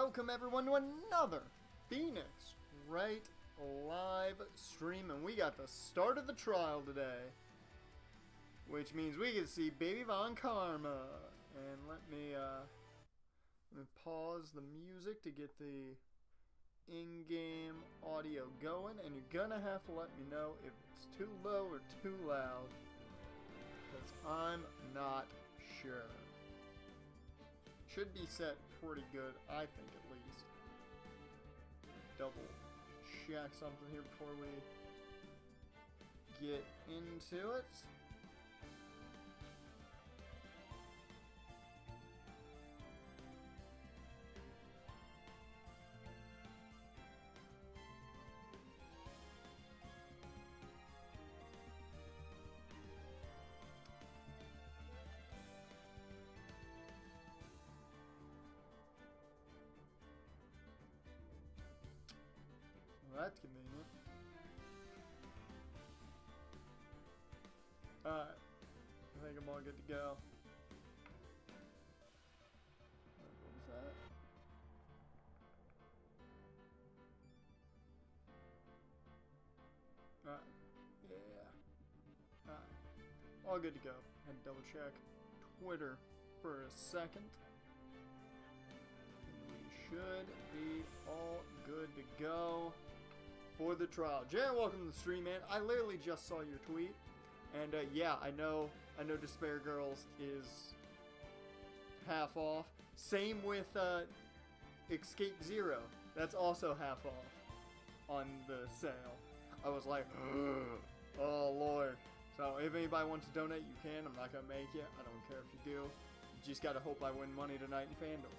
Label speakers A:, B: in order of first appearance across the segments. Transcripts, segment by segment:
A: Welcome everyone to another Phoenix Wright live stream, and we got the start of the trial today, which means we get to see Baby Von Karma. And let me pause the music to get the in-game audio going, and you're gonna have to let me know if it's too low or too loud, because I'm not sure. Should be set pretty good, I think, at least. Double check something here before we get into it. Well, that's convenient. Alright. I think I'm all good to go. What was that? Alright. Yeah. Alright. All good to go. Had to double check Twitter for a second. We should be all good to go for the trial. Jared, welcome to the stream, man. I literally just saw your tweet, and yeah, I know Despair Girls is half off. Same with Escape Zero. That's also half off on the sale. I was like, oh lord. So if anybody wants to donate, you can. I'm not gonna make it. I don't care if you do. You just gotta hope I win money tonight in Fandom.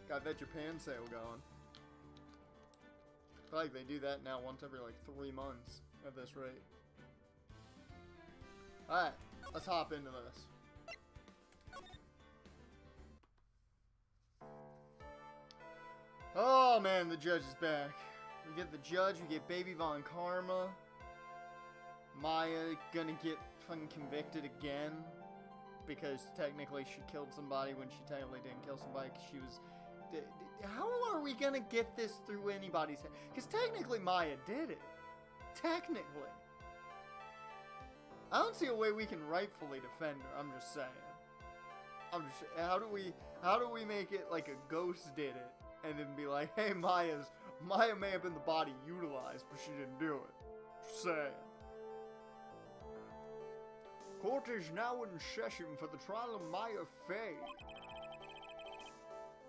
A: Got that Japan sale going. I feel like they do that now once every like 3 months at this rate. Alright, let's hop into this. Oh man, the judge is back. We get the judge, we get Baby Von Karma. Maya gonna get fucking convicted again, because technically she killed somebody when she technically didn't kill somebody, because she was... How are we gonna get this through anybody's head? Because technically Maya did it. Technically. I don't see a way we can rightfully defend her, I'm just saying. How do we make it like a ghost did it, and then be like, hey, Maya may have been the body utilized, but she didn't do it. Just saying. Court is now in session for the trial of Maya Fey.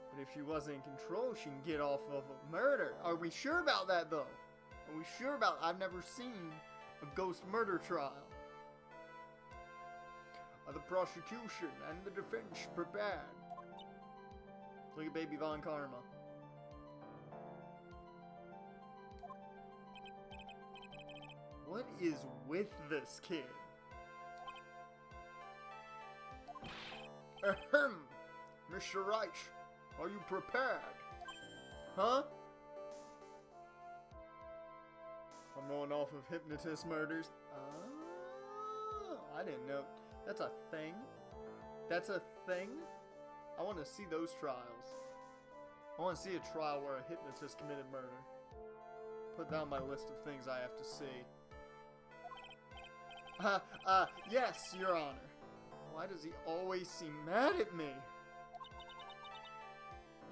A: But if she wasn't in control, she can get off of a murder. Are we sure about that, though? Are we sure about... I've never seen a ghost murder trial. Are the prosecution and the defense prepared? Look at Baby Von Karma. What is with this kid? Ahem! Mr. Wright, are you prepared? Huh? I'm going off of hypnotist murders. Oh, I didn't know. That's a thing? That's a thing? I want to see those trials. I want to see a trial where a hypnotist committed murder. Put that on my list of things I have to see. Yes, Your Honor. Why does he always seem mad at me?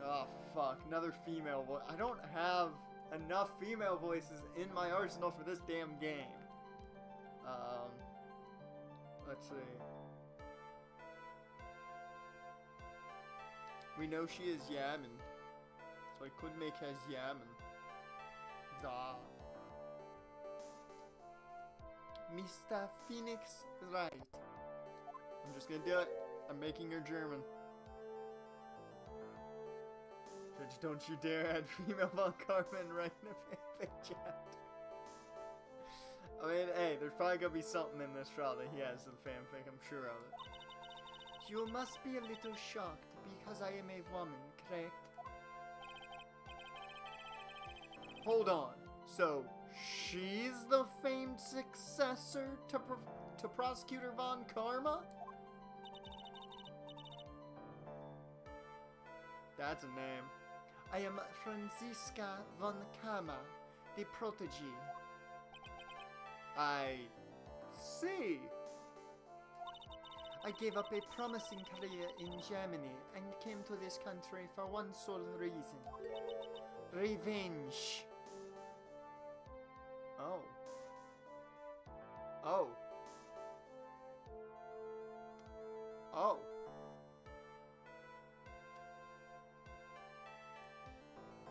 A: Oh, fuck. Another female voice. I don't have enough female voices in my arsenal for this damn game. Let's see. We know she is Yaman, so I could make her as Yaman. Da. Mr. Phoenix Wright. I'm just gonna do it. I'm making her German. Judge, don't you dare add female Von Karma and write in a fanfic chat. I mean, hey, there's probably gonna be something in this trial that he has in the fanfic, I'm sure of it. You must be a little shocked because I am a woman, correct? Hold on. So, she's the famed successor to Prosecutor Von Karma? That's a name. I am Franziska von Kama, the protege. I see. I gave up a promising career in Germany and came to this country for one sole reason. Revenge. Oh. Oh. Oh.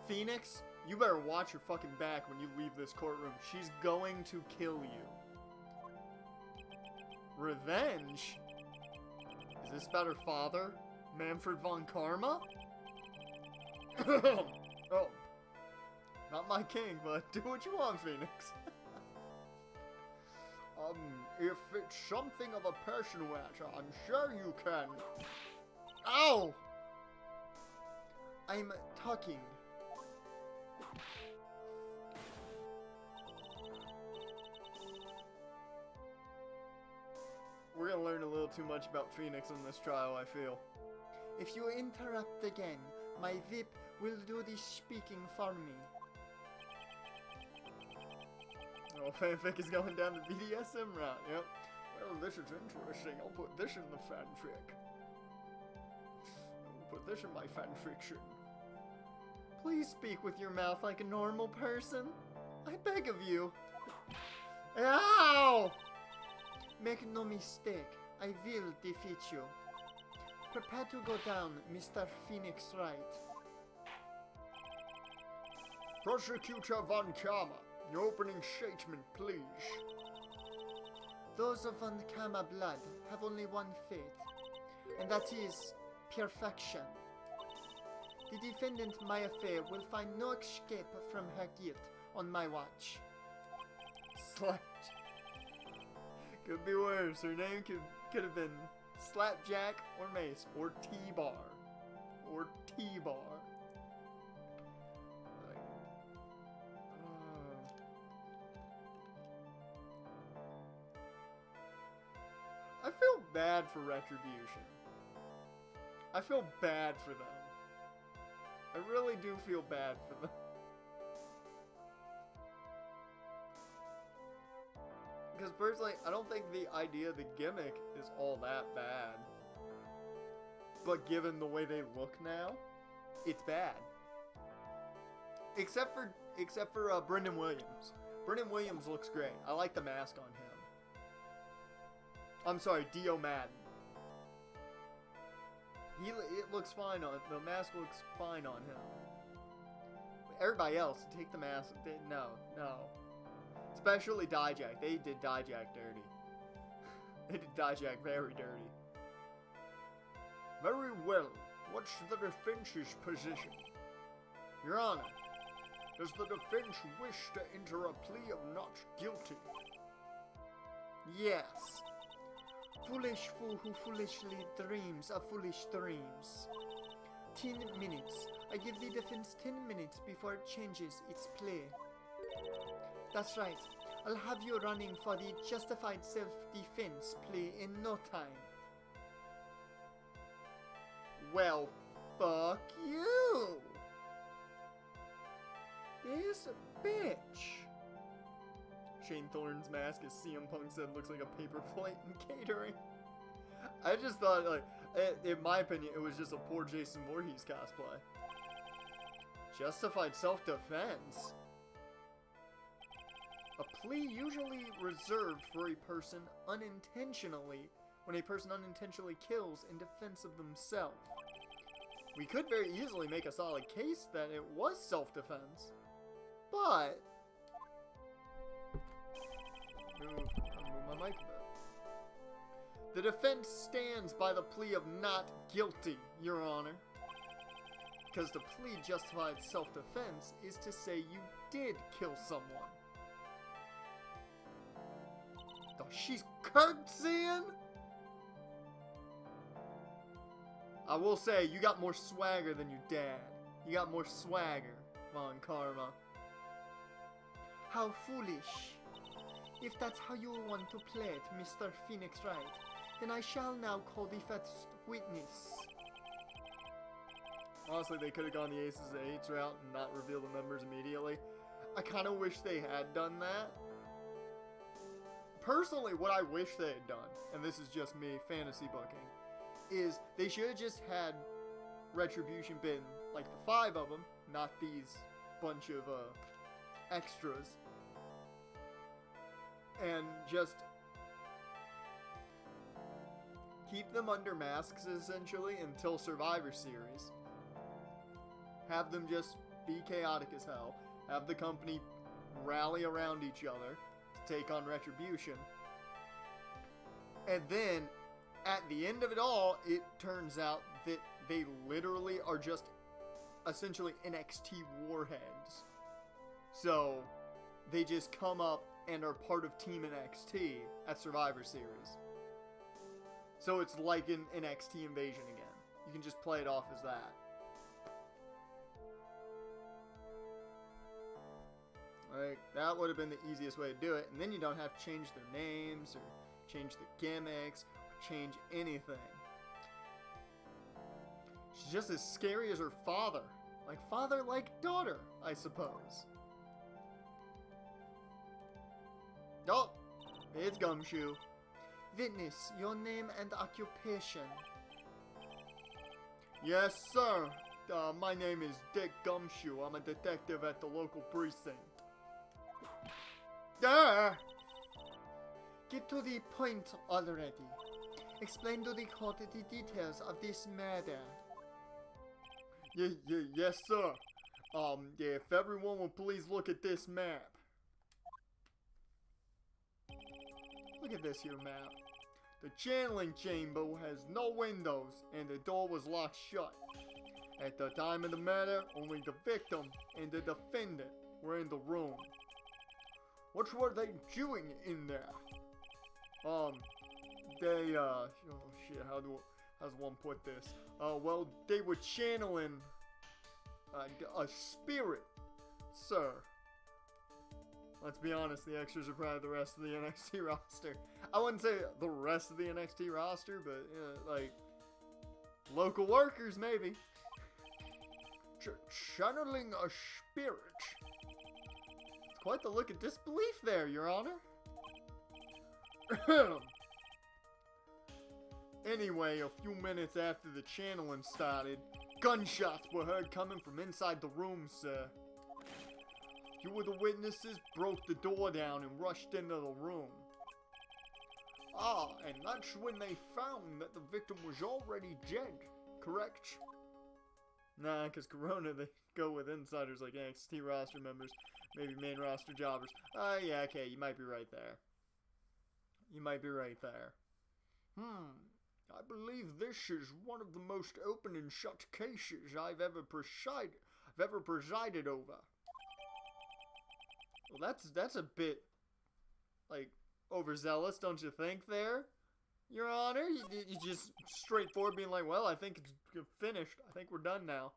A: Phoenix, you better watch your fucking back when you leave this courtroom. She's going to kill you. Revenge? Is this about her father? Manfred von Karma? Oh. Not my king, but do what you want, Phoenix. If it's something of a personal matter, I'm sure you can. Ow! I'm talking. We're gonna learn a little too much about Phoenix in this trial, I feel. If you interrupt again, my VIP will do the speaking for me. Oh, fanfic is going down the BDSM route, yep. Well, this is interesting. I'll put this in the fanfic. I'll put this in my fanfiction. Please speak with your mouth like a normal person. I beg of you. Ow! Make no mistake, I will defeat you. Prepare to go down, Mr. Phoenix Wright. Prosecutor von Kama, your opening statement, please. Those of Von Kama blood have only one fate, and that is perfection. The defendant Maya Fey will find no escape from her guilt on my watch. Slash. Could be worse. Her name could have been Slapjack or Mace or T-Bar. Or T-Bar. I feel bad for Retribution. I feel bad for them. I really do feel bad for them. Because personally, I don't think the idea, the gimmick, is all that bad. But given the way they look now, it's bad. Except for Brendan Williams. Brendan Williams looks great. I like the mask on him. I'm sorry, Dio Madden. It looks fine on the mask. Looks fine on him. Everybody else, take the mask. No. Especially Dijak. They did Dijak dirty. They did Dijak very dirty. Very well. What's the defense's position? Your Honor, does the defense wish to enter a plea of not guilty? Yes. Foolish fool who foolishly dreams of foolish dreams. 10 minutes. I give the defense 10 minutes before it changes its play. That's right. I'll have you running for the justified self-defense play in no time. Well, fuck you! This bitch! Shane Thorne's mask, as CM Punk said, looks like a paper plate in catering. I just thought, like, in my opinion, it was just a poor Jason Voorhees cosplay. Justified self-defense? A plea usually reserved for a person unintentionally, when a person unintentionally kills in defense of themselves. We could very easily make a solid case that it was self-defense, but... Move my mic a bit. The defense stands by the plea of not guilty, Your Honor. Because to plead justified self-defense is to say you did kill someone. Oh, she's curtsying? I will say, you got more swagger than your dad. You got more swagger, Von Karma. How foolish. If that's how you want to play it, Mr. Phoenix Wright, then I shall now call the first witness. Honestly, they could have gone the Aces and Eights route and not reveal the members immediately. I kind of wish they had done that. Personally, what I wish they had done, and this is just me fantasy booking, is they should have just had Retribution been like the 5 of them, not these bunch of extras, and just keep them under masks essentially until Survivor Series. Have them just be chaotic as hell. Have the company rally around each other to take on Retribution. And then, at the end of it all, it turns out that they literally are just essentially NXT warheads. So, they just come up and are part of Team NXT at Survivor Series. So it's like an NXT invasion again. You can just play it off as that. Like, that would have been the easiest way to do it. And then you don't have to change their names, or change the gimmicks, or change anything. She's just as scary as her father. Like father, like daughter, I suppose. Oh, it's Gumshoe. Witness, your name and occupation. Yes, sir. My name is Dick Gumshoe. I'm a detective at the local precinct. Get to the point already. Explain to the court the details of this murder. Yes, sir. Yeah, if everyone will please look at this map. Look at this here map. The channeling chamber has no windows, and the door was locked shut. At the time of the murder, only the victim and the defendant were in the room. What were they doing in there? Oh shit, how's one put this? Well, they were channeling a spirit, sir. Let's be honest, the extras are probably the rest of the NXT roster. I wouldn't say the rest of the NXT roster, but, like, local workers, maybe. Channeling a spirit. It's quite the look of disbelief there, Your Honor. Anyway, a few minutes after the channeling started, gunshots were heard coming from inside the room, sir. Few of the witnesses broke the door down and rushed into the room. And that's when they found that the victim was already dead, correct? Nah, because Corona, they go with insiders like NXT roster members, maybe main roster jobbers. Yeah, okay, you might be right there. You might be right there. I believe this is one of the most open and shut cases I've ever presided over. Well, that's a bit, like, overzealous, don't you think there, Your Honor? You just straightforward being like, well, I think it's finished. I think we're done now.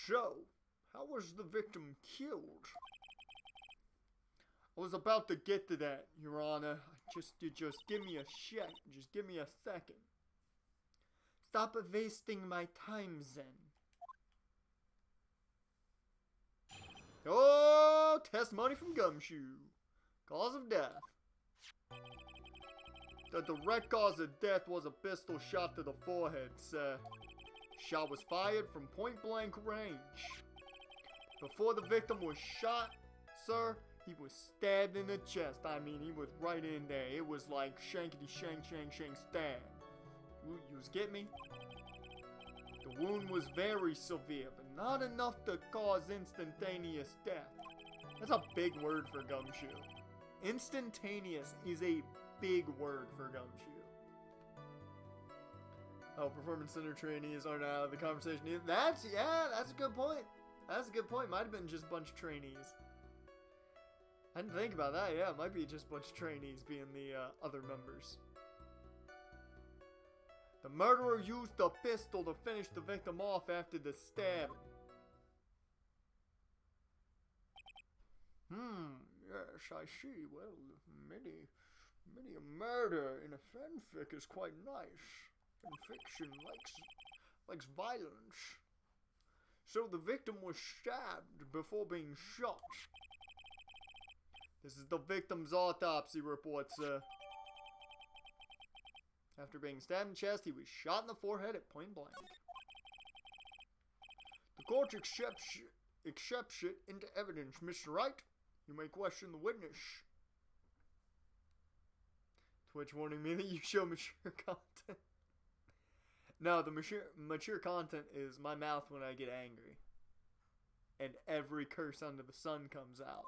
A: So, how was the victim killed? I was about to get to that, Your Honor. Just give me a check. Just give me a second. Stop wasting my time, then. Oh, testimony from Gumshoe. Cause of death. The direct cause of death was a pistol shot to the forehead, sir. Shot was fired from point-blank range. Before the victim was shot, sir, he was stabbed in the chest. I mean, he was right in there. It was like shankety shank shank shank stab. You get me? The wound was very severe, but not enough to cause instantaneous death. That's a big word for Gumshoe. Instantaneous is a big word for Gumshoe. Oh, performance center trainees aren't out of the conversation either. That's a good point. That's a good point. Might have been just a bunch of trainees. I didn't think about that. Yeah, it might be just a bunch of trainees being the other members. The murderer used a pistol to finish the victim off after the stab. Yes, I see. Well, many a murder in a fanfic is quite nice. And fiction likes violence. So the victim was stabbed before being shot. This is the victim's autopsy report, sir. After being stabbed in the chest, he was shot in the forehead at point blank. The court accepts it into evidence, Mr. Wright. You may question the witness. Twitch warning me that you show mature content. No, the mature content is my mouth when I get angry. And every curse under the sun comes out.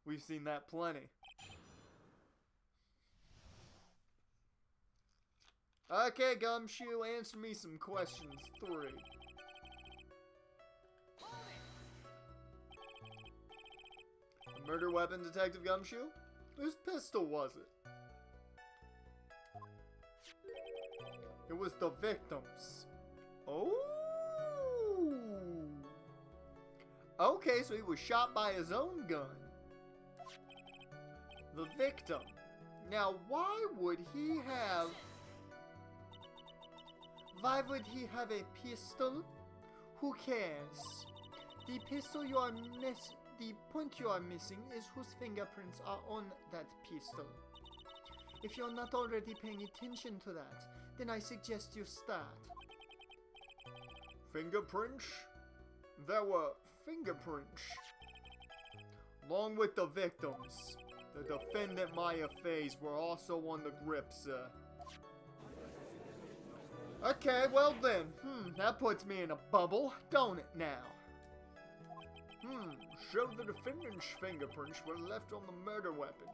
A: We've seen that plenty. Okay, Gumshoe, answer me some questions. 3. A murder weapon, Detective Gumshoe? Whose pistol was it? It was the victim's. Oh! Okay, so he was shot by his own gun. The victim. Now, why would he have... Why would he have a pistol? Who cares? The pistol you are the point you are missing is whose fingerprints are on that pistol. If you're not already paying attention to that, then I suggest you start. Fingerprints? There were fingerprints. Along with the victims. The defendant Maya Fays were also on the grip, sir. Okay, well then. That puts me in a bubble, don't it now? So the defendant's fingerprints were left on the murder weapon.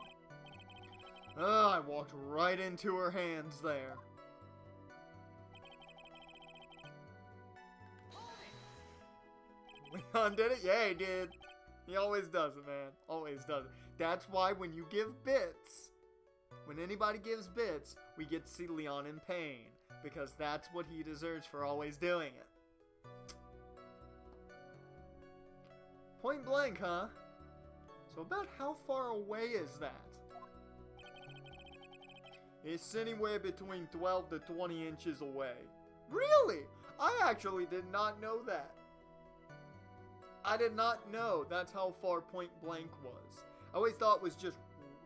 A: I walked right into her hands there. Leon did it? Yeah, he did. He always does it, man. Always does it. That's why when you give bits, when anybody gives bits, we get to see Leon in pain. Because that's what he deserves for always doing it. Point blank, huh? So about how far away is that? It's anywhere between 12 to 20 inches away. Really? I actually did not know that. I did not know that's how far point blank was. I always thought it was just,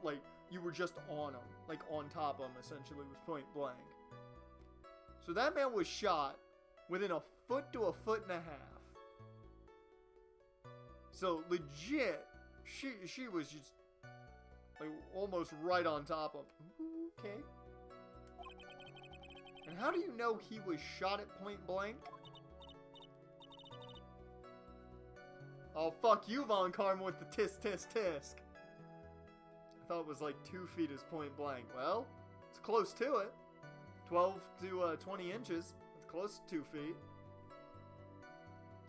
A: like, you were just on him. Like, on top of him, essentially, was point blank. So that man was shot within a foot to a foot and a half. So, legit, she was just, like, almost right on top of him. Okay. And how do you know he was shot at point blank? Oh, fuck you, Von Karma, with the tisk, tisk, tisk. I thought it was like 2 feet is point blank. Well, it's close to it. 12 to 20 inches. It's close to 2 feet.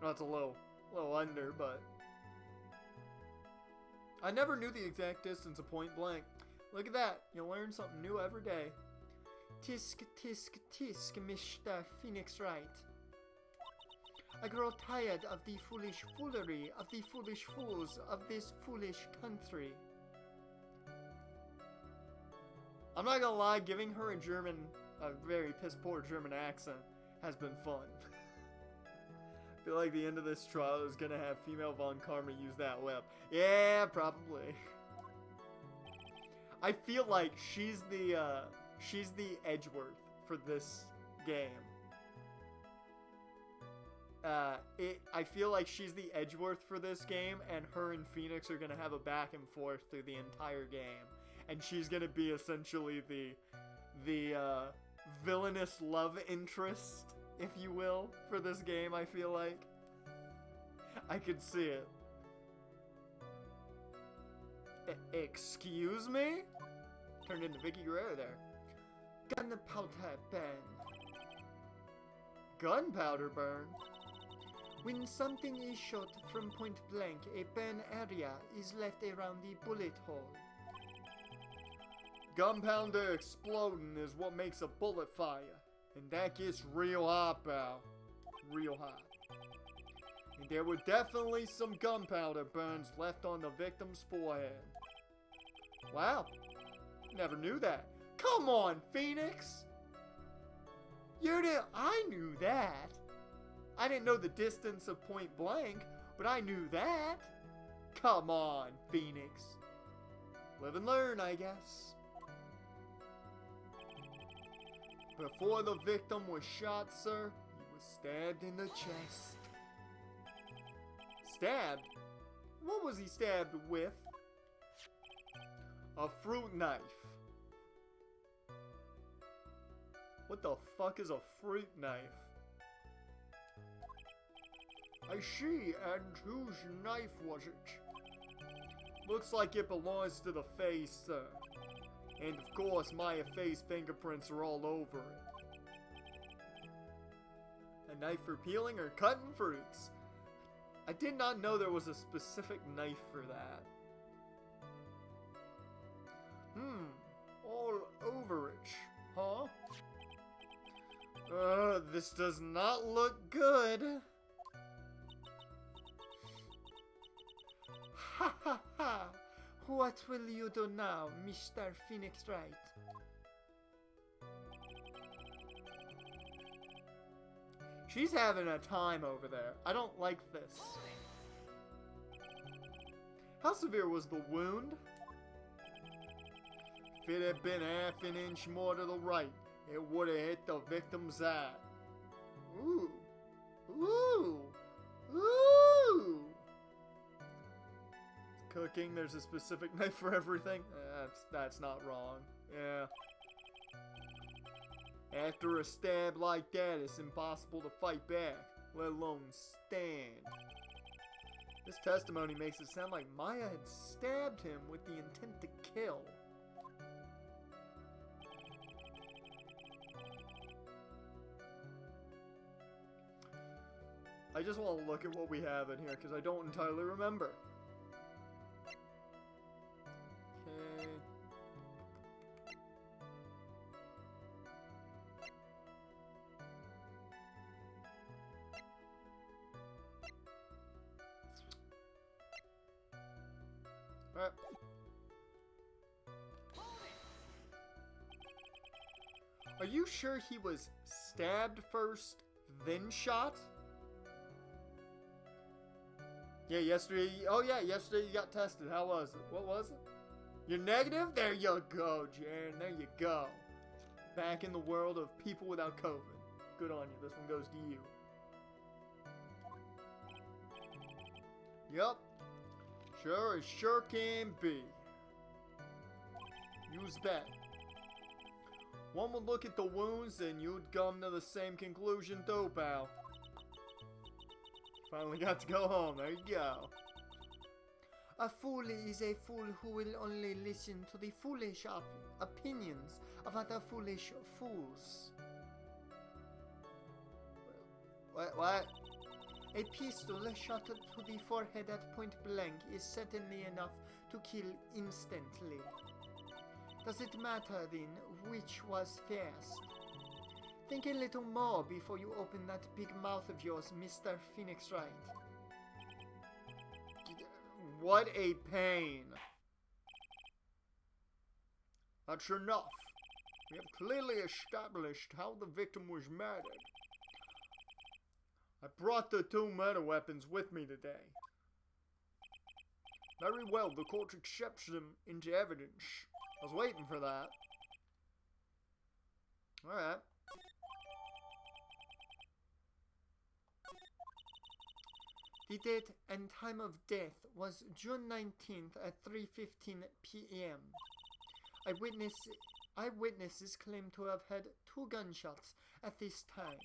A: Well, it's a little under, but... I never knew the exact distance of point blank. Look at that. You'll learn something new every day. Tisk, tisk, tisk, Mr. Phoenix Wright. I grow tired of the foolish foolery of the foolish fools of this foolish country. I'm not gonna lie, giving her a very piss-poor German accent has been fun. I feel like the end of this trial is gonna have female Von Karma use that whip. Yeah, probably. I feel like she's the Edgeworth for this game. I feel like she's the Edgeworth for this game, and her and Phoenix are gonna have a back and forth through the entire game. And she's gonna be essentially the villainous love interest, if you will, for this game, I feel like. I could see it. Excuse me? Turned into Vicky Guerrero there. Gunpowder burn. Gunpowder burn? When something is shot from point blank, a burn area is left around the bullet hole. Gunpowder exploding is what makes a bullet fire. And that gets real hot, pal. Real hot. And there were definitely some gunpowder burns left on the victim's forehead. Wow. Never knew that. Come on, Phoenix! You did. I knew that. I didn't know the distance of point blank, but I knew that. Come on, Phoenix. Live and learn, I guess. Before the victim was shot, sir, he was stabbed in the chest. Stabbed? What was he stabbed with? A fruit knife. What the fuck is a fruit knife? I see, and whose knife was it? Looks like it belongs to the face, sir. And of course, my face fingerprints are all over it. A knife for peeling or cutting fruits? I did not know there was a specific knife for that. All over it, huh? This does not look good. Ha ha ha! What will you do now, Mr. Phoenix Wright? She's having a time over there. I don't like this. How severe was the wound? If it had been half an inch more to the right, it would have hit the victim's eye. Ooh. Ooh. Ooh. Cooking, there's a specific knife for everything. That's not wrong. Yeah. After a stab like that, it's impossible to fight back, let alone stand. This testimony makes it sound like Maya had stabbed him with the intent to kill. I just want to look at what we have in here, because I don't entirely remember. Okay. Alright. Are you sure he was stabbed first, then shot? Yeah, yesterday. Oh, yeah, yesterday you got tested. How was it? What was it? You're negative? There you go, Jaren. There you go. Back in the world of people without COVID. Good on you. This one goes to you. Yup. Sure, it sure can be. Use that. One would look at the wounds and you'd come to the same conclusion too, pal. Finally got to go home. There you go. A fool is a fool who will only listen to the foolish opinions of other foolish fools. What? A pistol shot to the forehead at point blank is certainly enough to kill instantly. Does it matter then which was first? Think a little more before you open that big mouth of yours, Mr. Phoenix Wright. What a pain. That's enough. We have clearly established how the victim was murdered. I brought the two murder weapons with me today. Very well, the court accepts them into evidence. I was waiting for that. Alright. The date and time of death was June 19th at 3:15 p.m. Eyewitnesses claim to have had 2 gunshots at this time.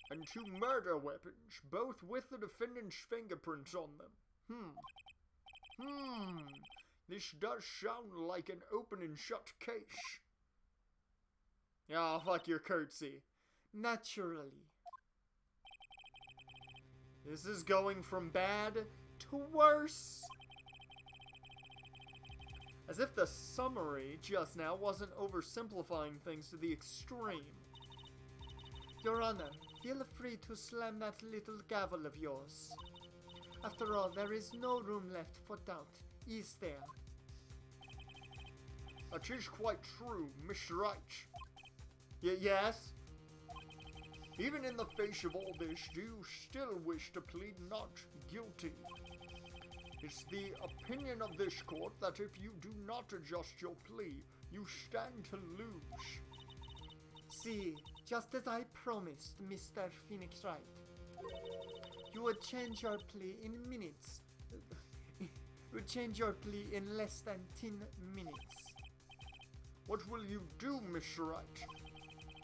A: And 2 murder weapons, both with the defendant's fingerprints on them. This does sound like an open and shut case. Oh, fuck your curtsy. Naturally. This is going from bad to worse. As if the summary just now wasn't oversimplifying things to the extreme. Your Honor, feel free to slam that little gavel of yours. After all, there is no room left for doubt, is there? That is quite true, Miss Wright. Yes? Even in the face of all this, do you still wish to plead not guilty? It's the opinion of this court that if you do not adjust your plea, you stand to lose.
B: See, just as I promised, Mr. Phoenix Wright. You would change your plea in minutes. You would change your plea in less than 10 minutes.
A: What will you do, Mr. Wright?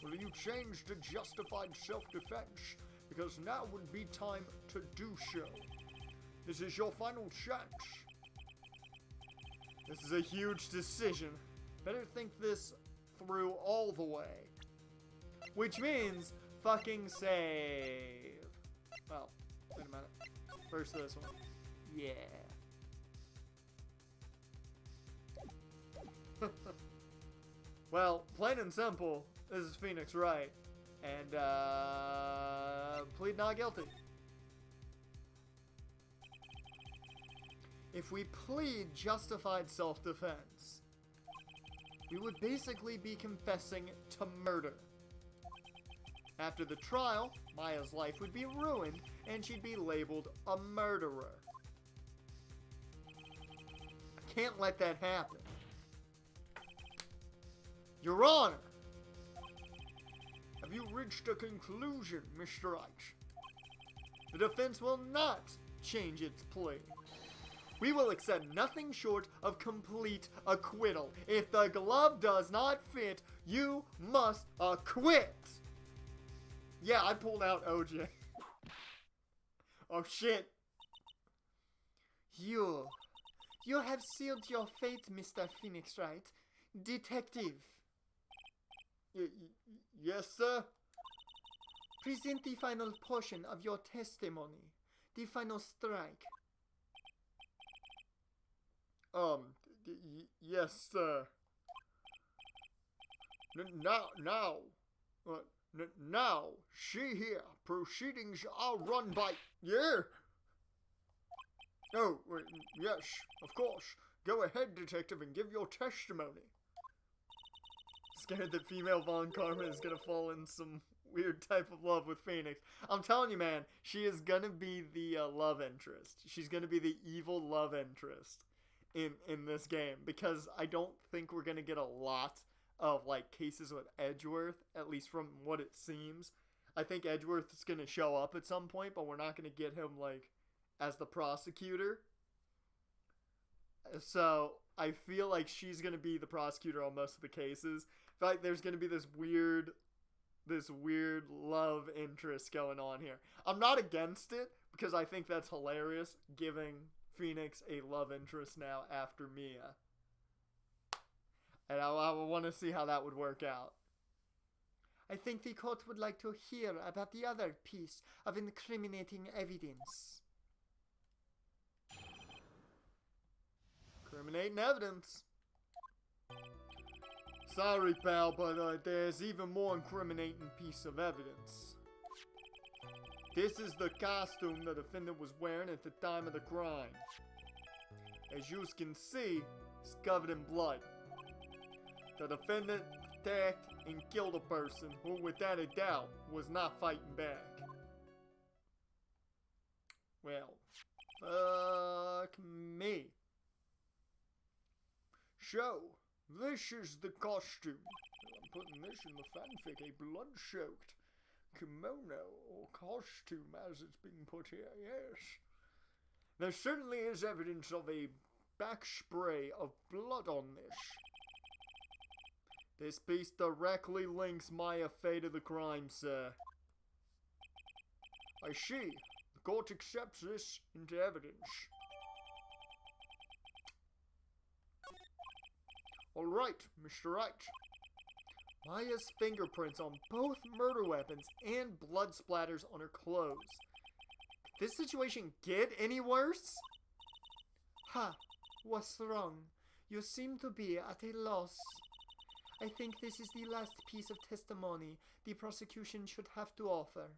A: Will you change to justified self-defense? Because now would be time to do so. This is your final chance. This is a huge decision. Better think this through all the way. Which means, fucking save. Well, wait a minute. First this one. Yeah. Well, plain and simple, this is Phoenix Wright. And, plead not guilty. If we plead justified self-defense, we would basically be confessing to murder. After the trial, Maya's life would be ruined, and she'd be labeled a murderer. I can't let that happen. Your Honor, have you reached a conclusion, Mr. Wright? The defense will not change its plea. We will accept nothing short of complete acquittal. If the glove does not fit, you must acquit. Yeah, I pulled out OJ. Oh shit.
B: You have sealed your fate, Mr. Phoenix Wright. Detective.
A: Yes, sir?
B: Present the final portion of your testimony. The final strike.
A: Yes, sir. Now, see here, proceedings are run by... Yeah! Oh, yes, of course. Go ahead, detective, and give your testimony. Scared that female Von Karma is gonna fall in some weird type of love with Phoenix. I'm telling you, man, she is gonna be the love interest. She's gonna be the evil love interest in this game, because I don't think we're gonna get a lot of like cases with Edgeworth, at least from what it seems. I think Edgeworth is gonna show up at some point, but we're not gonna get him like as the prosecutor. So I feel like she's gonna be the prosecutor on most of the cases. In fact, there's gonna be this weird love interest going on here. I'm not against it because I think that's hilarious, giving Phoenix a love interest now after Mia. And I want to see how that would work out.
B: I think the court would like to hear about the other piece of incriminating evidence.
A: Incriminating evidence. Sorry, pal, but there's even more incriminating piece of evidence. This is the costume the defendant was wearing at the time of the crime. As you can see, it's covered in blood. The defendant attacked and killed a person who, without a doubt, was not fighting back. Well, fuck me. So, this is the costume. I'm putting this in the fanfic, a blood-soaked kimono or costume as it's being put here, yes. There certainly is evidence of a back spray of blood on this. This piece directly links Maya Fey to the crime, sir. I see. The court accepts this into evidence. Alright, Mr. Wright. Maya's fingerprints on both murder weapons and blood splatters on her clothes. Could this situation get any worse?
B: Ha! What's wrong? You seem to be at a loss. I think this is the last piece of testimony the prosecution should have to offer.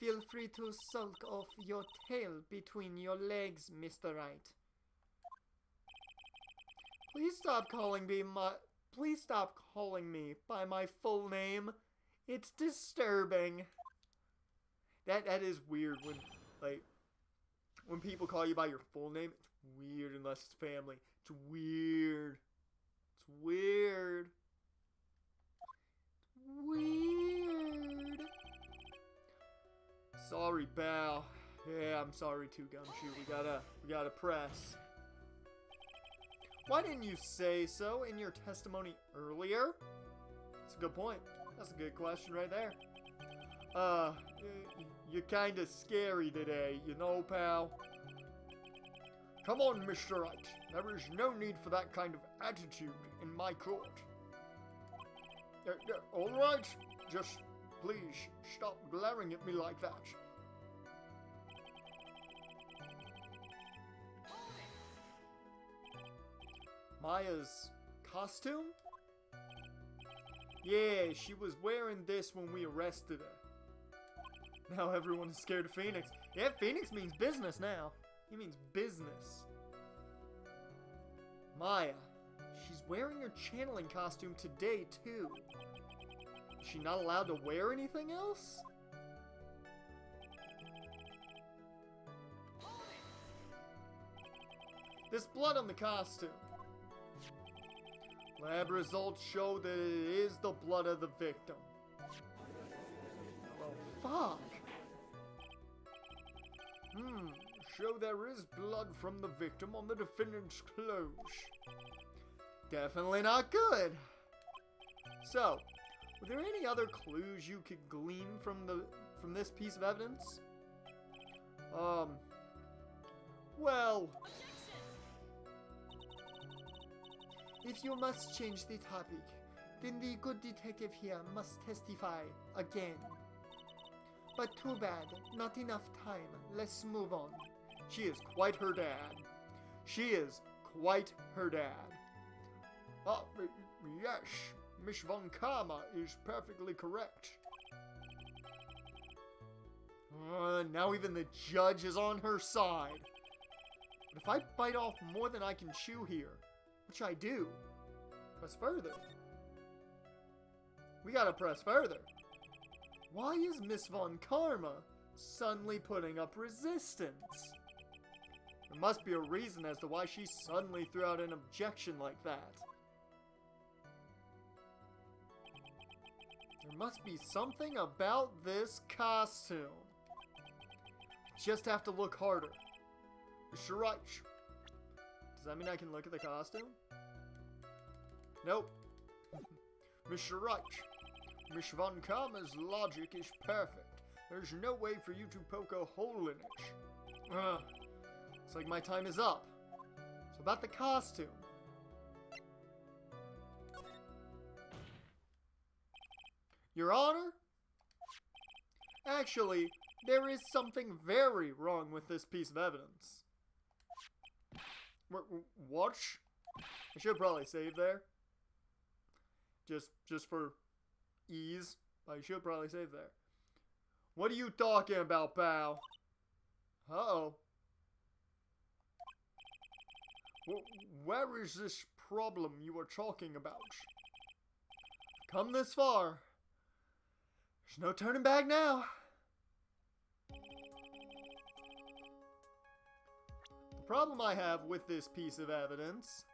B: Feel free to sulk off your tail between your legs, Mr. Wright. Please stop calling me by my full name.
A: It's disturbing. That is weird when people call you by your full name. It's weird unless it's family. It's weird. It's weird. Weird. Sorry, Bao. Yeah, I'm sorry too, Gumshoe. We gotta press. Why didn't you say so in your testimony earlier? That's a good point. That's a good question right there. You're kinda scary today, you know, pal? Come on, Mr. Wright. There is no need for that kind of attitude in my court. Alright, just please stop glaring at me like that. Maya's costume? Yeah, she was wearing this when we arrested her. Now everyone is scared of Phoenix. Yeah, Phoenix means business now. He means business. Maya, she's wearing her channeling costume today, too. Is she not allowed to wear anything else? There's blood on the costume. Lab results show that it is the blood of the victim. Oh, fuck. Show there is blood from the victim on the defendant's clothes. Definitely not good. So, were there any other clues you could glean from this piece of evidence? Well,
B: if you must change the topic, then the good detective here must testify again. But too bad, not enough time. Let's move on.
A: She is quite her dad. She is quite her dad. Yes, Miss Von Karma is perfectly correct. Now even the judge is on her side. But if I bite off more than I can chew here, which I do, press further. We gotta press further. Why is Miss Von Karma suddenly putting up resistance? There must be a reason as to why she suddenly threw out an objection like that. There must be something about this costume. Just have to look harder. Mr. Wright. Does that mean I can look at the costume? Nope. Mr. Wright. Miss Von Karma's logic is perfect. There's no way for you to poke a hole in it. It's like my time is up. So about the costume. Your Honor? Actually, there is something very wrong with this piece of evidence. What? I should probably save there. Just for ease. I should probably save there. What are you talking about, pal? Uh-oh. Where is this problem you are talking about? Come this far. There's no turning back now. The problem I have with this piece of evidence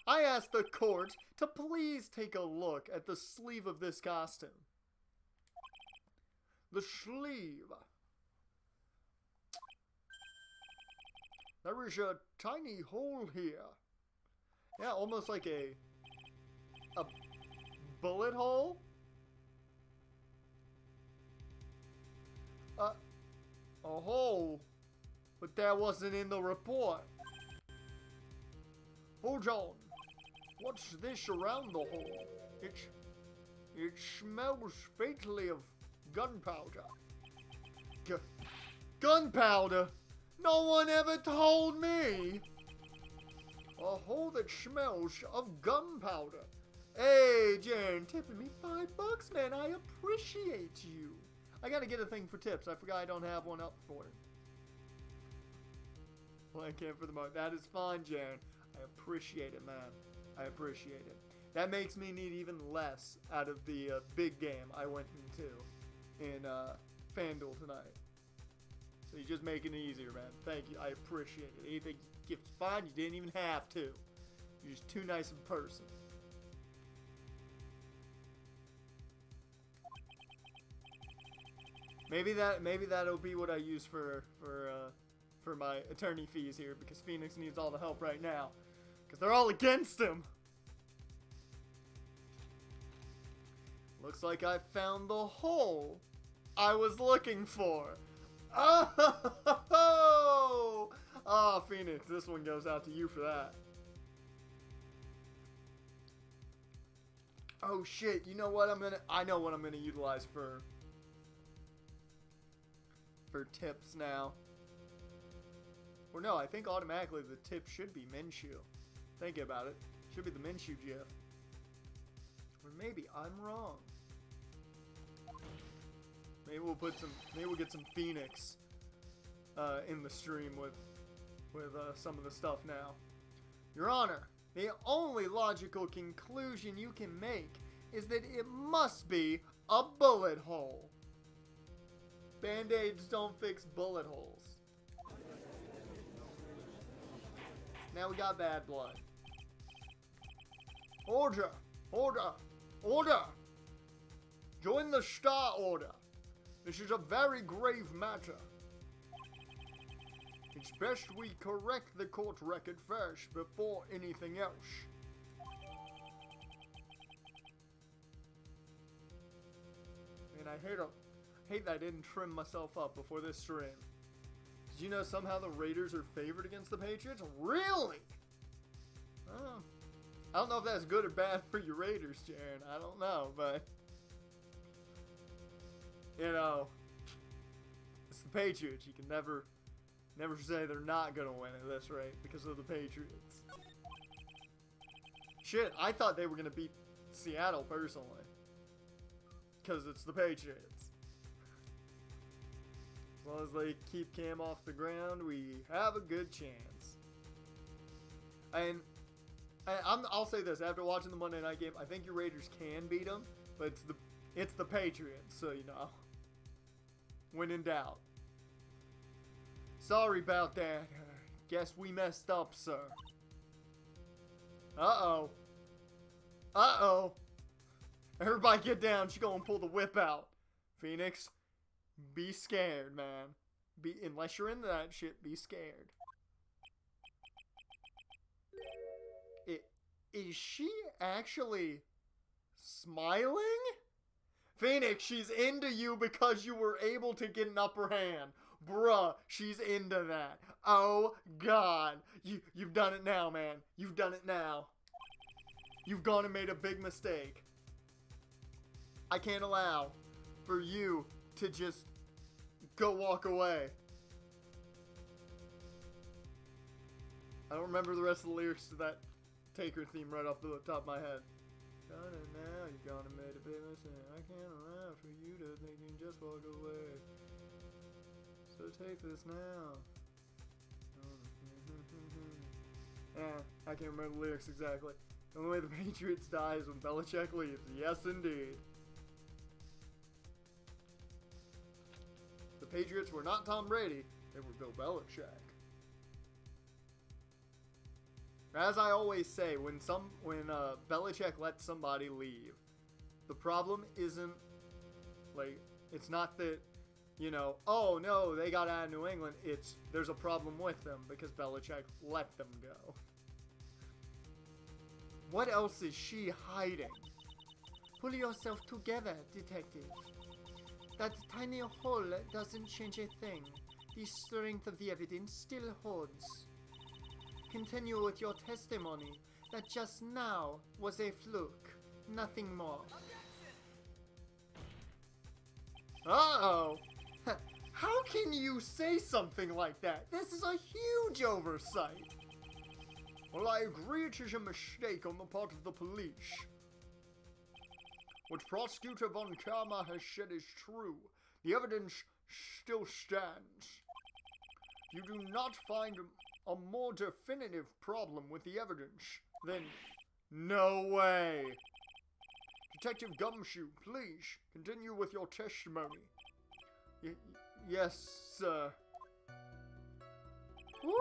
A: I asked the court to please take a look at the sleeve of this costume. The sleeve. There is a tiny hole here. Yeah, almost like a bullet hole. A hole. But that wasn't in the report. Hold on. What's this around the hole? It smells faintly of gunpowder. Gunpowder? No one ever told me! A hole that smells of gunpowder. Hey, Jen, tipping me $5, man. I appreciate you. I gotta get a thing for tips. I forgot I don't have one up for it. Blank in for the mark. That is fine, Jen. I appreciate it, man. I appreciate it. That makes me need even less out of the big game I went into in FanDuel tonight. So you're just making it easier, man. Thank you. I appreciate it. Anything you gifts fine, you didn't even have to. You're just too nice of a person. Maybe that'll be what I use for my attorney fees here, because Phoenix needs all the help right now, because they're all against him. Looks like I found the hole I was looking for. Oh, Phoenix, this one goes out to you for that. Oh shit! You know what I know what I'm gonna utilize for tips now. Or no, I think automatically the tip should be Minshew. Thinking about it, should be the Minshew GIF. Or maybe I'm wrong. Maybe we'll get some Phoenix in the stream with some of the stuff now. Your Honor, the only logical conclusion you can make is that it must be a bullet hole. Band-Aids don't fix bullet holes. Now we got bad blood. Order! Order! Order! Join the Star Order. This is a very grave matter. It's best we correct the court record first before anything else. And I hate that I didn't trim myself up before this stream. Did you know somehow the Raiders are favored against the Patriots? Really? Oh. I don't know if that's good or bad for your Raiders, Jaren. I don't know, but you know, it's the Patriots. You can never say they're not gonna win at this rate because of the Patriots. Shit, I thought they were gonna beat Seattle personally, because it's the Patriots. As long as they keep Cam off the ground, we have a good chance. And I'll say this, after watching the Monday night game, I think your Raiders can beat them, but it's the Patriots, so you know. When in doubt. Sorry about that. Guess we messed up, sir. Uh-oh. Uh-oh. Everybody get down. She's gonna pull the whip out. Phoenix, be scared, man. Unless you're into that shit, be scared. Is she actually smiling? Phoenix, she's into you because you were able to get an upper hand. Bruh, she's into that. Oh, God. You've done it now, man. You've done it now. You've gone and made a big mistake. I can't allow for you to just go walk away. I don't remember the rest of the lyrics to that Taker theme right off the top of my head. Done it now, you're gonna make a big mistake. I can't allow for you to think you can just walk away. So take this now. I can't remember the lyrics exactly. The only way the Patriots die is when Belichick leaves. Yes, indeed. The Patriots were not Tom Brady. They were Bill Belichick. As I always say, when Belichick lets somebody leave, the problem isn't, like, it's not that, you know, oh no, they got out of New England. It's, there's a problem with them because Belichick let them go. What else is she hiding?
B: Pull yourself together, detective. That tiny hole doesn't change a thing. The strength of the evidence still holds. Continue with your testimony that just now was a fluke, nothing more.
A: Uh-oh! How can you say something like that? This is a huge oversight! Well, I agree it is a mistake on the part of the police. What Prosecutor Von Karma has said is true. The evidence still stands. You do not find a more definitive problem with the evidence than No way. Detective Gumshoe, please continue with your testimony. Yes, sir. Woo!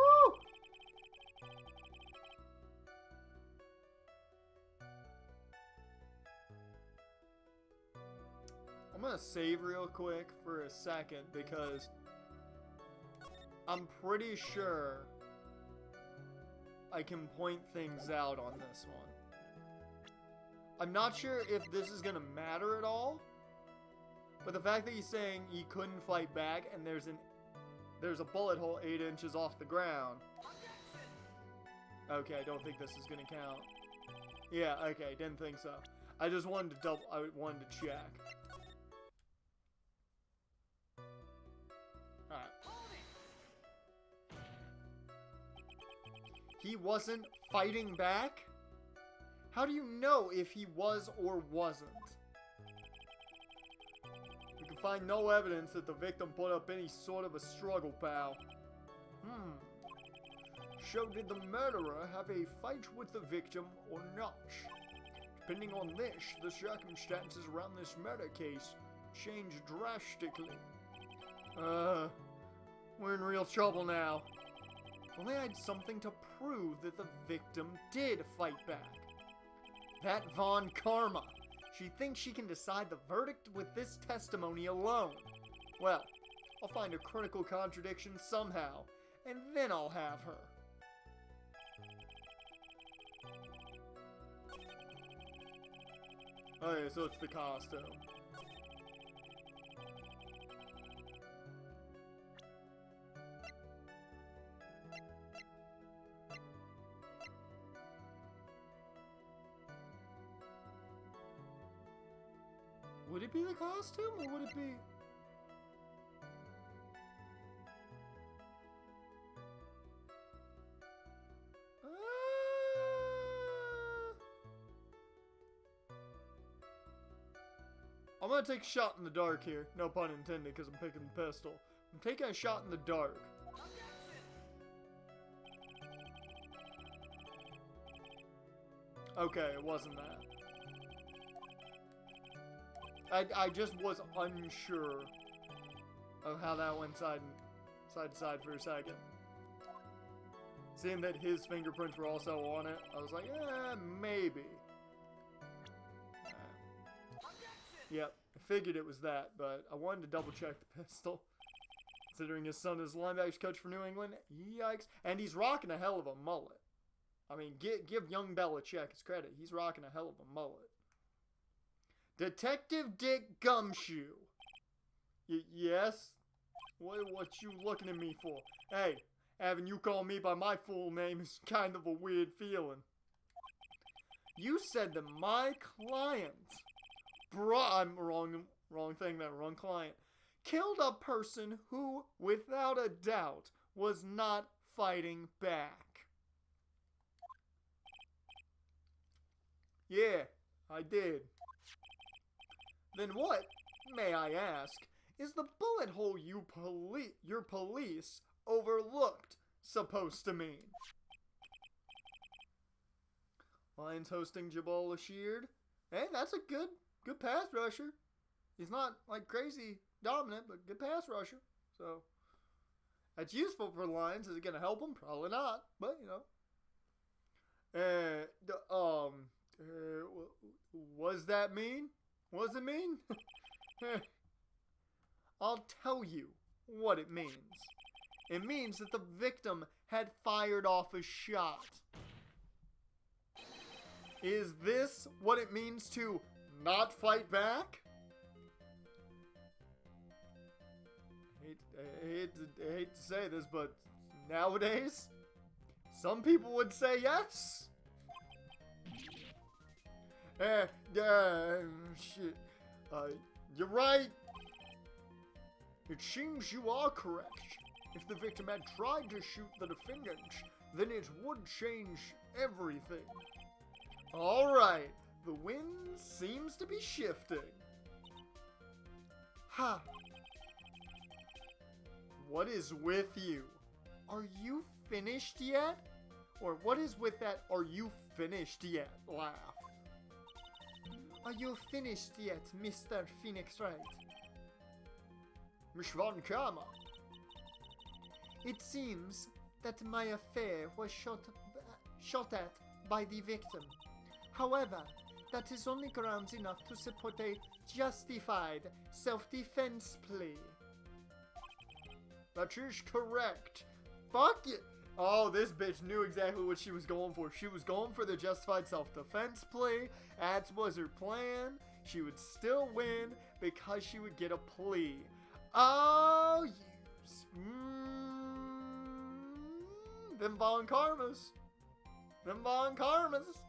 A: I'm gonna save real quick for a second because I'm pretty sure I can point things out on this one. I'm not sure if this is gonna matter at all, but the fact that he's saying he couldn't fight back and there's a bullet hole 8 inches off the ground. Okay, I don't think this is gonna count. Yeah, okay, didn't think so. I just wanted to wanted to check. Alright. He wasn't fighting back? How do you know if he was or wasn't? We can find no evidence that the victim put up any sort of a struggle, pal. So did the murderer have a fight with the victim or not? Depending on this, the circumstances around this murder case change drastically. We're in real trouble now. If only I had something to prove that the victim did fight back. That Von Karma. She thinks she can decide the verdict with this testimony alone. Well, I'll find a critical contradiction somehow, and then I'll have her. Oh yeah, so it's the costume. Would it be the costume, or would it be... I'm gonna take a shot in the dark here. No pun intended, because I'm picking the pistol. I'm taking a shot in the dark. Okay, it wasn't that. I just was unsure of how that went side to side for a second. Seeing that his fingerprints were also on it, I was like, maybe. Yep, I figured it was that, but I wanted to double check the pistol. Considering his son is linebackers coach for New England, yikes. And he's rocking a hell of a mullet. I mean, give young Belichick his credit. He's rocking a hell of a mullet. Detective Dick Gumshoe. Yes? What you looking at me for? Hey, having you call me by my full name is kind of a weird feeling. You said that my client, I'm wrong thing there, wrong client, killed a person who, without a doubt, was not fighting back. Yeah, I did. Then what, may I ask, is the bullet hole your police overlooked supposed to mean? Lions hosting Jabal Sheard. Hey, that's a good pass rusher. He's not like crazy dominant, but good pass rusher. So that's useful for the Lions. Is it gonna help them? Probably not. But you know. Was that mean? What does it mean? I'll tell you what it means. It means that the victim had fired off a shot. Is this what it means to not fight back? I hate to say this, but nowadays, some people would say yes. Shit. You're right. It seems you are correct. If the victim had tried to shoot the defendant, then it would change everything. Alright, the wind seems to be shifting. Ha! What is with you? Are you finished yet? Or what is with that "are you finished yet" laugh?
B: Are you finished yet, Mr. Phoenix Wright?
A: Miss Von Karma.
B: It seems that my affair was shot at by the victim. However, that is only grounds enough to support a justified self-defense plea.
A: That is correct. Fuck it. Oh, this bitch knew exactly what she was going for. She was going for the justified self-defense plea. That was her plan. She would still win because she would get a plea. Oh, yes. Them Von Karmas. Them Von Karmas.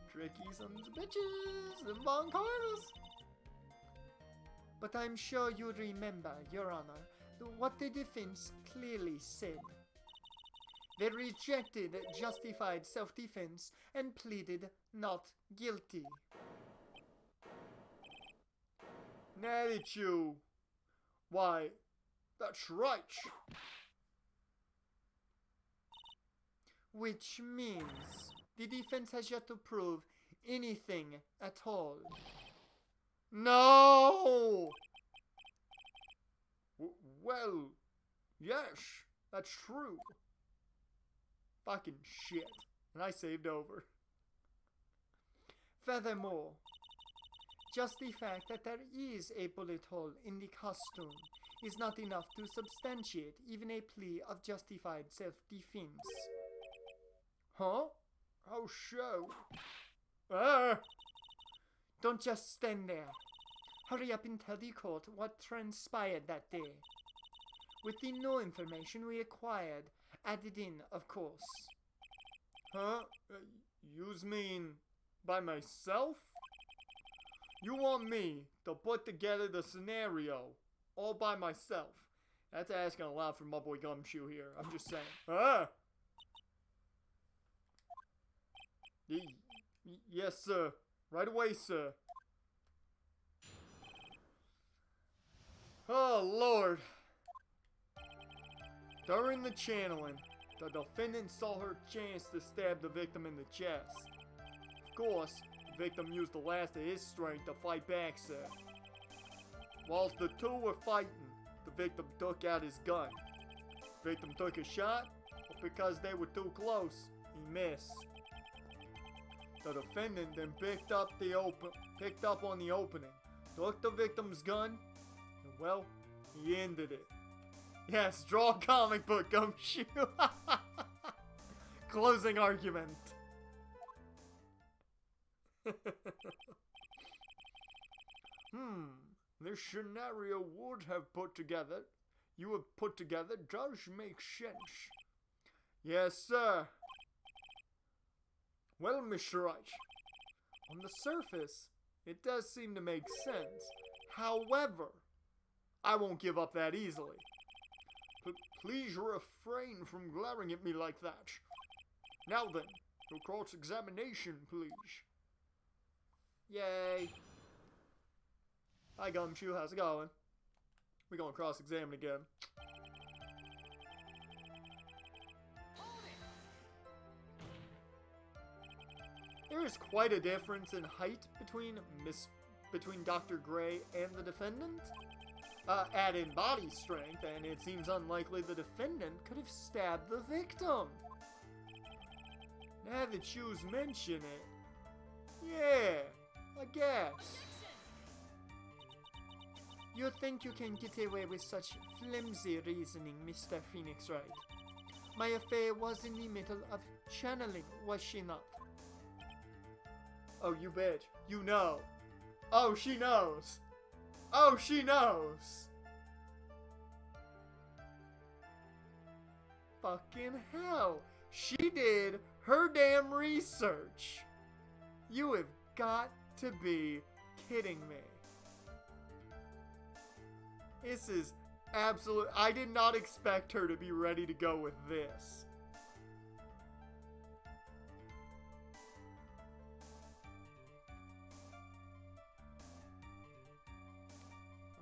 A: Tricky sons of bitches. Them Von Karmas.
B: But I'm sure you remember, Your Honor, what the defense clearly said. They rejected justified self-defense and pleaded not guilty.
A: Now that you... Why, that's right.
B: Which means the defense has yet to prove anything at all.
A: No! Well, yes, that's true. Fucking shit. And I saved over.
B: Furthermore, just the fact that there is a bullet hole in the costume is not enough to substantiate even a plea of justified self-defense.
A: Huh? How so? Ah!
B: Don't just stand there. Hurry up and tell the court what transpired that day. With the new information we acquired, added in, of course.
A: Huh? Yous mean by myself? You want me to put together the scenario all by myself? That's asking a lot from my boy Gumshoe here. I'm just saying. Ah! Yes, sir. Right away, sir. Oh, Lord. During the channeling, the defendant saw her chance to stab the victim in the chest. Of course, the victim used the last of his strength to fight back, sir. Whilst the two were fighting, the victim took out his gun. The victim took a shot, but because they were too close, he missed. The defendant then picked up on the opening, took the victim's gun, and well, he ended it. Yes, draw a comic book, Gumshoe. Closing argument. This scenario you have put together does make sense. Yes, sir. Well, Mr. Wright, on the surface, it does seem to make sense. However, I won't give up that easily. Please refrain from glaring at me like that. Now then, your cross-examination, please. Yay. Hi, Gumshoe, how's it going? We're gonna cross-examine again. There is quite a difference in height between Dr. Gray and the defendant. Add in body strength, and it seems unlikely the defendant could have stabbed the victim. Now that you mention it, yeah, I guess.
B: You think you can get away with such flimsy reasoning, Mr. Phoenix Wright? My affair was in the middle of channeling, was she not?
A: Oh, you bitch. You know. Oh, she knows. Oh, she knows. Fucking hell. She did her damn research. You have got to be kidding me. This is absolute. I did not expect her to be ready to go with this.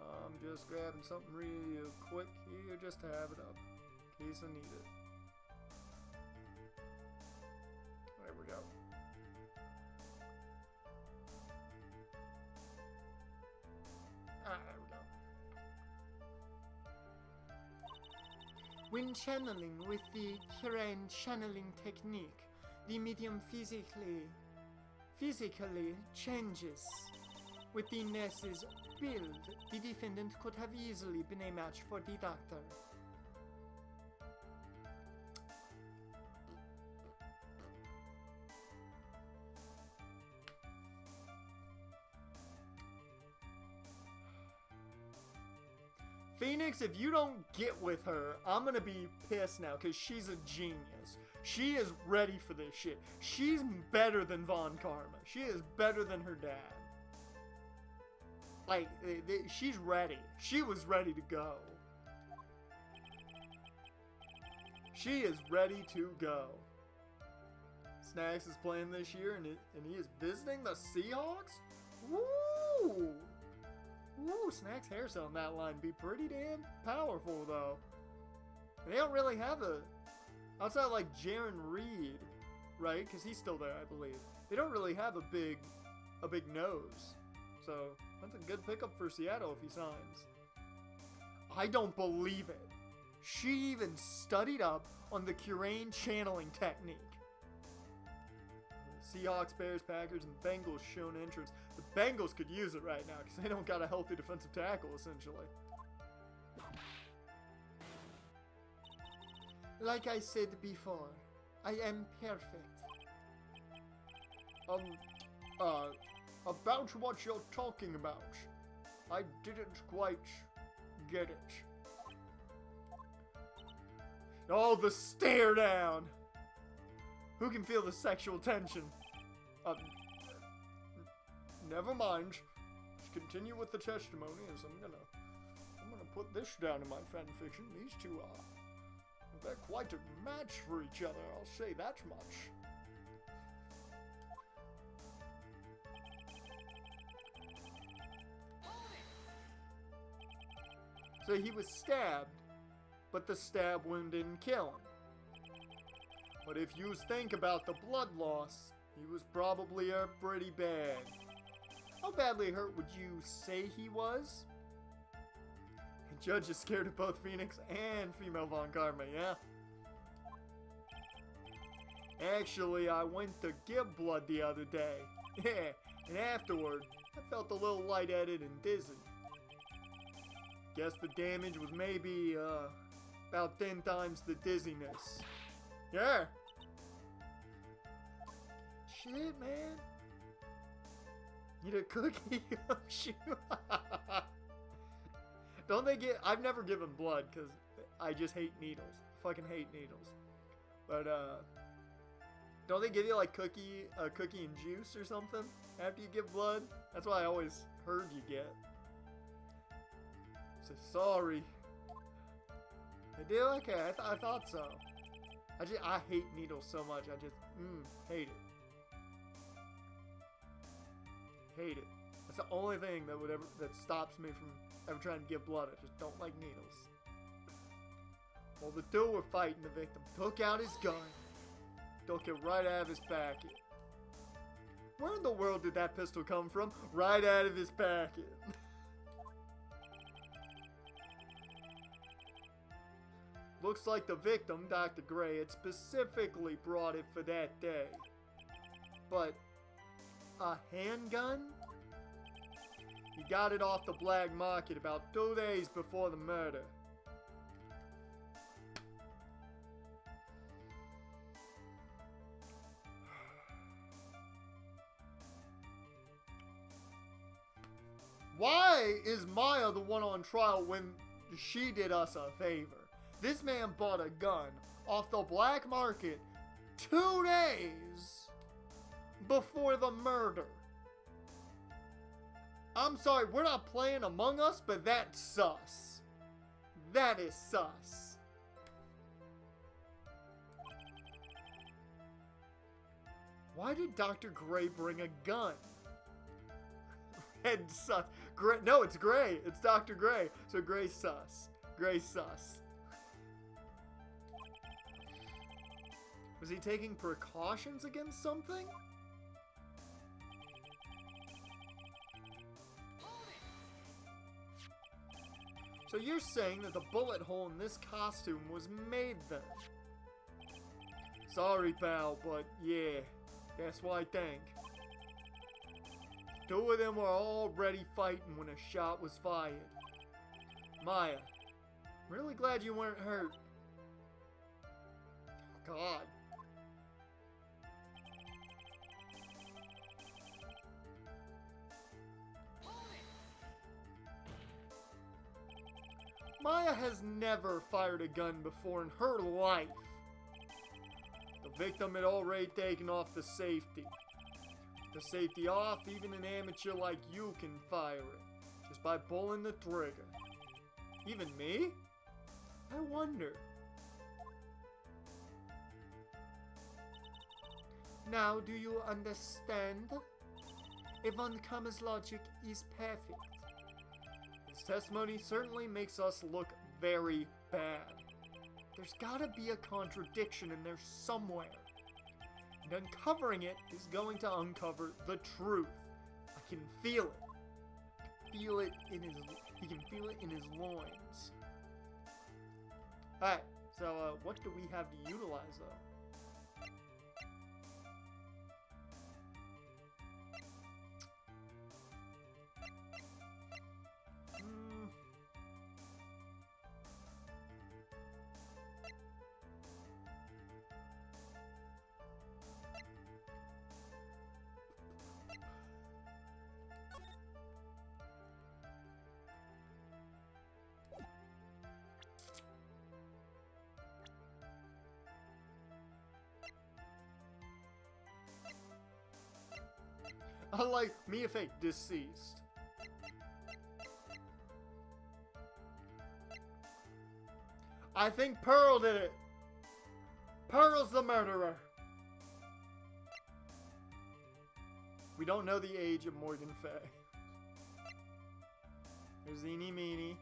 A: I'm just grabbing something real quick here just to have it up in case I need it. there we go.
B: When channeling with the Kiran channeling technique, the medium physically changes. With the nurse's build, the defendant could have easily been a match for the doctor.
A: Phoenix, if you don't get with her, I'm gonna be pissed now, because she's a genius. She is ready for this shit. She's better than Von Karma. She is better than her dad. Like, she's ready. She was ready to go. She is ready to go. Snacks is playing this year, and he is visiting the Seahawks? Woo! Woo, Snacks' hairstyle on that line be pretty damn powerful, though. They don't really have outside like Jaron Reed, right? Because he's still there, I believe. They don't really have a big nose. So, that's a good pickup for Seattle if he signs. I don't believe it. She even studied up on the Curane channeling technique. Seahawks, Bears, Packers, and Bengals shown entrance. The Bengals could use it right now because they don't got a healthy defensive tackle, essentially.
B: Like I said before, I am perfect.
A: About what you're talking about. I didn't quite get it. Oh, the stare down! Who can feel the sexual tension? Never mind. Let's continue with the testimony, as I'm gonna put this down in my fan fiction. These two they're quite a match for each other, I'll say that much. So he was stabbed, but the stab wound didn't kill him. But if you think about the blood loss, he was probably hurt pretty bad. How badly hurt would you say he was? The judge is scared of both Phoenix and female Von Karma, yeah? Actually, I went to give blood the other day. Yeah, and afterward, I felt a little lightheaded and dizzy. Guess the damage was maybe, about 10 times the dizziness. Yeah.
B: Shit, man.
A: Need a cookie? Oh, shoot. Don't they get... I've never given blood, because I just hate needles. Fucking hate needles. But, don't they give you, like, cookie and juice or something after you give blood? That's what I always heard you get. So, sorry. They do? Okay, I thought so. I hate needles so much. I just, hate it. Hate it. That's the only thing that stops me from ever trying to give blood. I just don't like needles. Well, the two were fighting. The victim took out his gun, took it right out of his packet. Where in the world did that pistol come from? Right out of his packet. Looks like the victim, Dr. Gray, had specifically brought it for that day. But a handgun? He got it off the black market about 2 days before the murder. Why is Maya the one on trial when she did us a favor? This man bought a gun off the black market 2 days before the murder. I'm sorry, we're not playing Among Us, but that's sus. That is sus. Why did Dr. Gray bring a gun? Red sus. Gray, no, it's Gray. It's Dr. Gray. So Gray sus. Gray sus. Was he taking precautions against something? So you're saying that the bullet hole in this costume was made then? Sorry, pal, but yeah, that's what I think. Two of them were already fighting when a shot was fired. Maya, really glad you weren't hurt. God. Maya has never fired a gun before in her life. The victim had already taken off the safety. The safety off, even an amateur like you can fire it, just by pulling the trigger. Even me? I wonder.
B: Now do you understand? Von Kammer's logic is perfect.
A: His testimony certainly makes us look very bad.
B: There's gotta be a contradiction in there somewhere. And uncovering it is going to uncover the truth.
A: I can feel it.
B: Feel it in his. He can feel it in his loins.
A: Alright, so what do we have to utilize though? Unlike Mia Fake, deceased. I think Pearl did it. Pearl's the murderer. We don't know the age of Morgan Fay. There's Eenie Meenie.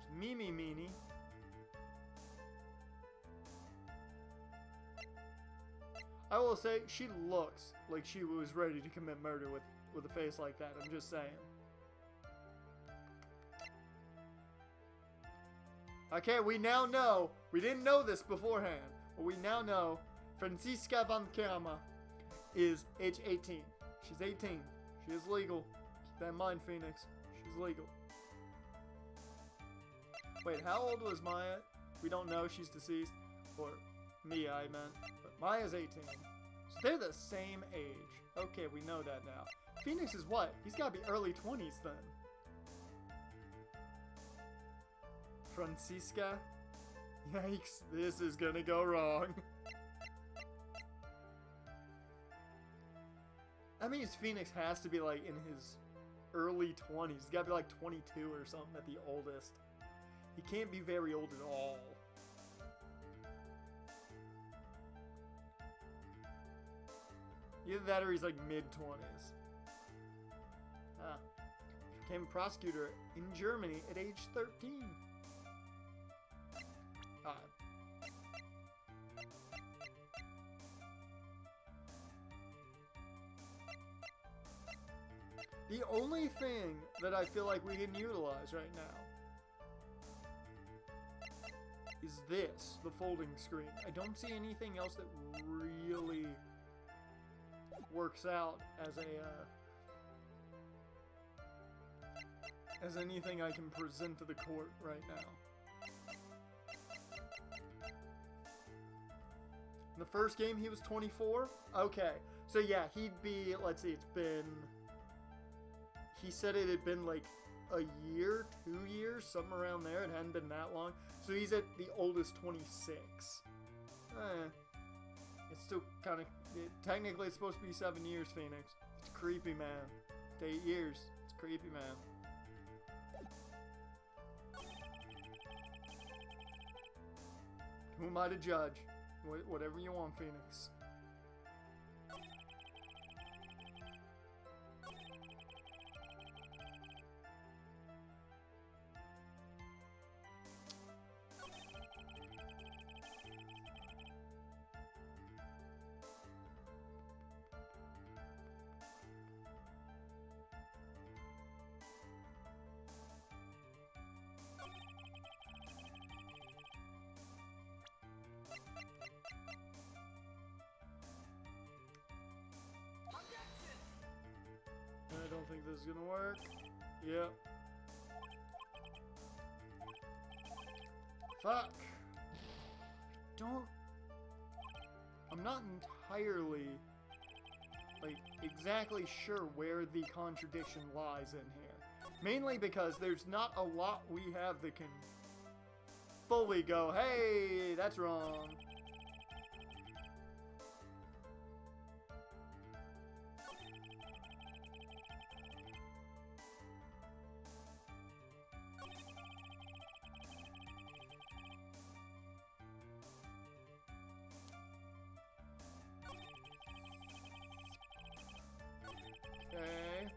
A: There's Mimi Meenie. I will say, she looks like she was ready to commit murder with a face like that. I'm just saying. Okay, we now know. We didn't know this beforehand. But we now know Franziska von Kammer is age 18. She's 18. She is legal. Keep that in mind, Phoenix. She's legal. Wait, how old was Maya? We don't know. She's deceased. Or Mia, I meant. But Maya's 18. So they're the same age. Okay, we know that now. Phoenix is what? He's got to be early 20s then. Franziska? Yikes, this is gonna go wrong. That means Phoenix has to be like in his early 20s. He's gotta be like 22 or something at the oldest. He can't be very old at all. Either that or he's like mid-20s. Ah. Became a prosecutor in Germany at age 13. The only thing that I feel like we can utilize right now is this, the folding screen. I don't see anything else that really works out as anything I can present to the court right now. In the first game, he was 24? Okay. So yeah, he'd be, let's see, it's been... He said it had been like a year, 2 years, something around there. It hadn't been that long. So he's at the oldest 26. It's still kind of... Technically, it's supposed to be 7 years, Phoenix. It's creepy, man. It's 8 years. It's creepy, man. Who am I to judge? Whatever you want, Phoenix. this is gonna work. Yep. Fuck. I'm not entirely, like, exactly sure where the contradiction lies in here. Mainly because there's not a lot we have that can fully go, hey, that's wrong. Okay.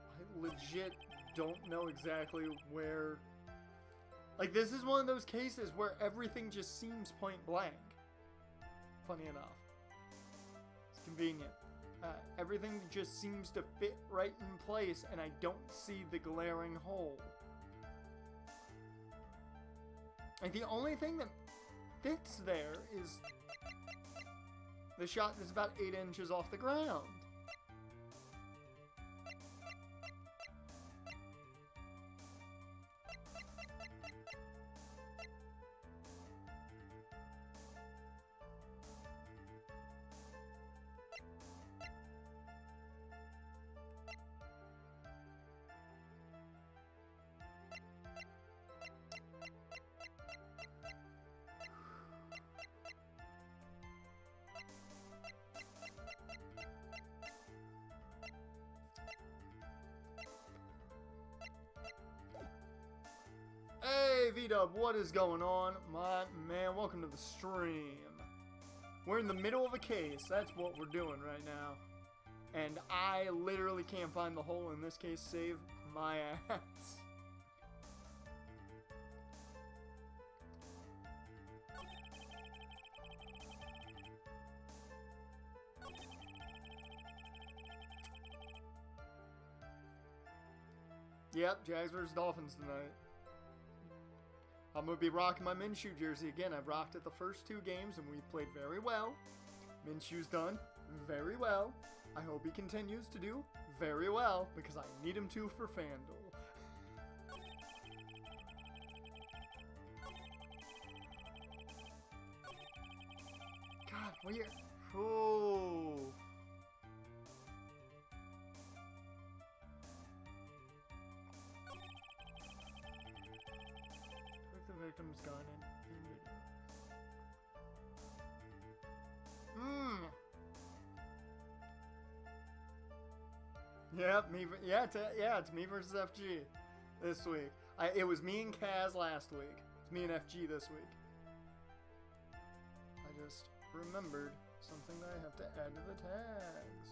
A: I legit don't know exactly where. Like, this is one of those cases where everything just seems point blank. Funny enough. It's convenient. Everything just seems to fit right in place, and I don't see the glaring hole. Like, the only thing that fits there is the shot that's about 8 inches off the ground. Hey, V-Dub, what is going on? My man, welcome to the stream. We're in the middle of a case. That's what we're doing right now. And I literally can't find the hole in this case. Save my ass. Yep, Jags vs. Dolphins tonight. I'm going to be rocking my Minshew jersey again. I've rocked it the first 2 games, and we played very well. Minshew's done very well. I hope he continues to do very well, because I need him to for FanDuel. God, weird. Oh. The victim's gun and Yep, it's me versus FG this week. It was me and Kaz last week. It's me and FG this week. I just remembered something that I have to add to the tags.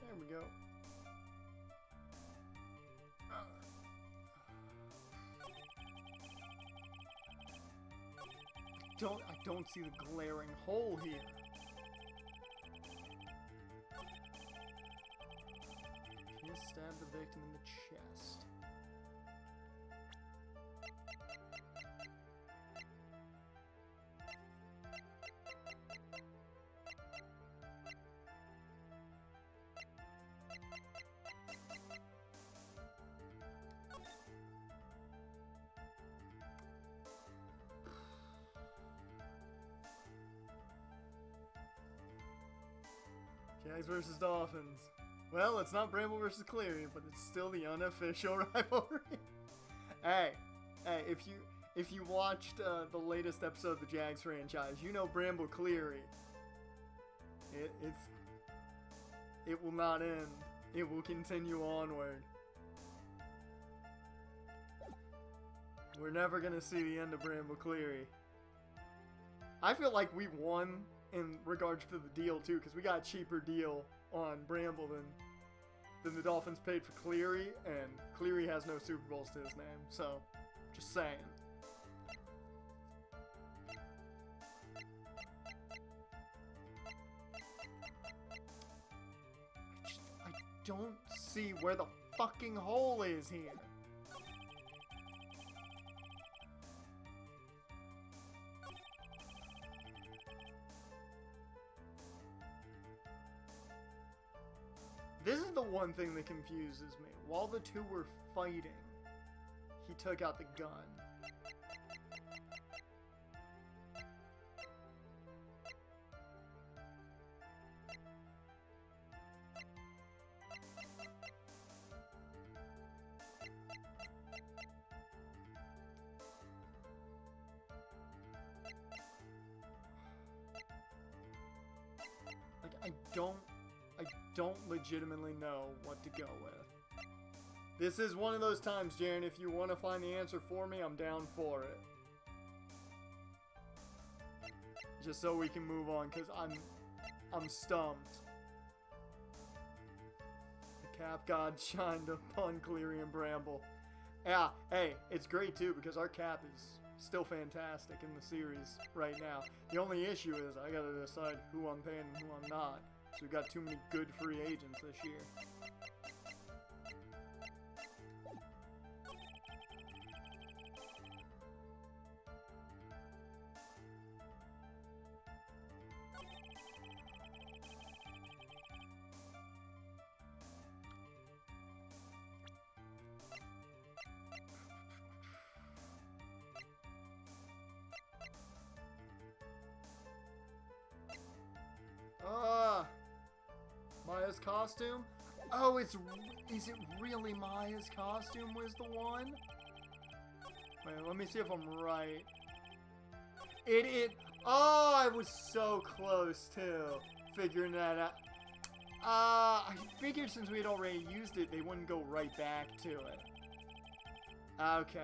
A: There we go. I don't see the glaring hole here. Just stab the victim in the chest. Jags versus Dolphins. Well, it's not Bramble versus Cleary, but it's still the unofficial rivalry. Hey, if you watched the latest episode of the Jags franchise, you know Bramble Cleary. It will not end. It will continue onward. We're never gonna see the end of Bramble Cleary. I feel like we won in regards to the deal too, because we got a cheaper deal on Bramble than the Dolphins paid for Cleary, and Cleary has no Super Bowls to his name, so just saying. I don't see where the fucking hole is here. This is the one thing that confuses me. While the two were fighting, he took out the gun. Like, I don't legitimately know what to go with. This is one of those times, Jaren, if you want to find the answer for me, I'm down for it. Just so we can move on, because I'm stumped. The cap god shined upon Cleary and Bramble. Yeah, hey, it's great too, because our cap is still fantastic in the series right now. The only issue is I gotta decide who I'm paying and who I'm not. So we've got too many good free agents this year. Maya's costume? Oh, is it really Maya's costume was the one? Wait, let me see if I'm right. Oh, I was so close too, figuring that out. I figured since we had already used it, they wouldn't go right back to it. Okay.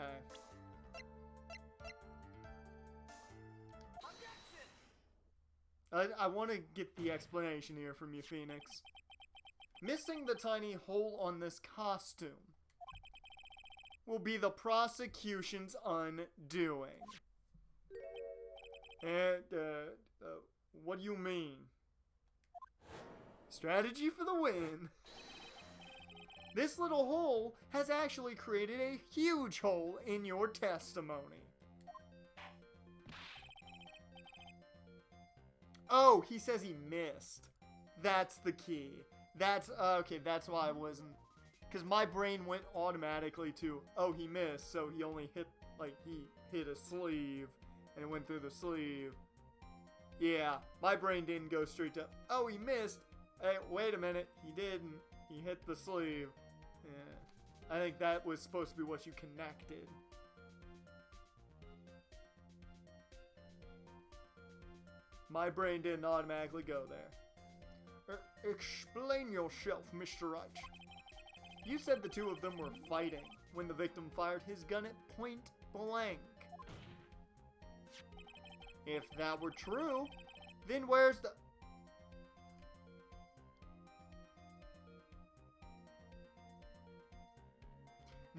A: I want to get the explanation here from you, Phoenix. Missing the tiny hole on this costume will be the prosecution's undoing. And, what do you mean? Strategy for the win. This little hole has actually created a huge hole in your testimony. Oh, he says he missed. That's the key. That's, okay, that's why I wasn't... Because my brain went automatically to, oh, he missed, so he only hit, like, he hit a sleeve, and it went through the sleeve. Yeah, my brain didn't go straight to, oh, he missed. Hey, wait a minute, he didn't. He hit the sleeve. Yeah, I think that was supposed to be what you connected. My brain didn't automatically go there. Explain yourself, Mr. Wright. You said the two of them were fighting when the victim fired his gun at point blank. If that were true, then where's the...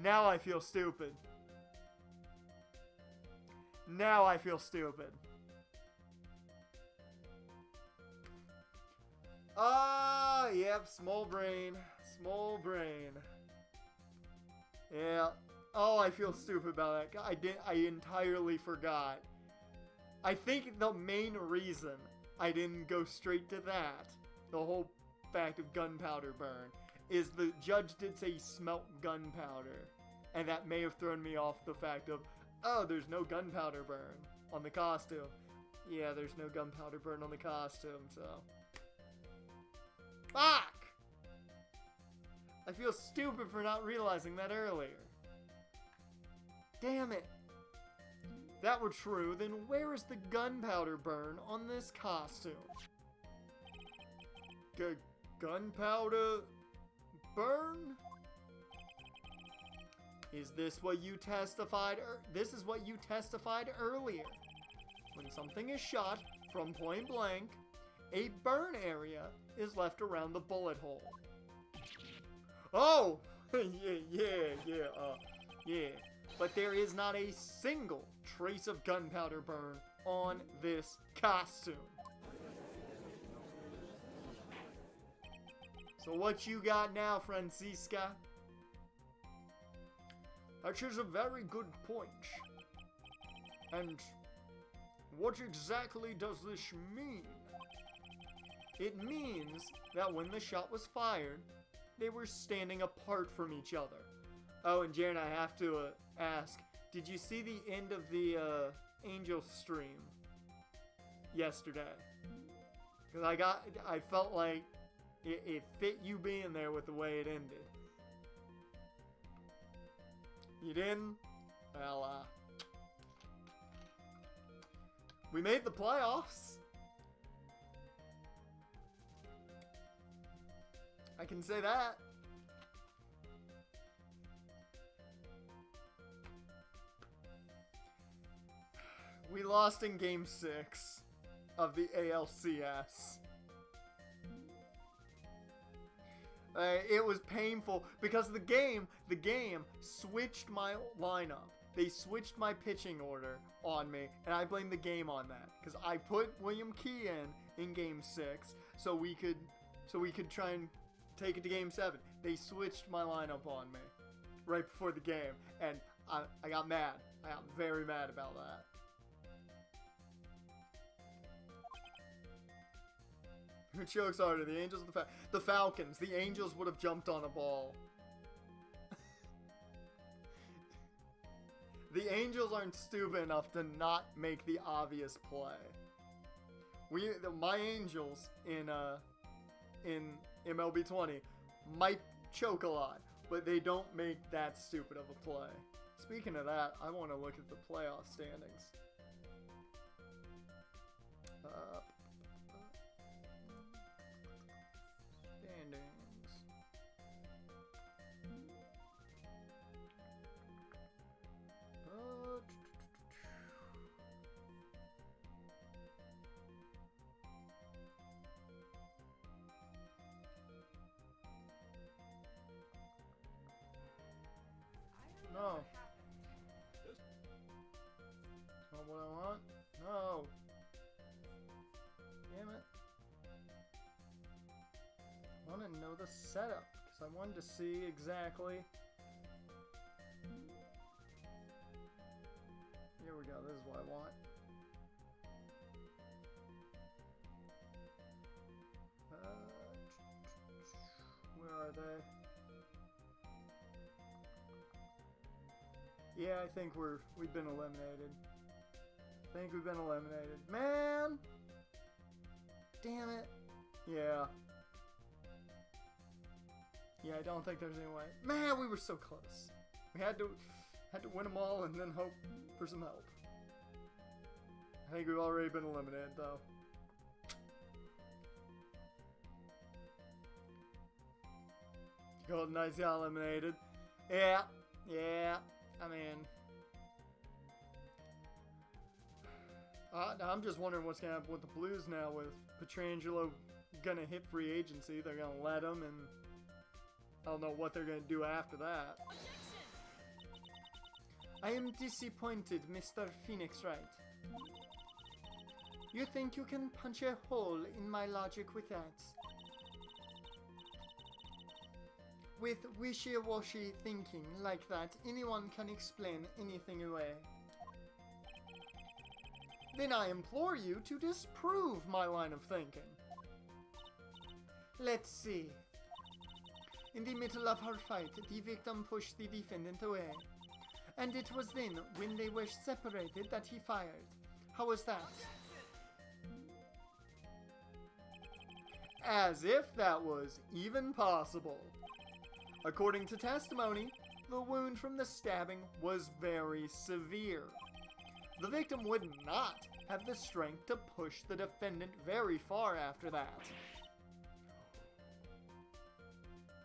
A: Now I feel stupid. Now I feel stupid. Ah, yep, small brain. Small brain. Yeah. Oh, I feel stupid about that. I entirely forgot. I think the main reason I didn't go straight to that, the whole fact of gunpowder burn, is the judge did say he smelt gunpowder. And that may have thrown me off the fact of, oh, there's no gunpowder burn on the costume. Yeah, there's no gunpowder burn on the costume, so... Fuck! I feel stupid for not realizing that earlier. Damn it. If that were true, then where is the gunpowder burn on this costume? Gunpowder burn? Is this what you testified? This is what you testified earlier. When something is shot from point blank, a burn area is left around the bullet hole. Oh! Yeah. But there is not a single trace of gunpowder burn on this costume. So what you got now, Francisca? That is a very good point. And what exactly does this mean? It means that when the shot was fired, they were standing apart from each other. Oh, and Jaren, I have to ask, did you see the end of the Angel stream yesterday? Because I felt like it fit you being there with the way it ended. You didn't? Well, we made the playoffs. I can say that. We lost in Game 6 of the ALCS. It was painful because the game switched my lineup. They switched my pitching order on me, and I blame the game on that because I put William Key in Game 6 so we could try and take it to Game 7. They switched my lineup on me right before the game, and I got mad. I got very mad about that. Who chokes harder, the Angels or the Falcons? The Angels would have jumped on a ball. The Angels aren't stupid enough to not make the obvious play. My Angels in MLB 20 might choke a lot, but they don't make that stupid of a play. Speaking of that, I want to look at the playoff standings. No. That's not what I want. No. Damn it. I want to know the setup, because I wanted to see exactly. Here we go, this is what I want. Where are they? Yeah, I think we've been eliminated. Man! Damn it. Yeah. Yeah, I don't think there's any way. Man, we were so close. We had to win them all and then hope for some help. I think we've already been eliminated, though. Golden Knights got eliminated. Yeah. I mean, I'm just wondering what's going to happen with the Blues now with Pietrangelo going to hit free agency. They're going to let him, and I don't know what they're going to do after that.
B: I am disappointed, Mr. Phoenix Wright. You think you can punch a hole in my logic with that? With wishy-washy thinking like that, anyone can explain anything away.
A: Then I implore you to disprove my line of thinking.
B: Let's see. In the middle of our fight, the victim pushed the defendant away. And it was then, when they were separated, that he fired. How was that?
A: As if that was even possible. According to testimony, the wound from the stabbing was very severe. The victim would not have the strength to push the defendant very far after that.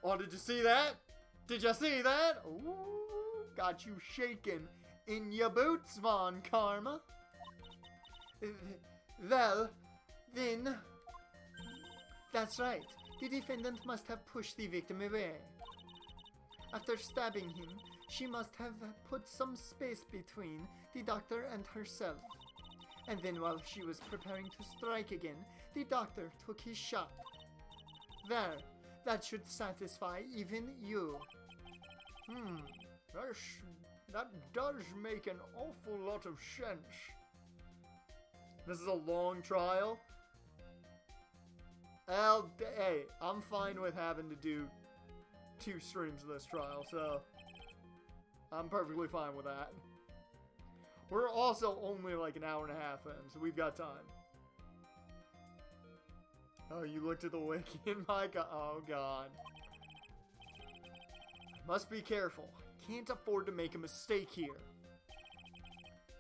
A: Oh, did you see that? Did you see that? Ooh, got you shaking in your boots, Von Karma.
B: Well, then... That's right. The defendant must have pushed the victim away. After stabbing him, she must have put some space between the doctor and herself. And then while she was preparing to strike again, the doctor took his shot. There, that should satisfy even you.
A: That does make an awful lot of sense. This is a long trial. Hey, I'm fine with having to do 2 streams of this trial, so I'm perfectly fine with that. We're also only like an hour and a half in, so we've got time. Oh, you looked at the wiki and my god. Oh god. Must be careful. Can't afford to make a mistake here.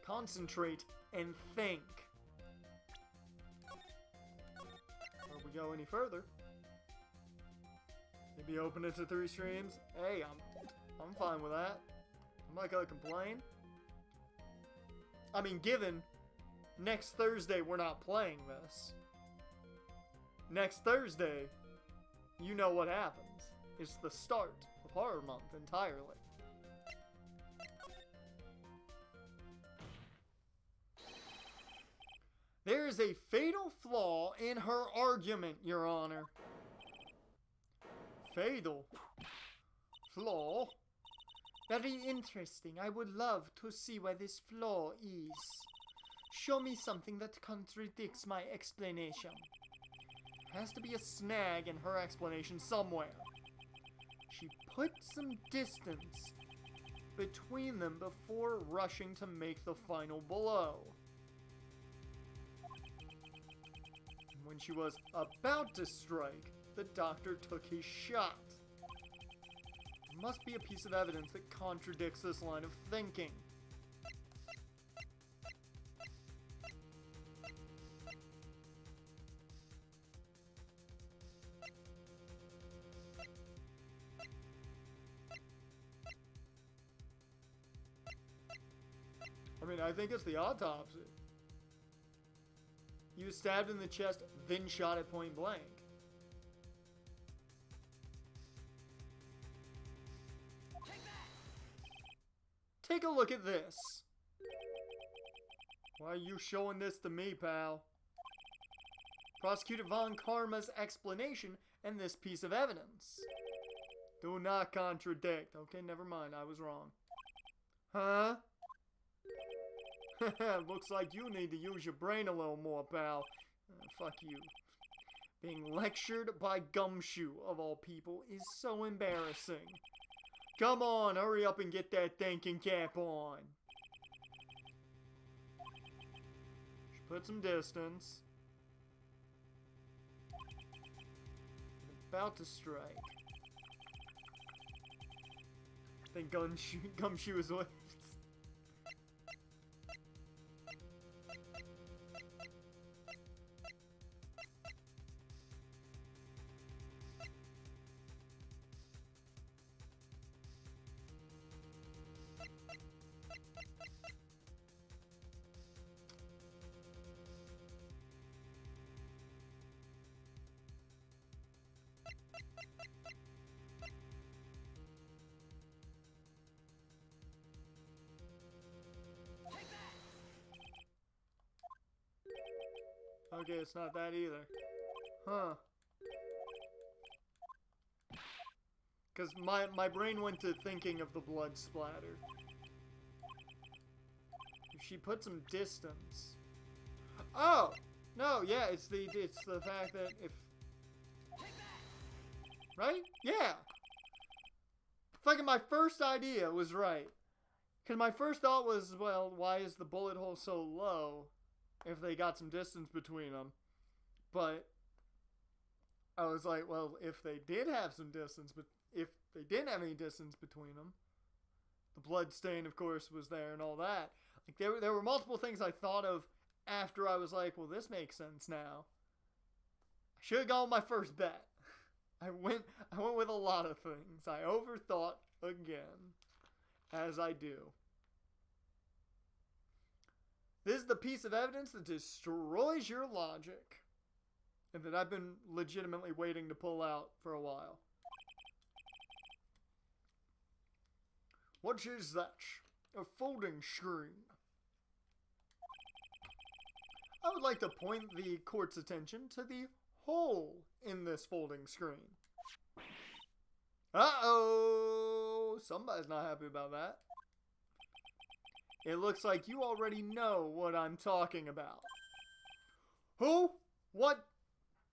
A: Concentrate and think. Before we go any further, maybe open it to 3 streams. Hey, I'm fine with that. I'm not gonna complain. I mean, given next Thursday we're not playing this. Next Thursday, you know what happens. It's the start of Horror Month entirely. There is a fatal flaw in her argument, Your Honor. Fatal flaw?
B: Very interesting. I would love to see where this flaw is. Show me something that contradicts my explanation.
A: Has to be a snag in her explanation somewhere. She put some distance between them before rushing to make the final blow. When she was about to strike, the doctor took his shot. There must be a piece of evidence that contradicts this line of thinking. I mean, I think it's the autopsy. He was stabbed in the chest, then shot at point blank. Take a look at this. Why are you showing this to me, pal? Prosecutor Von Karma's explanation and this piece of evidence do not contradict. Okay, never mind, I was wrong. Huh? Looks like you need to use your brain a little more, pal. Fuck you. Being lectured by Gumshoe, of all people, is so embarrassing. Come on, hurry up and get that thinking cap on. Put some distance. About to strike. I think Gumshoe is with. Okay, it's not that either. Huh. Because my brain went to thinking of the blood splatter. If she put some distance. Oh! No, yeah, it's the fact that if... Right? Yeah! Fucking my first idea was right. Because my first thought was, well, why is the bullet hole so low if they got some distance between them? But I was like, well, if they did have some distance, but if they didn't have any distance between them, the blood stain, of course, was there and all that. Like there were multiple things I thought of after I was like, well, this makes sense now. I should have gone with my first bet. I went with a lot of things. I overthought again, as I do. This is the piece of evidence that destroys your logic, and that I've been legitimately waiting to pull out for a while. What is that? A folding screen. I would like to point the court's attention to the hole in this folding screen. Uh-oh! Somebody's not happy about that. It looks like you already know what I'm talking about. Who? What?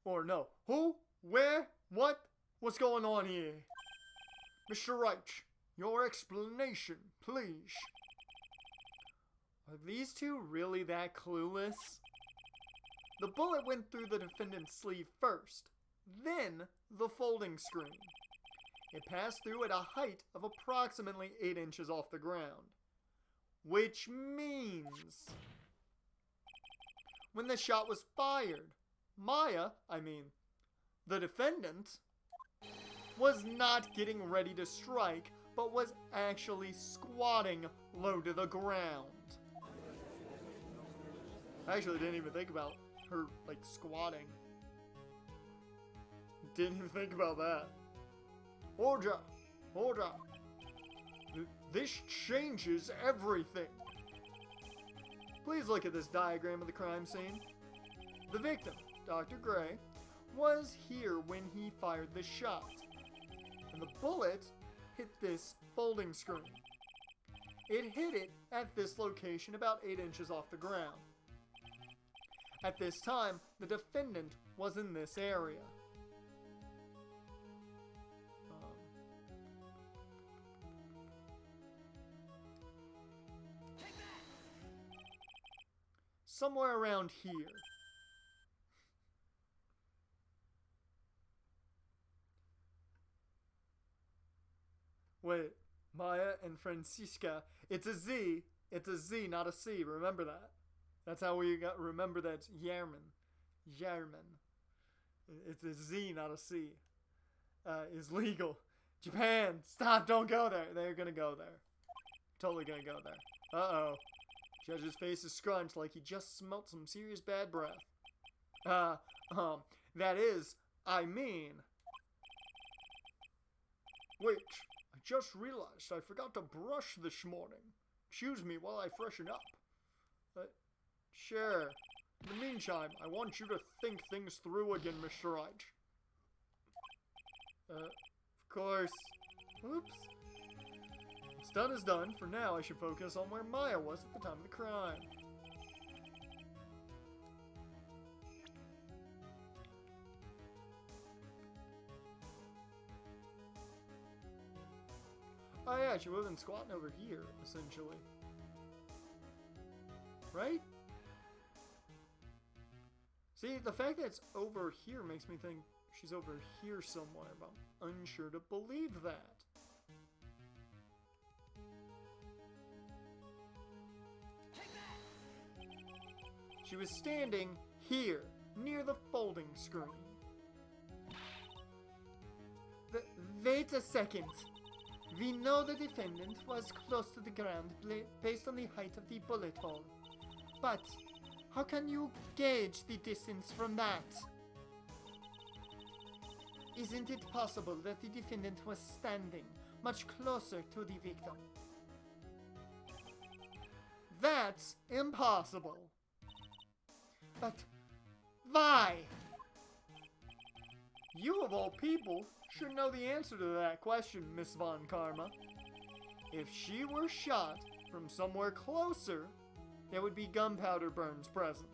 A: Or no. Who? Where? What? What's going on here? Mr. Wright, your explanation, please. Are these two really that clueless? The bullet went through the defendant's sleeve first, then the folding screen. It passed through at a height of approximately 8 inches off the ground. Which means, when the shot was fired, the defendant, was not getting ready to strike, but was actually squatting low to the ground. I actually didn't even think about her, like, squatting. Didn't even think about that. Order! This changes everything. Please look at this diagram of the crime scene. The victim, Dr. Gray, was here when he fired the shot, and the bullet hit this folding screen. It hit it at this location about 8 inches off the ground. At this time, the defendant was in this area. Somewhere around here. Wait, Maya and Francisca. It's a Z. It's a Z, not a C. Remember that. That's how we got. Remember that's Yarman. It's a Z, not a C. Is legal. Japan, stop! Don't go there. They're gonna go there. Totally gonna go there. Uh-oh. Judge's face is scrunched like he just smelt some serious bad breath. That is, I mean... Wait, I just realized I forgot to brush this morning. Excuse me while I freshen up. Sure. In the meantime, I want you to think things through again, Mr. Wright. Of course. Oops. What's done is done. For now, I should focus on where Maya was at the time of the crime. Oh yeah, she would have been squatting over here, essentially. Right? See, the fact that it's over here makes me think she's over here somewhere, but I'm unsure to believe that. She was standing here, near the folding screen. Wait a second. We know the defendant was close to the ground based on the height of the bullet hole. But how can you gauge the distance from that? Isn't it possible that the defendant was standing much closer to the victim? That's impossible. But why? You of all people should know the answer to that question, Miss Von Karma. If she were shot from somewhere closer, there would be gunpowder burns present.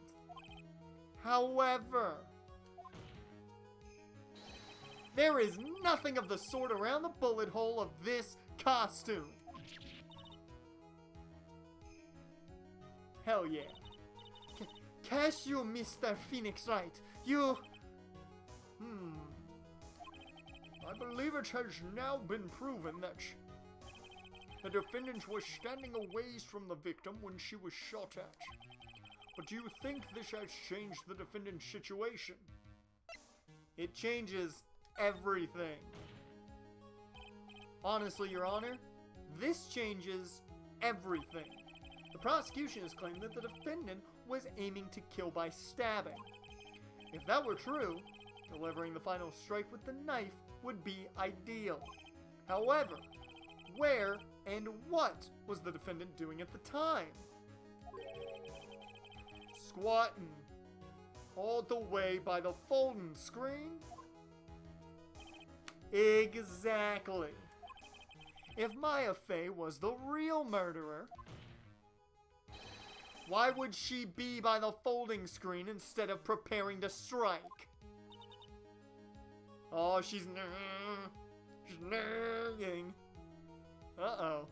A: However, there is nothing of the sort around the bullet hole of this costume. Hell yeah. Curse you, Mr. Phoenix Wright. You... I believe it has now been proven that the defendant was standing a ways from the victim when she was shot at. But do you think this has changed the defendant's situation? It changes everything. Honestly, Your Honor, this changes everything. The prosecution has claimed that the defendant was aiming to kill by stabbing. If that were true, delivering the final strike with the knife would be ideal. However, where and what was the defendant doing at the time? Squatting all the way by the folding screen? Exactly. If Maya Fey was the real murderer, why would she be by the folding screen instead of preparing to strike? Oh, she's nagging. Uh-oh.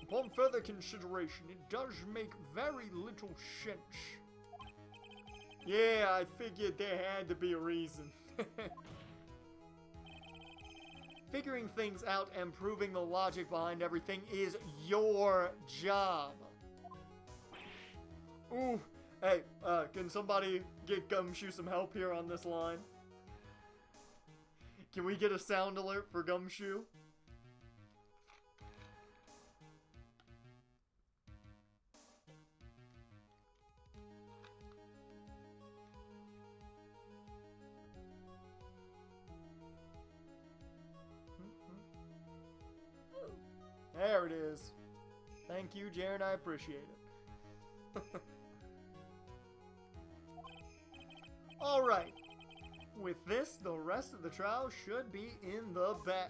A: Upon further consideration, it does make very little sense. Yeah, I figured there had to be a reason. Figuring things out and proving the logic behind everything is your job. Ooh, hey, can somebody get Gumshoe some help here on this line? Can we get a sound alert for Gumshoe? There it is. Thank you, Jaren. I appreciate it. Alright. With this, the rest of the trial should be in the bag.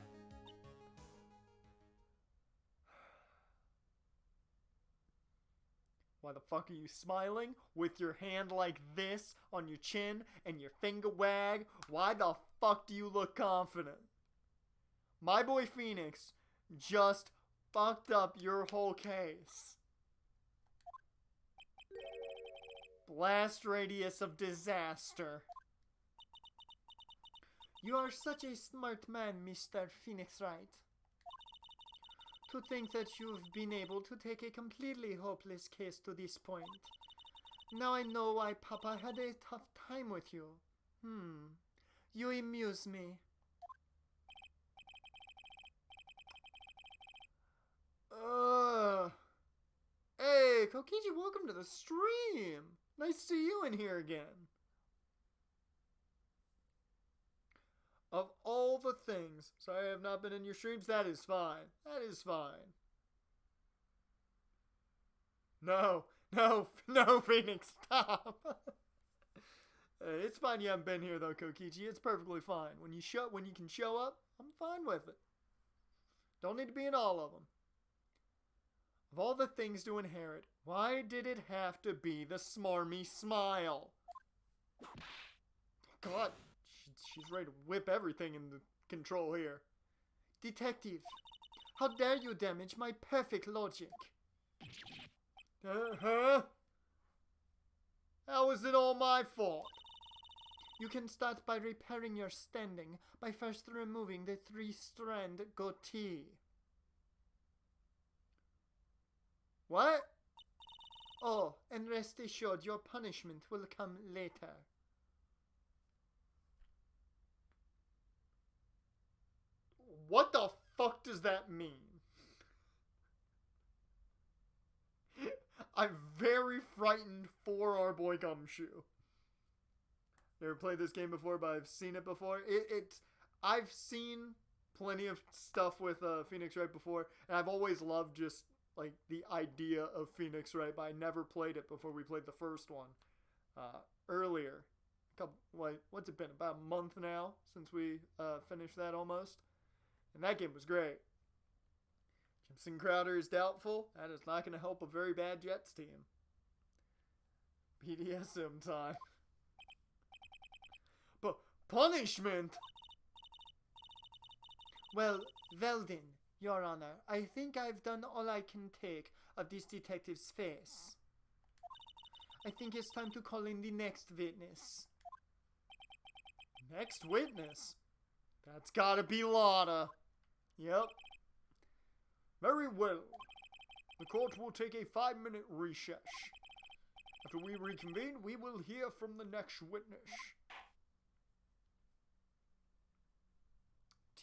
A: Why the fuck are you smiling? With your hand like this on your chin and your finger wag? Why the fuck do you look confident? My boy Phoenix just fucked up your whole case. Blast radius of disaster.
B: You are such a smart man, Mr. Phoenix Wright. To think that you've been able to take a completely hopeless case to this point. Now I know why Papa had a tough time with you. You amuse me.
A: Hey, Kokichi, welcome to the stream. Nice to see you in here again. Of all the things, sorry I have not been in your streams. That is fine. That is fine. No, Phoenix, stop. It's fine you haven't been here though, Kokichi. It's perfectly fine. When you can show up, I'm fine with it. Don't need to be in all of them. Of all the things to inherit, why did it have to be the smarmy smile? God, she's ready to whip everything in the control here.
B: Detective, how dare you damage my perfect logic?
A: Huh? How is it all my fault?
B: You can start by repairing your standing by first removing the 3-strand goatee.
A: What?
B: Oh, and rest assured your punishment will come later.
A: What the fuck does that mean? I'm very frightened for our boy Gumshoe. Never played this game before, but I've seen it before. I've seen plenty of stuff with Phoenix Wright before, and I've always loved just like the idea of Phoenix Wright, but I never played it before we played the first one earlier. What's it been? About a month now since we finished that almost, and that game was great. Jimson Crowder is doubtful. That is not going to help a very bad Jets team. BDSM time. But punishment.
B: Well then, Your Honor, I think I've done all I can take of this detective's face. I think it's time to call in the next witness.
A: Next witness? That's gotta be Lana. Yep. Very well. The court will take a 5-minute recess. After we reconvene, we will hear from the next witness.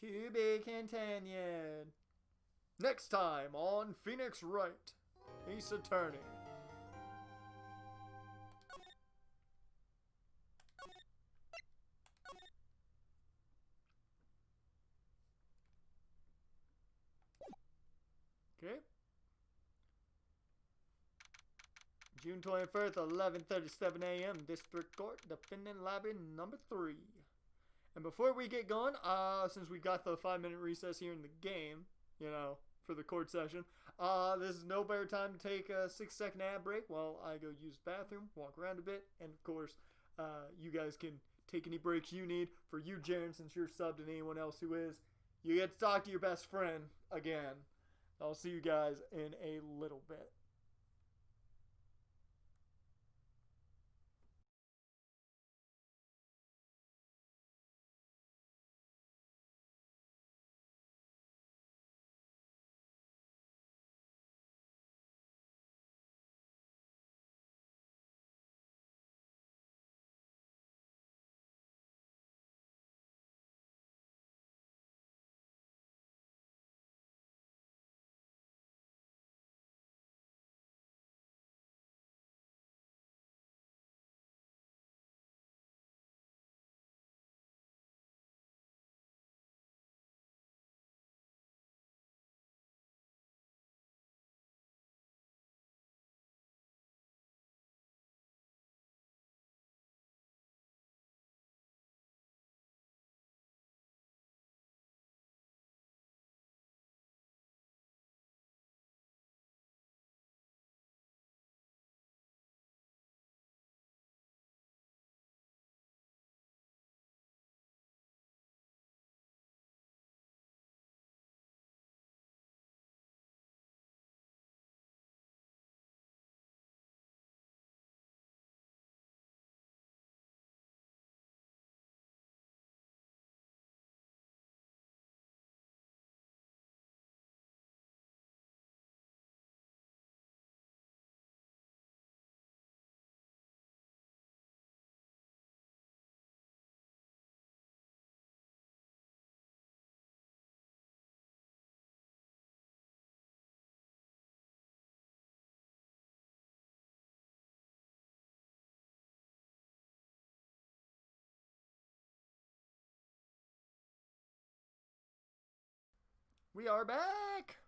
A: To be continued. Next time on Phoenix Wright, Ace Attorney. Okay. June 21st, 11:37 a.m. District Court, Defendant Lobby number 3. And before we get going, since we got the 5-minute recess here in the game, you know, for the court session, this is no better time to take a 6-second ad break while I go use the bathroom, walk around a bit, and of course, you guys can take any breaks you need. For you, Jaren, since you're subbed and anyone else who is, you get to talk to your best friend again. I'll see you guys in a little bit. We are back!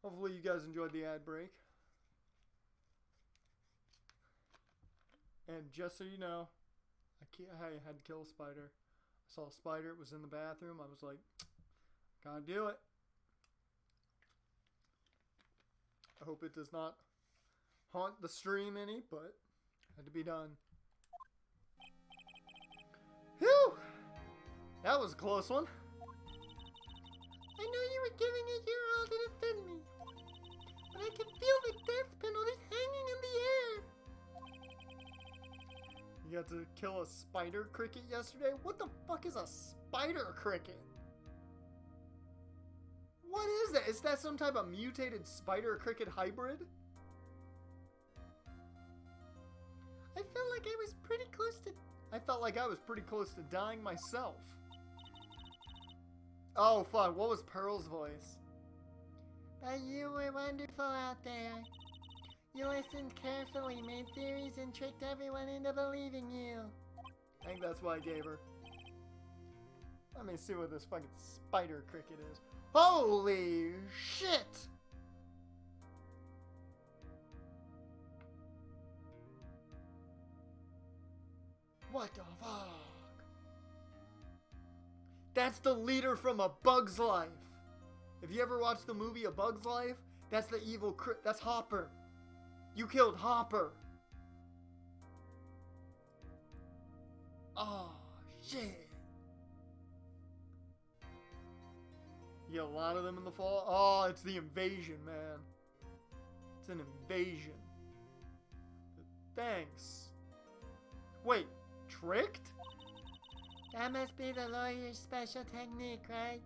A: Hopefully you guys enjoyed the ad break. And just so you know, I had to kill a spider. I saw a spider, it was in the bathroom. I was like, gotta do it. I hope it does not haunt the stream any, but had to be done. Whew! That was a close one.
B: I know you were giving it your all to defend me, but I can feel the death penalty hanging in the air.
A: You got to kill a spider cricket yesterday? What the fuck is a spider cricket? What is that? Is that some type of mutated spider cricket hybrid?
B: I felt like I was pretty close to
A: dying myself. Oh fuck, what was Pearl's voice?
B: But you were wonderful out there. You listened carefully, made theories, and tricked everyone into believing you.
A: I think that's what I gave her. Let me see what this fucking spider cricket is. Holy shit! What the fuck? That's the leader from A Bug's Life. If you ever watched the movie A Bug's Life, that's the evil that's Hopper. You killed Hopper. Oh, shit. You get a lot of them in the fall? Oh, it's the invasion, man. It's an invasion. Thanks. Wait, tricked?
B: That must be the lawyer's special technique, right?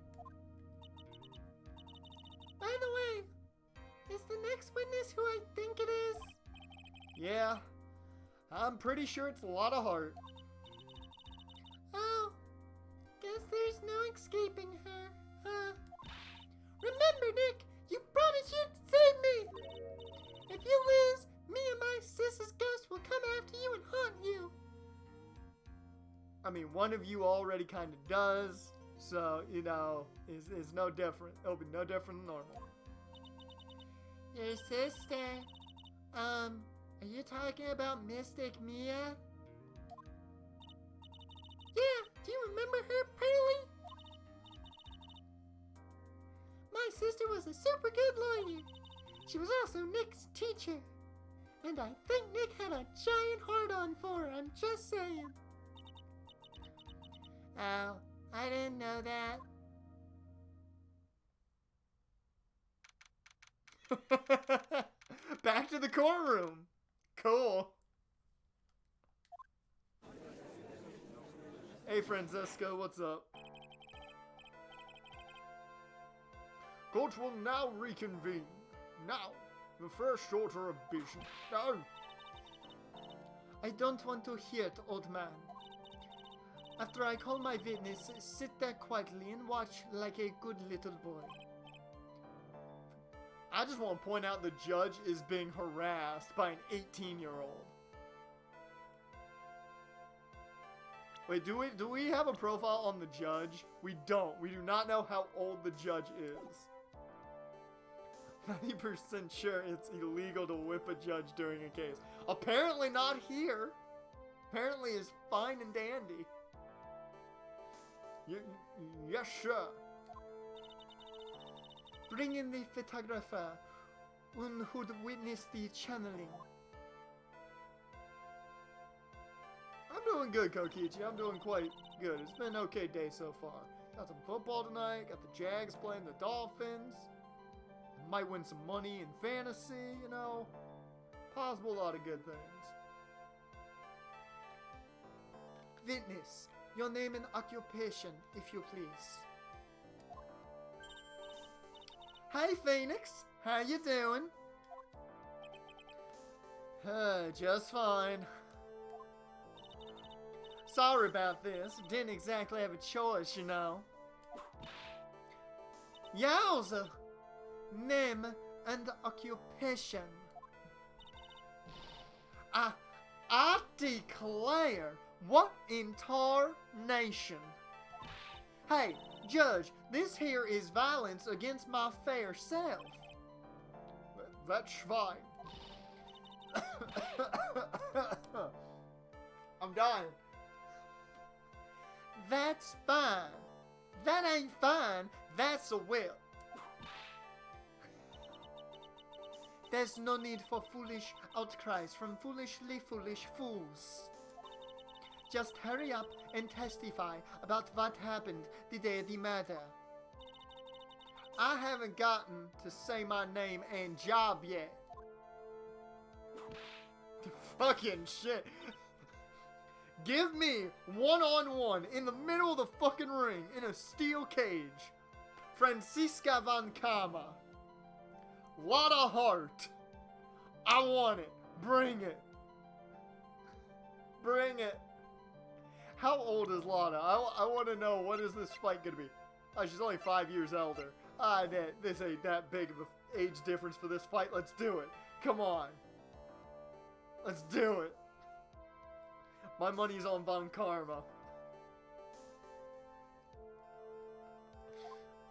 B: By the way, is the next witness who I think it is?
A: Yeah, I'm pretty sure it's a lot of heart.
B: Oh, guess there's no escaping her, huh? Remember, Nick, you promised you'd save me! If you lose, me and my sis's ghost will come after you and haunt you.
A: I mean, one of you already kind of does, so, you know, it's no different. It'll be no different than normal.
B: Your sister, are you talking about Mystic Mia? Yeah, do you remember her, Pearly? My sister was a super good lawyer. She was also Nick's teacher. And I think Nick had a giant heart-on for her, I'm just saying. Oh, I didn't know that.
A: Back to the courtroom. Cool. Hey, Francisco, what's up? Court will now reconvene. Now, the first order of business. No.
B: I don't want to hear it, old man. After I call my witness, sit there quietly and watch like a good little boy.
A: I just want to point out the judge is being harassed by an 18-year-old. Wait, do we have a profile on the judge? We don't. We do not know how old the judge is. 90% sure it's illegal to whip a judge during a case. Apparently not here. Apparently it's fine and dandy. Yes, sir.
B: Bring in the photographer who'd witness the channeling.
A: I'm doing good, Kokichi. I'm doing quite good. It's been an okay day so far. Got some football tonight. Got the Jags playing the Dolphins. Might win some money in fantasy, you know. Possible a lot of good things.
B: Witness, your name and occupation, if you please.
A: Hey, Phoenix. How you doing? Just fine. Sorry about this. Didn't exactly have a choice, you know.
B: Yowza! Name and occupation.
A: I declare, what in tarnation? Hey, Judge, this here is violence against my fair self. That's fine. I'm dying.
B: That's fine. That ain't fine, that's a whip. There's no need for foolish outcries from foolishly foolish fools. Just hurry up and testify about what happened the day of the murder.
A: I haven't gotten to say my name and job yet. Fucking shit. Give me one-on-one in the middle of the fucking ring in a steel cage. Francisca Van Kama. Lot of heart. I want it. Bring it. Bring it. How old is Lana? I want to know, what is this fight going to be? Oh, she's only 5 years older. This ain't that big of an age difference for this fight. Let's do it. Come on. Let's do it. My money's on Von Karma.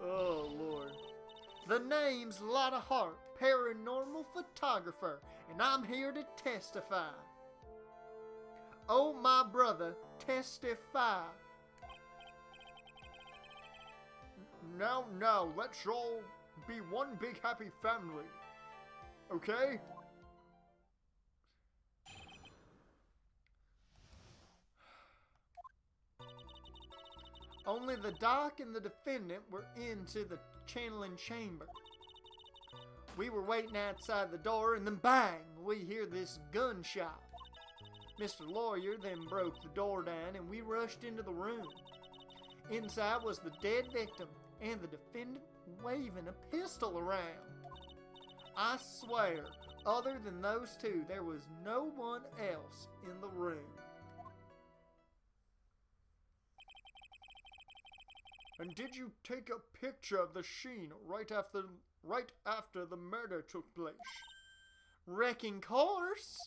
A: Oh, Lord. The name's Lotta Hart, paranormal photographer, and I'm here to testify. Oh, my brother, testify. Now, let's all be one big happy family. Okay? Only the doc and the defendant were into the channeling chamber. We were waiting outside the door, and then bang, we hear this gunshot. Mr. Lawyer then broke the door down, and we rushed into the room.
B: Inside was the dead victim and the defendant waving a pistol around. I swear, other than those two, there was no one else in the room.
A: And did you take a picture of the scene right after the murder took place?
B: Wrecking course.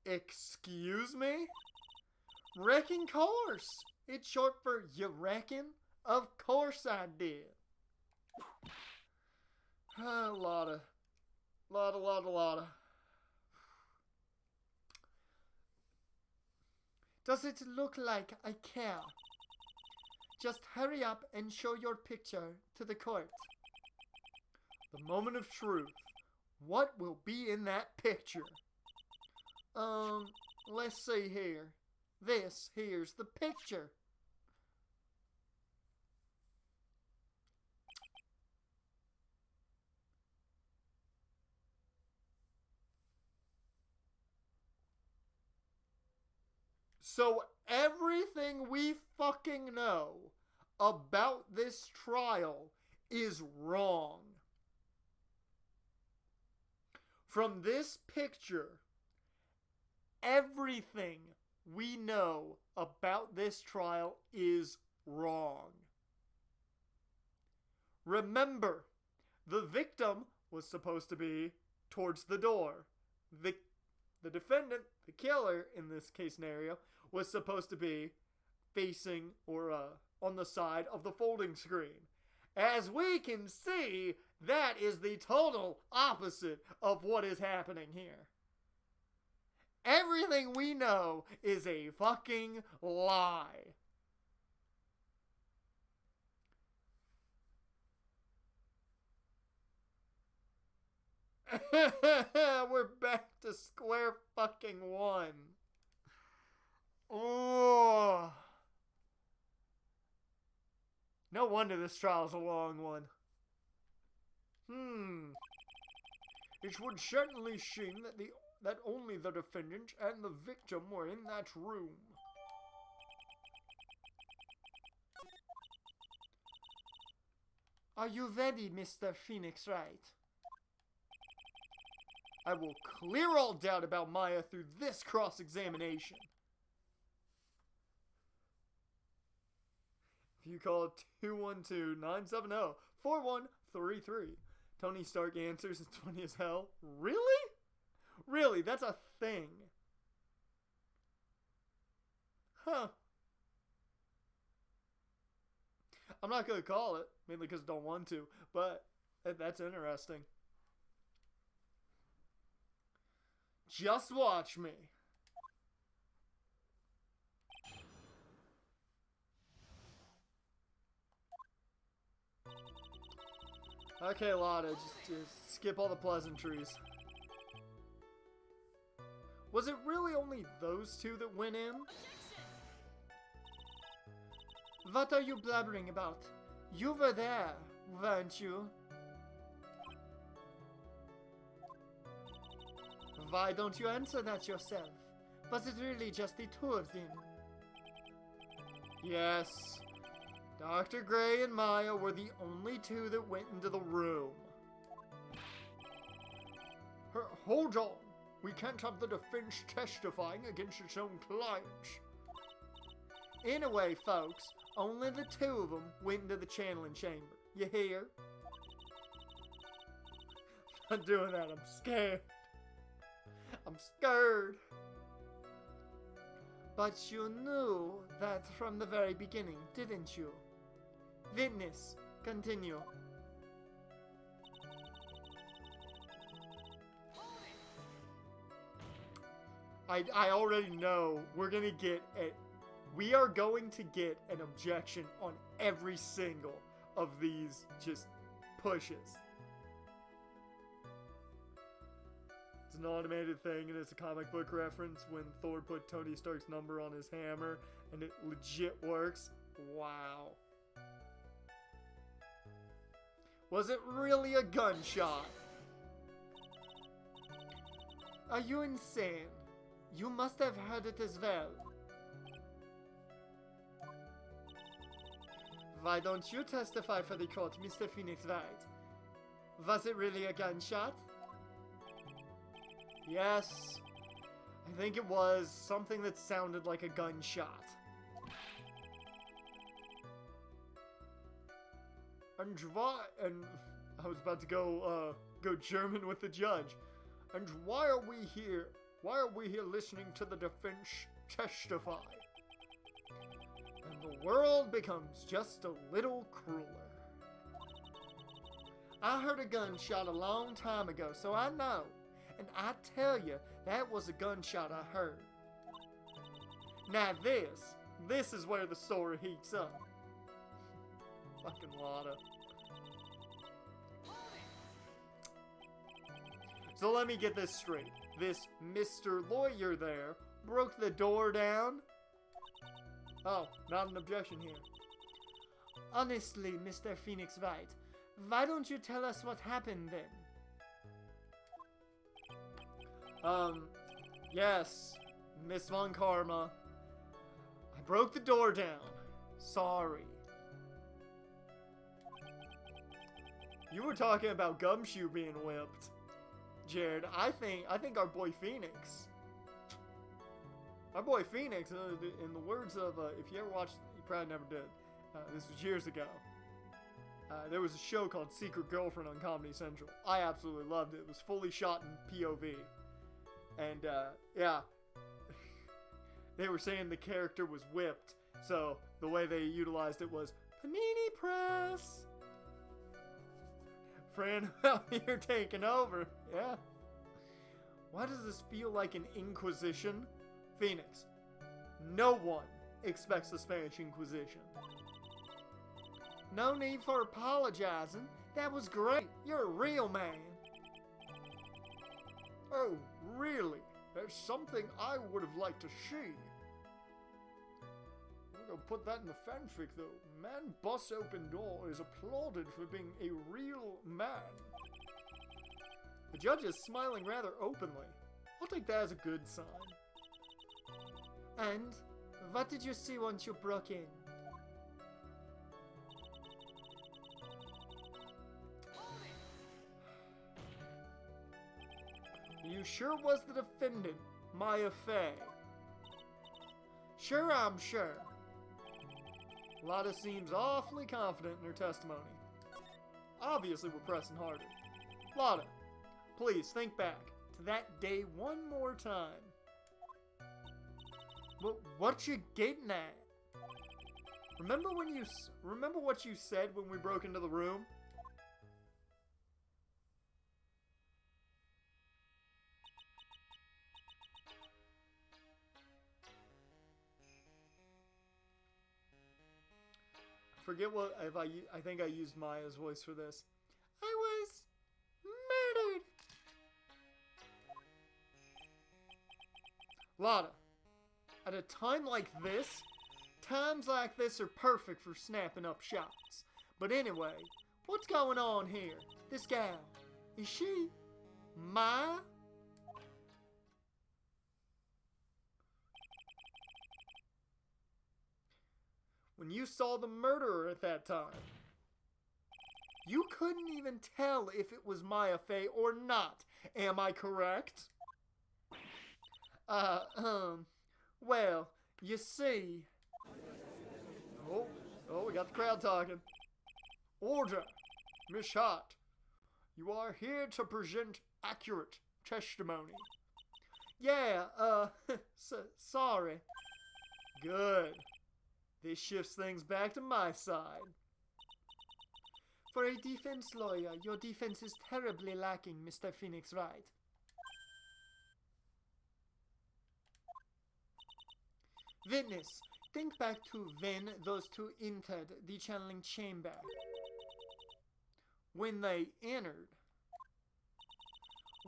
A: Excuse me?
B: Wrecking course. It's short for you reckon? Of course I did.
A: A lot of.
B: Does it look like I care? Just hurry up and show your picture to the court.
A: The moment of truth.
B: What will be in that picture? Let's see here. This here's the picture.
A: So everything we fucking know about this trial is wrong. From this picture, everything we know about this trial is wrong. Remember, the victim was supposed to be towards the door. The defendant, the killer in this case scenario, was supposed to be facing or on the side of the folding screen. As we can see, that is the total opposite of what is happening here. Everything we know is a fucking lie. We're back to square fucking one. Oh. No wonder this trial's a long one. It would certainly seem that only the defendant and the victim were in that room.
B: Are you ready, Mr. Phoenix Wright?
A: I will clear all doubt about Maya through this cross-examination. If you call 212-970-4133, Tony Stark answers. It's funny as hell. Really? Really? That's a thing. Huh. I'm not going to call it, mainly because I don't want to, but that's interesting. Just watch me. Okay, Lotta, just skip all the pleasantries. Was it really only those two that went in?
B: What are you blabbering about? You were there, weren't you? Why don't you answer that yourself? Was it really just the two of them?
A: Yes. Dr. Gray and Maya were the only two that went into the room. Hold on. We can't have the defense testifying against its own clients.
B: Anyway, folks, only the two of them went into the channeling chamber. You hear?
A: I'm not doing that. I'm scared. I'm scared.
B: But you knew that from the very beginning, didn't you? Witness, continue.
A: I already know we are going to get an objection on every single of these just pushes. It's an automated thing, and it's a comic book reference when Thor put Tony Stark's number on his hammer, and it legit works. Wow. Was it really a gunshot?
B: Are you insane? You must have heard it as well. Why don't you testify for the court, Mr. Phoenix Wright? Was it really a gunshot?
A: Yes. I think it was something that sounded like a gunshot. And I was about to go German with the judge. And why are we here? Why are we here listening to the defense testify? And the world becomes just a little crueler.
B: I heard a gunshot a long time ago, so I know. And I tell you, that was a gunshot I heard.
A: Now this is where the story heats up. Fucking Lotta. So let me get this straight. This Mr. Lawyer there broke the door down. Oh, not an objection here.
B: Honestly, Mr. Phoenix Wright, why don't you tell us what happened then?
A: Yes, Miss Von Karma. I broke the door down. Sorry. You were talking about Gumshoe being whipped. Jared, I think our boy Phoenix. Our boy Phoenix, in the words of, if you ever watched, you probably never did. This was years ago. There was a show called Secret Girlfriend on Comedy Central. I absolutely loved it. It was fully shot in POV. And, yeah. They were saying the character was whipped. So, the way they utilized it was, Panini Press! Fran out here taking over. Yeah. Why does this feel like an Inquisition? Phoenix, no one expects the Spanish Inquisition.
B: No need for apologizing. That was great. You're a real man.
A: Oh, really? That's something I would have liked to see. I'm gonna put that in the fanfic, though. Man busts open door is applauded for being a real man. The judge is smiling rather openly. I'll take that as a good sign.
B: And what did you see once you broke in?
A: You sure was the defendant, Maya Fey?
B: Sure, I'm sure.
A: Lotta seems awfully confident in her testimony. Obviously, we're pressing harder. Lotta, please think back to that day one more time.
B: What you getting at?
A: Remember what you said when we broke into the room? Forget what I think I used Maya's voice for this.
B: I was murdered.
A: Lotta, at a time like this, times like this are perfect for snapping up shots. But anyway, what's going on here? This gal, is she Maya? When you saw the murderer at that time, you couldn't even tell if it was Maya Fey or not. Am I correct?
B: Well, you see...
A: Oh, we got the crowd talking. Order, Miss Hart. You are here to present accurate testimony.
B: Yeah, sorry.
A: Good. This shifts things back to my side.
B: For a defense lawyer, your defense is terribly lacking, Mr. Phoenix Wright. Witness, think back to when those two entered the channeling chamber.
A: When they entered.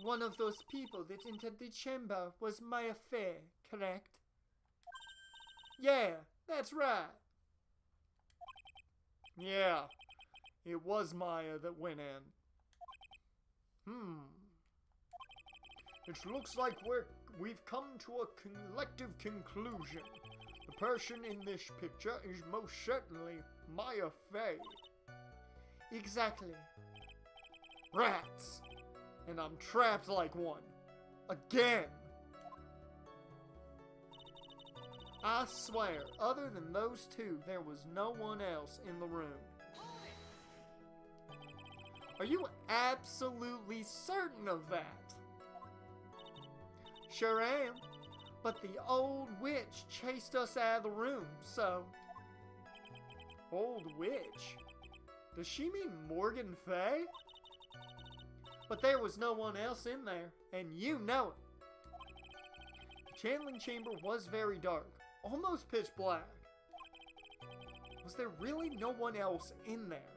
B: One of those people that entered the chamber was Maya Fey, correct?
A: Yeah, that's right. Yeah, it was Maya that went in. It looks like we've come to a collective conclusion. The person in this picture is most certainly Maya Fey.
B: Exactly.
A: Rats. And I'm trapped like one. Again.
B: I swear, other than those two, there was no one else in the room.
A: Are you absolutely certain of that?
B: Sure am. But the old witch chased us out of the room, so...
A: Old witch? Does she mean Morgan Fey?
B: But there was no one else in there, and you know it. The channeling chamber was very dark, almost pitch black. Was there really no one else in there?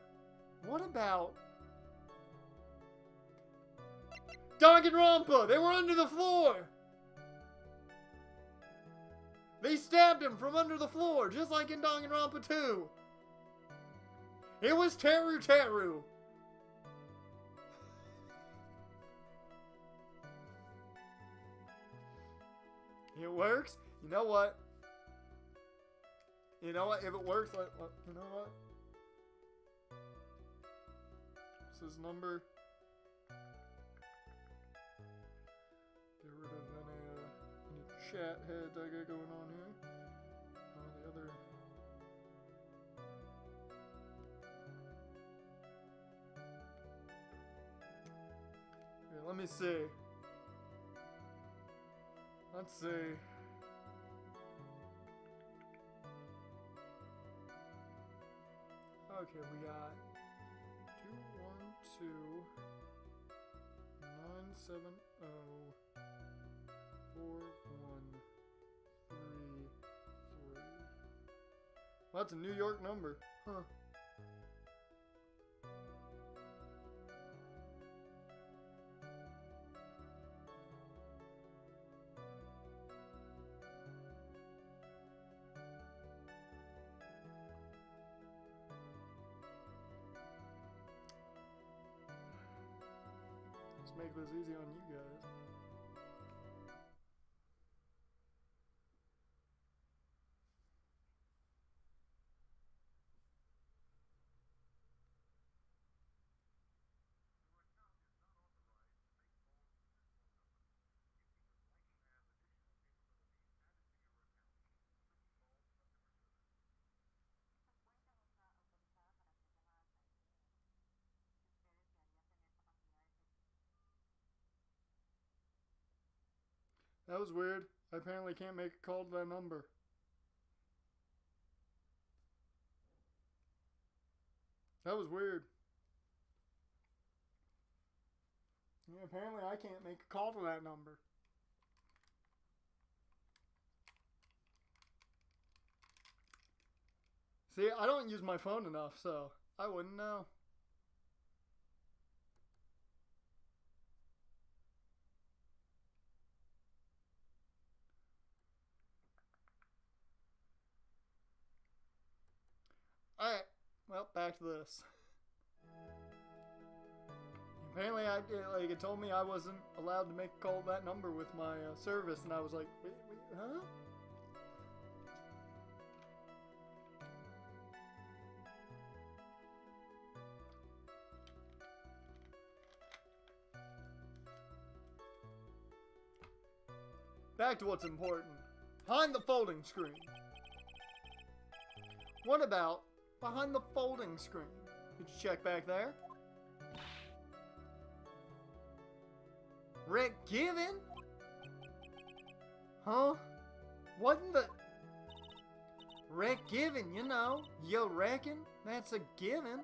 B: What about...
A: Danganronpa! They were under the floor! They stabbed him from under the floor, just like in Danganronpa 2. It was Teru Teru. It works. You know what? You know what? If it works, you know what? What's his number? Get rid of any chat heads I got going on here. The other. Here, let me see. Let's see. Okay, we got 212-970-4133. Well, that's a New York number. Huh. Let's make this easy on you guys. That was weird. I apparently can't make a call to that number. That was weird. Yeah, apparently I can't make a call to that number. See, I don't use my phone enough, so I wouldn't know. Alright, well, back to this. Apparently, it told me I wasn't allowed to make a call to that number with my service, and I was like, wait, huh? Back to what's important. Behind the folding screen. What about behind the folding screen? Did you check back there? Rick Given? Huh? Wasn't the... Rick Given, you know. You reckon? That's a given.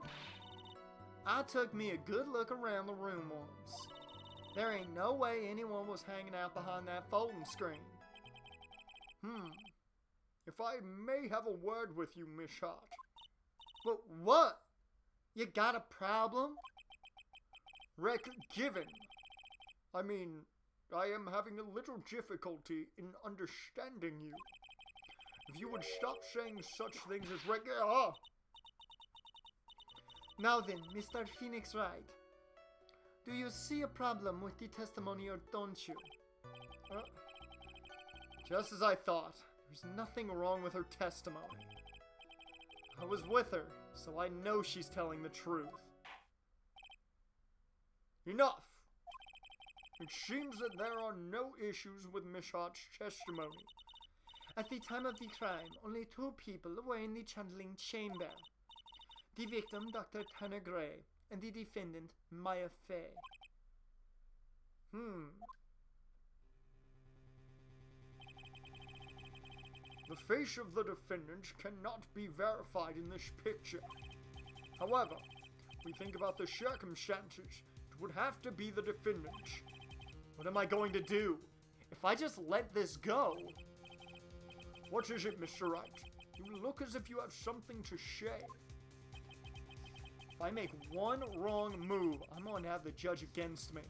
A: I took me a good look around the room once. There ain't no way anyone was hanging out behind that folding screen. If I may have a word with you, Miss Hart. But what? You got a problem? Rick Given. I mean, I am having a little difficulty in understanding you. If you would stop saying such things as Rick...
B: Now then, Mr. Phoenix Wright. Do you see a problem with the testimony or don't you?
A: Just as I thought. There's nothing wrong with her testimony. I was with her, so I know she's telling the truth. Enough! It seems that there are no issues with Miss Hart's testimony.
B: At the time of the crime, only 2 people were in the channeling chamber. The victim, Dr. Tanner Gray, and the defendant, Maya Fey.
A: The face of the defendant cannot be verified in this picture. However, we think about the circumstances. It would have to be the defendant. What am I going to do? If I just let this go... What is it, Mr. Wright? You look as if you have something to say. If I make one wrong move, I'm going to have the judge against me.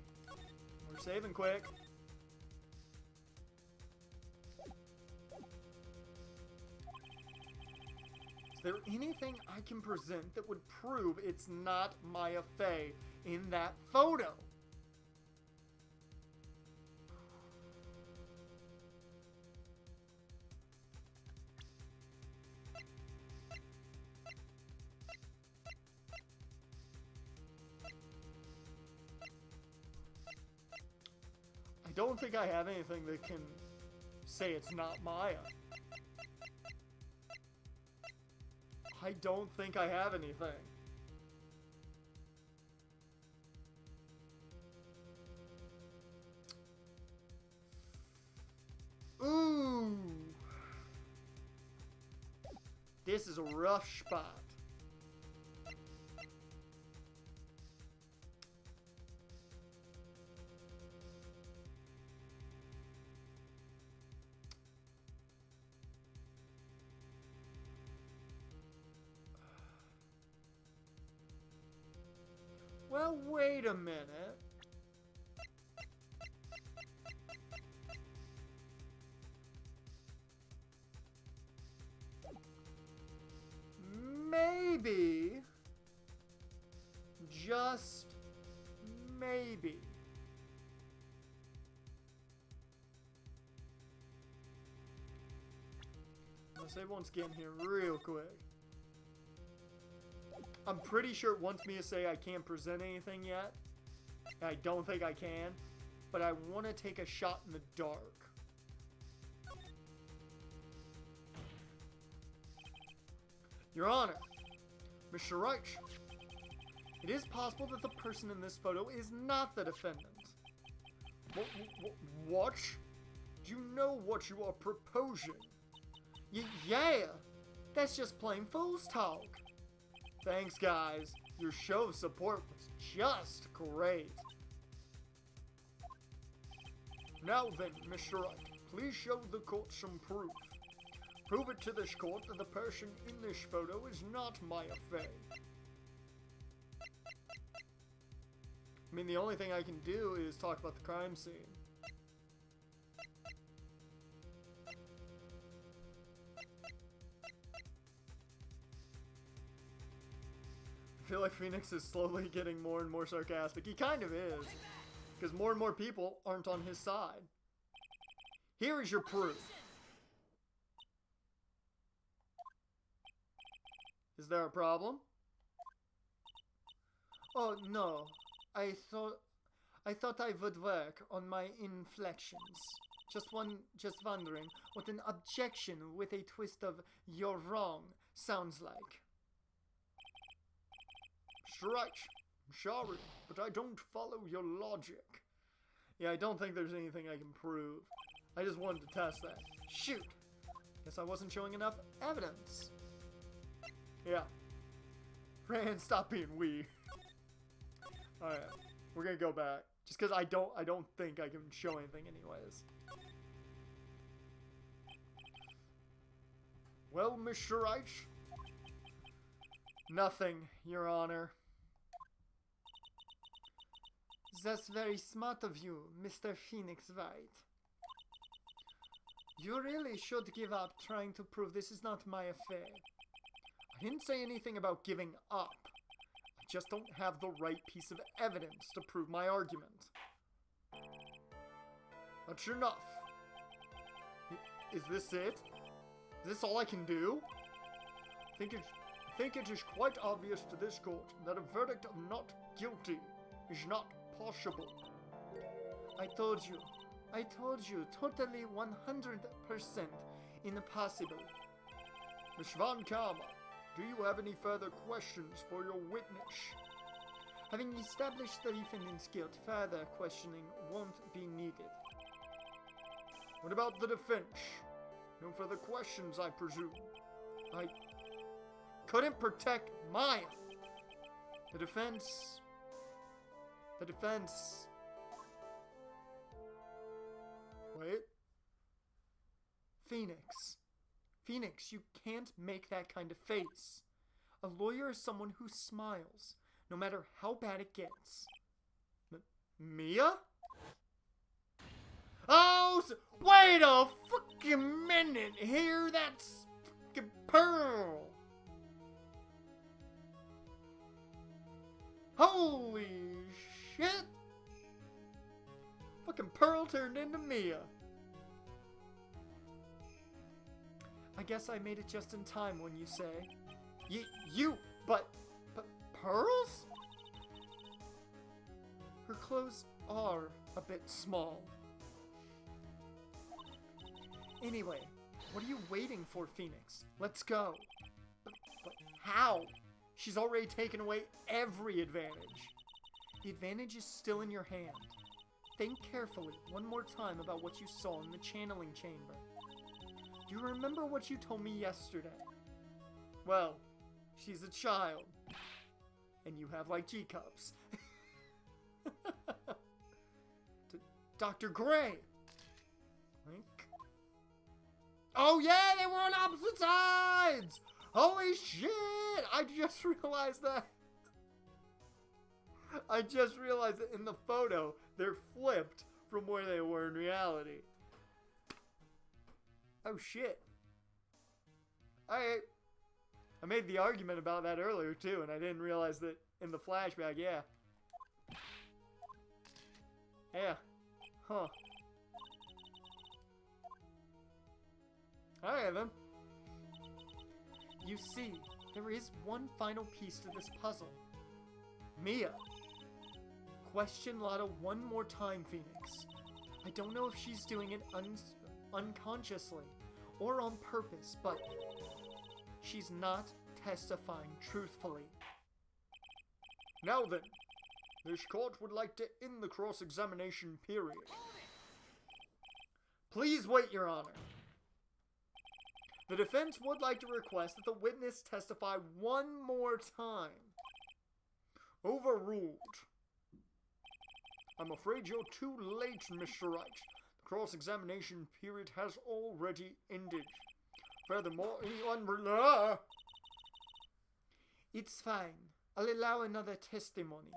A: We're saving quick. Is there anything I can present that would prove it's not Maya Fey in that photo? I don't think I have anything that can say it's not Maya. I don't think I have anything. Ooh. This is a rough spot. Well, wait a minute. Maybe, just maybe, I'll save once again here real quick. I'm pretty sure it wants me to say I can't present anything yet. I don't think I can, but I want to take a shot in the dark. Your Honor, Mr. Wright, it is possible that the person in this photo is not the defendant. What? Do you know what you are proposing? Yeah, that's just plain fool's talk. Thanks, guys. Your show of support was just great. Now then, Mr. Wright, please show the court some proof. Prove it to this court that the person in this photo is not Maya Fey. I mean, the only thing I can do is talk about the crime scene. I feel like Phoenix is slowly getting more and more sarcastic. He kind of is. Because more and more people aren't on his side. Here is your proof. Is there a problem?
B: Oh, no. I thought I would work on my inflections. Just wondering what an objection with a twist of "you're wrong" sounds like.
A: Right. I'm sorry, but I don't follow your logic. Yeah, I don't think there's anything I can prove. I just wanted to test that. Shoot! Guess I wasn't showing enough evidence. Yeah. Fran, stop being weird. Alright, we're gonna go back. Just because I don't think I can show anything anyways. Well, Mr. Wright? Nothing, Your Honor.
B: That's very smart of you, Mr. Phoenix Wright. You really should give up trying to prove this is not my affair.
A: I didn't say anything about giving up. I just don't have the right piece of evidence to prove my argument. That's enough. Is this it? Is this all I can do? I think I think it is quite obvious to this court that a verdict of not guilty is not possible.
B: I told you, totally 100% impossible.
A: Miss Von Karma, do you have any further questions for your witness?
B: Having established the defendant's guilt, further questioning won't be needed.
A: What about the defense? No further questions, I presume. I couldn't protect Maya. The defense... Wait.
B: Phoenix, you can't make that kind of face. A lawyer is someone who smiles, no matter how bad it gets.
A: Mia? Oh, wait a fucking minute here. That's fucking Pearl. Holy shit. Fucking Pearl turned into Mia.
B: I guess I made it just in time when you say.
A: But Pearls?
B: Her clothes are a bit small. Anyway, what are you waiting for, Phoenix? Let's go.
A: But how? She's already taken away every advantage.
B: The advantage is still in your hand. Think carefully one more time about what you saw in the channeling chamber. Do you remember what you told me yesterday?
A: Well, she's a child. And you have, like, G-cups. Dr. Gray. Link. Oh, yeah, they were on opposite sides! Holy shit! I just realized that. I just realized that in the photo, they're flipped from where they were in reality. Oh, shit. I made the argument about that earlier, too, and I didn't realize that in the flashback, yeah. Yeah. Huh. Alright, then.
B: You see, there is one final piece to this puzzle.
A: Mia.
B: Question Lotta one more time, Phoenix. I don't know if she's doing it unconsciously or on purpose, but she's not testifying truthfully.
A: Now then, this court would like to end the cross-examination period. Please wait, Your Honor. The defense would like to request that the witness testify one more time. Overruled. I'm afraid you're too late, Mr. Wright. The cross-examination period has already ended. Furthermore, anyone...
B: It's fine. I'll allow another testimony.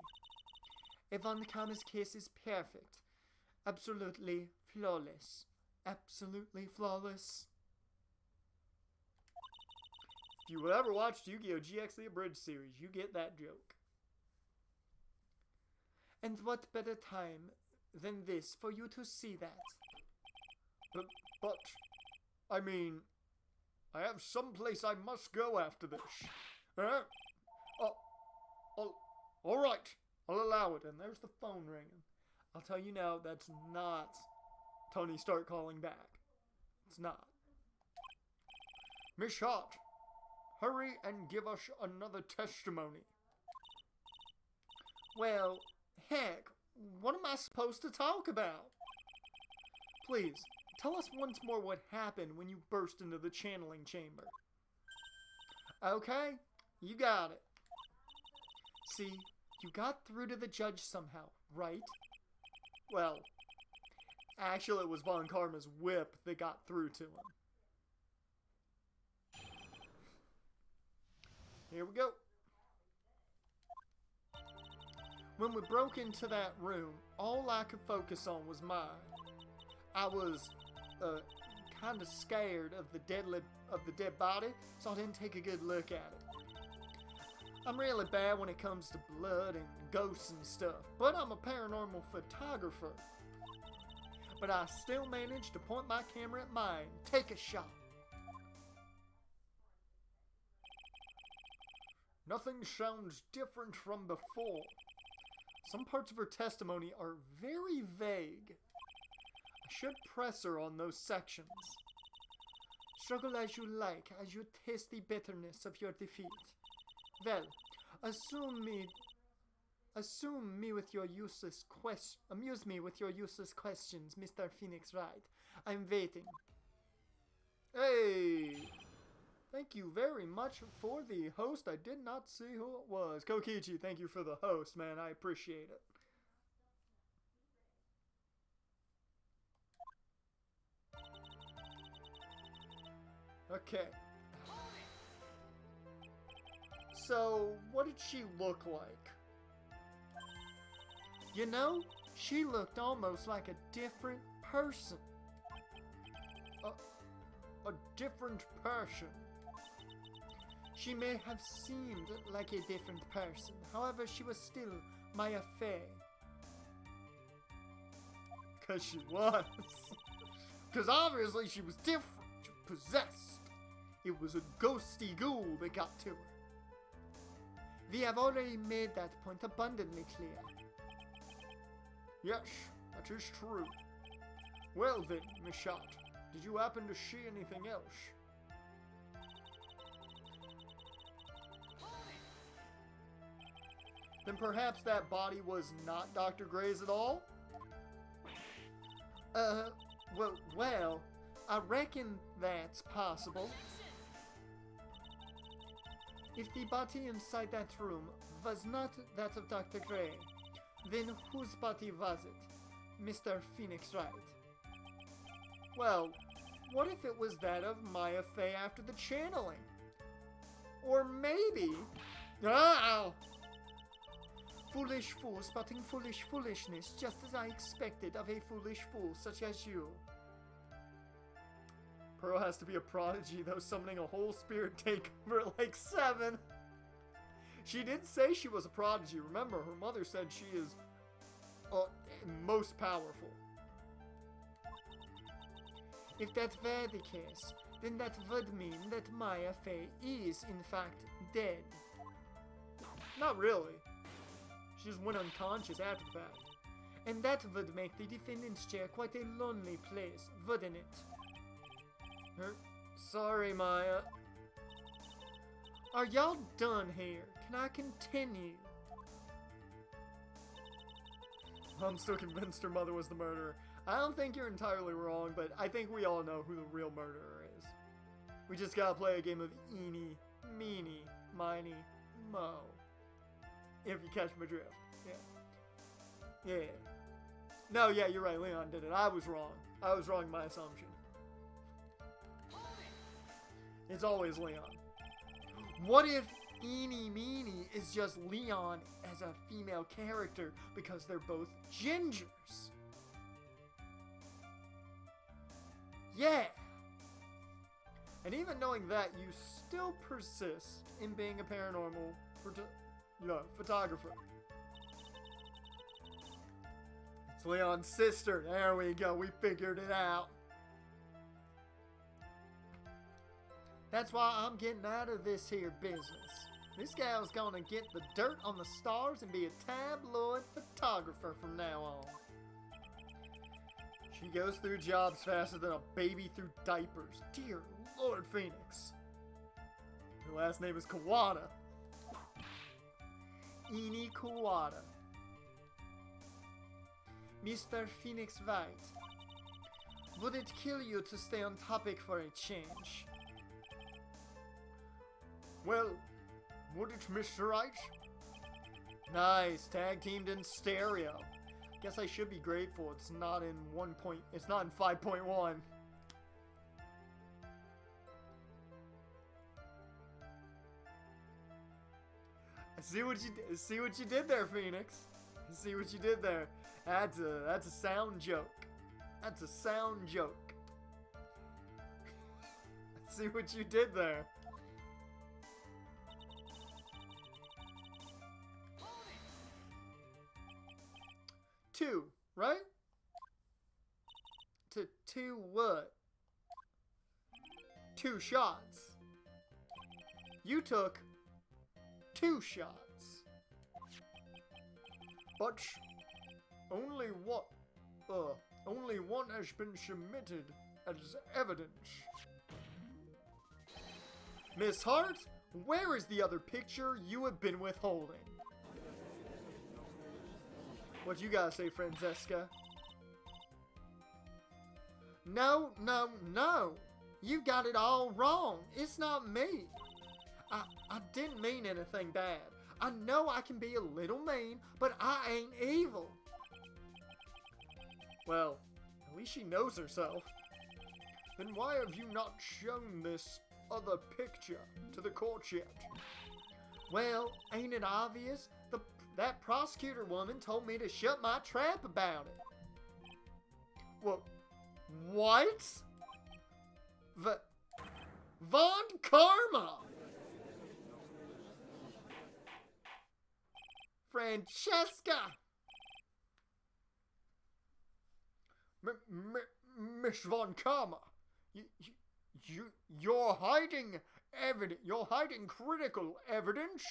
B: Von Karma's case is perfect. Absolutely flawless. Absolutely flawless.
A: If you ever watched Yu-Gi-Oh! GX The Abridged series, you get that joke.
B: And what better time than this for you to see that?
A: But, I mean, I have someplace I must go after this. All right, I'll allow it. And there's the phone ringing. I'll tell you now, that's not Tony Stark calling back. It's not. Miss Hart, hurry and give us another testimony.
B: Well, heck, what am I supposed to talk about? Please, tell us once more what happened when you burst into the channeling chamber.
A: Okay, you got it.
B: See, you got through to the judge somehow, right?
A: Well, actually it was Von Karma's whip that got through to him. Here we go. When we broke into that room, all I could focus on was mine. I was kind of scared of the dead body, so I didn't take a good look at it. I'm really bad when it comes to blood and ghosts and stuff, but I'm a paranormal photographer. But I still managed to point my camera at mine, take a shot. Nothing sounds different from before. Some parts of her testimony are very vague. I should press her on those sections.
B: Struggle as you like, as you taste the bitterness of your defeat. Well, amuse me with your useless questions, Mr. Phoenix Wright. I'm waiting.
A: Hey! Thank you very much for the host. I did not see who it was. Kokichi, thank you for the host, man. I appreciate it. Okay. So, what did she look like?
B: You know, she looked almost like a different person.
A: A different person?
B: She may have seemed like a different person. However, she was still Maya Fey.
A: 'Cause she was. 'Cause obviously she was different, possessed. It was a ghosty ghoul that got to her.
B: We have already made that point abundantly clear.
A: Yes, that is true. Well then, Miss Shot, did you happen to see anything else? Then perhaps that body was not Dr. Gray's at all?
B: Well, I reckon that's possible. If the body inside that room was not that of Dr. Gray, then whose body was it, Mr. Phoenix Wright?
A: Well, what if it was that of Maya Fey after the channeling? Or maybe... Ow!
B: Foolish fool spotting foolish foolishness, just as I expected of a foolish fool such as you.
A: Pearl has to be a prodigy, though, summoning a whole spirit takeover at like 7. She did say she was a prodigy. Remember, her mother said she is most powerful.
B: If that were the case, then that would mean that Maya Fey is, in fact, dead.
A: Not really. She just went unconscious after the fact.
B: And that would make the defendant's chair quite a lonely place, wouldn't it?
A: Sorry, Maya.
B: Are y'all done here? Can I continue?
A: I'm still convinced her mother was the murderer. I don't think you're entirely wrong, but I think we all know who the real murderer is. We just gotta play a game of eeny, meeny, miny, mo. If you catch my drift. Yeah. Yeah. No, yeah, you're right. Leon did it. I was wrong. I was wrong in my assumption. It's always Leon. What if Eeny Meeny is just Leon as a female character because they're both gingers? Yeah! And even knowing that, you still persist in being a paranormal photographer. It's Leon's sister. There we go. We figured it out.
B: That's why I'm getting out of this here business. This gal's gonna get the dirt on the stars and be a tabloid photographer from now on.
A: She goes through jobs faster than a baby through diapers. Dear Lord Phoenix. Her last name is Kawada.
B: Eeny Kawada. Mr. Phoenix Wright, would it kill you to stay on topic for a change?
A: Well, would it, Mr. Wright? Nice, tag teamed in stereo. Guess I should be grateful it's not in 5.1. See what you did there, Phoenix. See what you did there. That's a sound joke. That's a sound joke. See what you did there. Two, right?
B: To two what?
A: 2 shots. You took 2 shots. But only one has been submitted as evidence. Miss Hart, where is the other picture you have been withholding? What you gotta say, Francesca? No, no, no. You got it all wrong. It's not me. I didn't mean anything bad. I know I can be a little mean, but I ain't evil. Well, at least she knows herself. Then why have you not shown this other picture to the court yet? Well, ain't it obvious? That prosecutor woman told me to shut my trap about it. Well, what? Von Karma! Francesca! Miss Von Karma, you're hiding evidence. You're hiding critical evidence.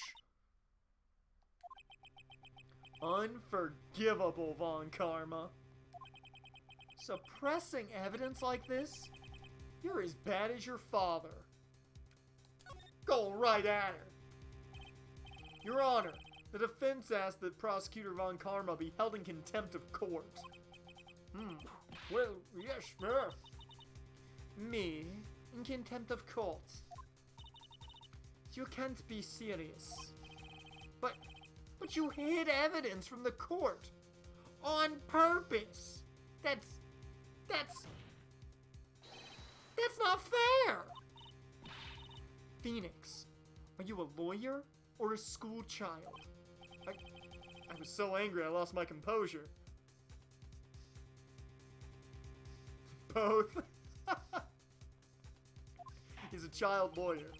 A: Unforgivable, Von Karma. Suppressing evidence like this? You're as bad as your father. Go right at her. Your Honor, the defense asked that Prosecutor Von Karma be held in contempt of court. Well, yes, sir. Me? In contempt of court? You can't be serious. But you hid evidence from the court. On purpose. That's not fair! Phoenix, are you a lawyer or a school child? I was so angry I lost my composure. Both. He's a child lawyer.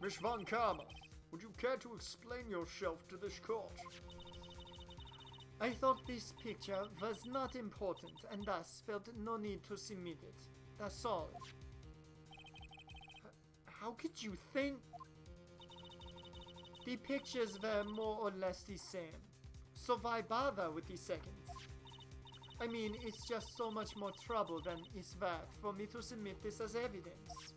A: Miss Von Karma, would you care to explain yourself to this court? I thought this picture was not important and thus felt no need to submit it. That's all. How could you think? The pictures were more or less the same. So why bother with the second? I mean, it's just so much more trouble than it's worth for me to submit this as evidence.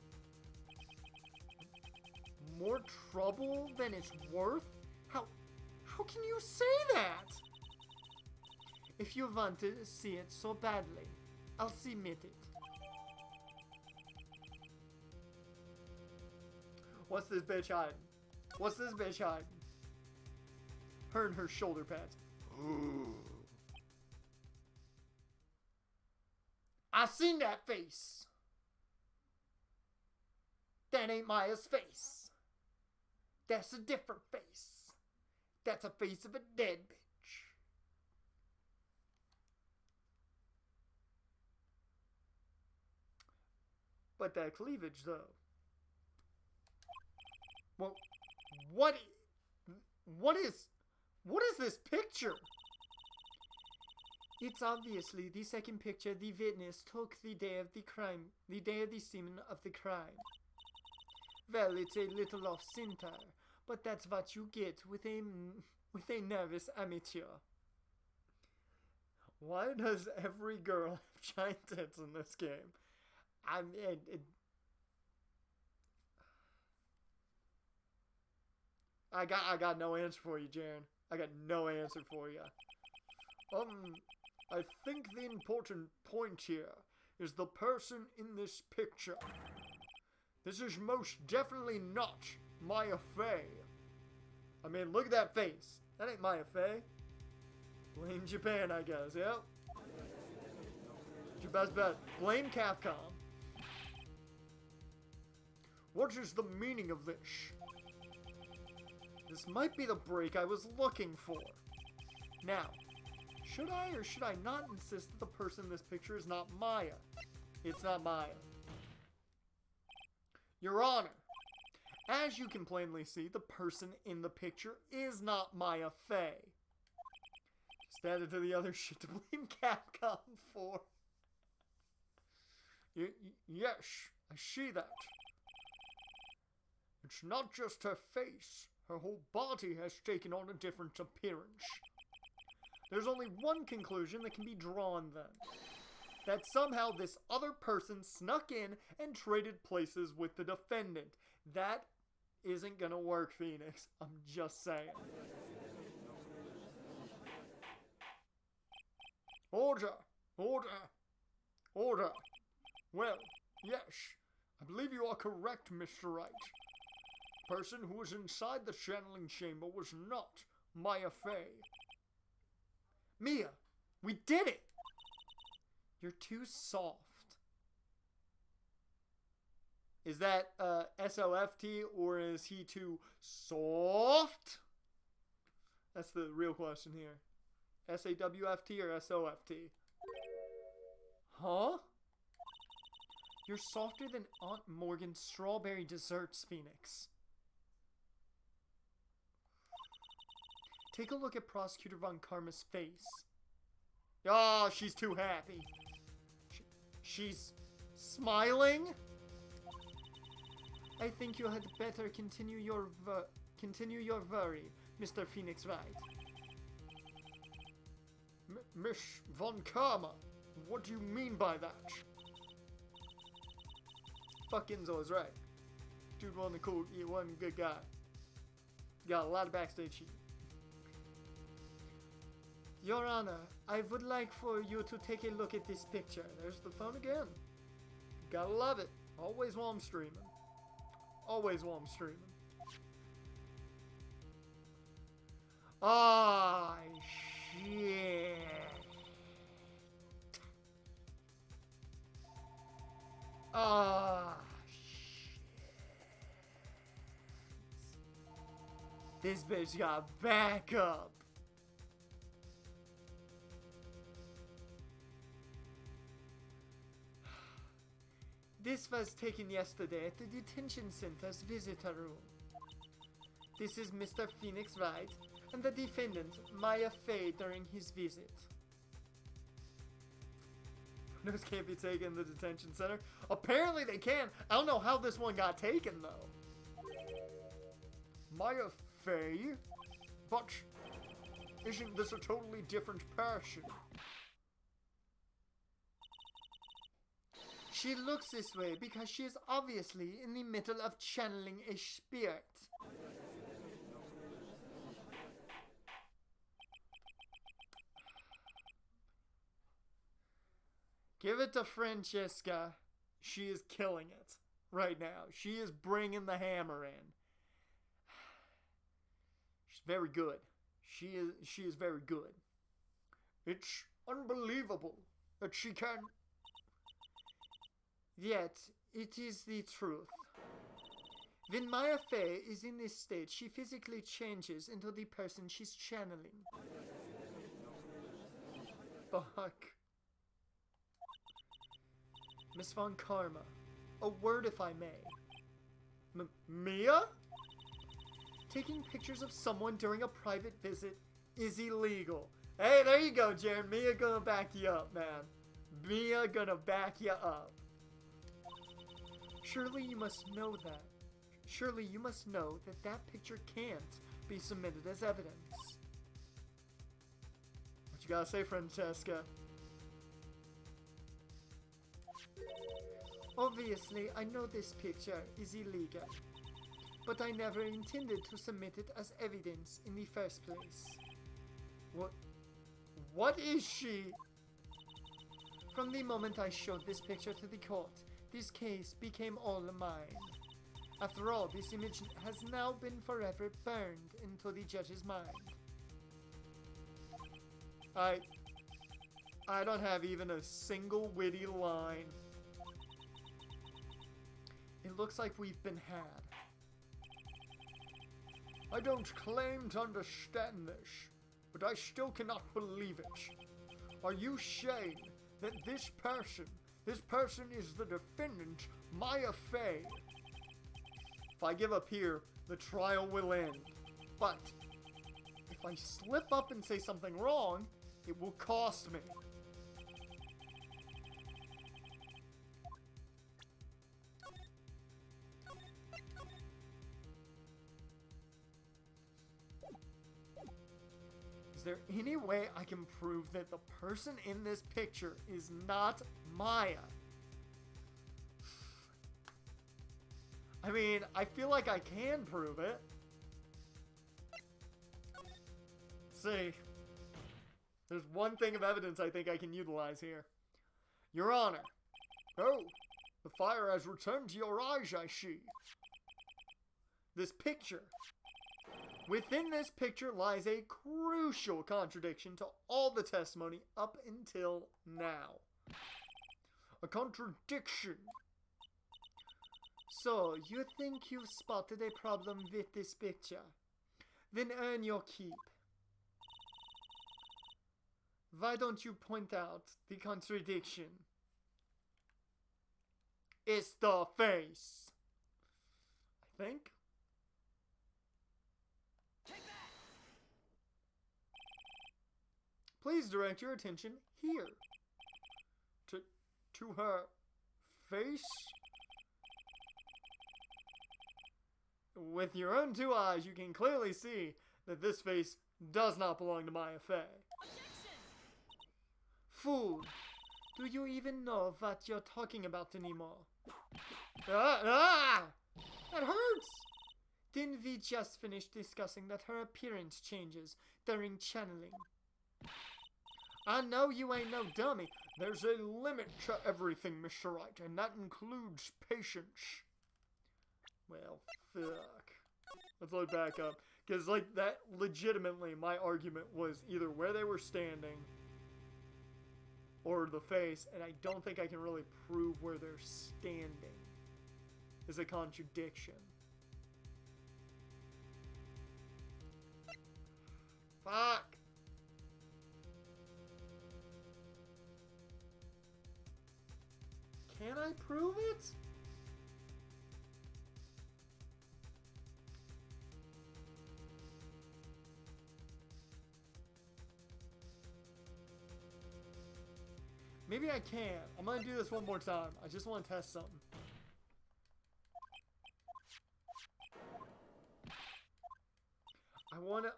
A: More trouble than it's worth? How can you say that? If you want to see it so badly, I'll submit it. What's this bitch hiding? What's this bitch hiding? Her and her shoulder pads. Ooh. I seen that face. That ain't Maya's face. That's a different face. That's a face of a dead bitch. But that cleavage, though. Well, what is this picture? It's obviously the second picture the witness took the day of the crime, the day of the scene of the crime. Well, it's a little off-center, but that's what you get with a nervous amateur. Why does every girl have giant tits in this game? I mean, I got no answer for you, Jaren. I got no answer for you. I think the important point here is the person in this picture. This is most definitely not Maya Fey. I mean, look at that face. That ain't Maya Fey. Blame Japan, I guess, yep. It's your best bet. Blame Capcom. What is the meaning of this? This might be the break I was looking for. Now, should I or should I not insist that the person in this picture is not Maya? It's not Maya. Your Honor, as you can plainly see, the person in the picture is not Maya Fey. Just added to the other shit to blame Capcom for. Yes, I see that. It's not just her face. Her whole body has taken on a different appearance. There's only one conclusion that can be drawn then. That somehow this other person snuck in and traded places with the defendant. That isn't gonna work, Phoenix. I'm just saying. Order! Order! Order! Well, yes. I believe you are correct, Mr. Wright. The person who was inside the channeling chamber was not Maya Fey.
B: Mia, we did it! You're too soft.
A: Is that S-O-F-T or is he too soft? That's the real question here. S-A-W-F-T or S-O-F-T?
B: Huh? You're softer than Aunt Morgan's strawberry desserts, Phoenix. Take a look at Prosecutor Von Karma's face.
A: Oh, she's too happy. She's smiling?
B: I think you had better continue your worry, Mr. Phoenix Wright.
A: Miss Von Karma, what do you mean by that? Fuck Enzo is right. Dude wasn't a cool, he wasn't a good guy. Got a lot of backstage heat.
B: Your Honor, I would like for you to take a look at this picture.
A: There's the phone again. Gotta love it. Always while I'm streaming. Always while I'm streaming. Ah, shit. Ah, shit. This bitch got backup.
B: This was taken yesterday at the detention center's visitor room. This is Mr. Phoenix Wright and the defendant, Maya Fey, during his visit.
A: Photos can't be taken in the detention center. Apparently they can. I don't know how this one got taken, though. Maya Fey? But isn't this a totally different person?
B: She looks this way because she is obviously in the middle of channeling a spirit.
A: Give it to Francesca. She is killing it right now. She is bringing the hammer in. She's very good. She is very good. It's unbelievable that she can...
B: Yet, it is the truth. When Maya Fey is in this state, she physically changes into the person she's channeling.
A: Fuck.
B: Miss Von Karma, a word if I may.
A: Mia?
B: Taking pictures of someone during a private visit
A: is illegal. Hey, there you go, Jared. Mia gonna back you up, man. Mia gonna back you up.
B: Surely you must know that. Surely you must know that that picture can't be submitted as evidence.
A: What you gotta say, Francesca?
B: Obviously, I know this picture is illegal, but I never intended to submit it as evidence in the first place.
A: What is she?
B: From the moment I showed this picture to the court, this case became all mine. After all, this image has now been forever burned into the judge's mind.
A: I don't have even a single witty line.
B: It looks like we've been had.
A: I don't claim to understand this, but I still cannot believe it. Are you saying that this person is the defendant, Maya Fey? If I give up here, the trial will end. But if I slip up and say something wrong, it will cost me. there any way I can prove that the person in this picture is not Maya? I mean, I feel like I can prove it. Let's see. There's one thing of evidence I think I can utilize here. Your Honor. Oh, the fire has returned to your eyes, I see. This picture. Within this picture lies a crucial contradiction to all the testimony up until now. A contradiction.
B: So, you think you've spotted a problem with this picture? Then earn your keep. Why don't you point out the contradiction?
A: It's the face. I think. Please direct your attention here. To her face. With your own two eyes, you can clearly see that this face does not belong to Maya Fey.
B: Fool, do you even know what you're talking about anymore?
A: That hurts!
B: Didn't we just finish discussing that her appearance changes during channeling?
A: I know you ain't no dummy. There's a limit to everything, Mr. Wright, and that includes patience. Well, fuck. Let's load back up. Because, like, that legitimately, my argument was either where they were standing or the face, and I don't think I can really prove where they're standing is a contradiction. Fuck. Can I prove it? Maybe I can. I'm gonna do this one more time. I just want to test something.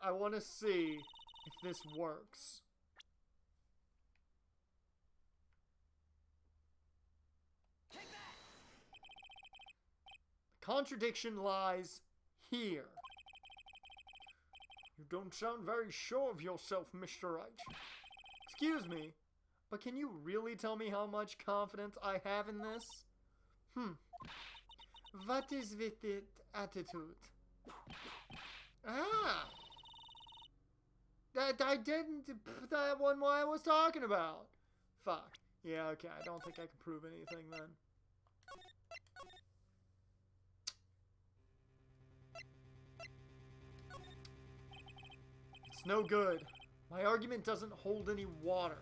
A: I wanna see if this works. The contradiction lies here. You don't sound very sure of yourself, Mr. Wright. Excuse me, but can you really tell me how much confidence I have in this?
B: What is with that attitude?
A: Ah! I didn't put that one what I was talking about. Fuck. Yeah, okay, I don't think I can prove anything then. It's no good. My argument doesn't hold any water.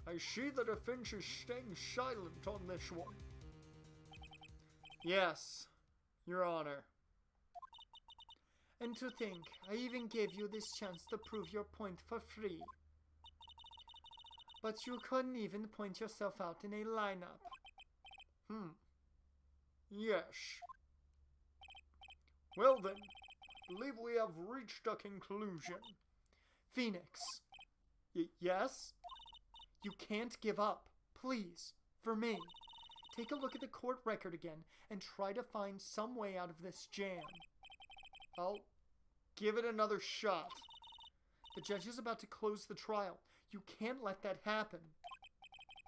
A: I see the defense is staying silent on this one. Yes, Your Honor.
B: And to think, I even gave you this chance to prove your point for free. But you couldn't even point yourself out in a lineup.
A: Yes. Well then, I believe we have reached a conclusion.
B: Phoenix.
A: Yes?
B: You can't give up. Please, for me. Take a look at the court record again and try to find some way out of this jam.
A: I'll give it another shot.
B: The judge is about to close the trial. You can't let that happen.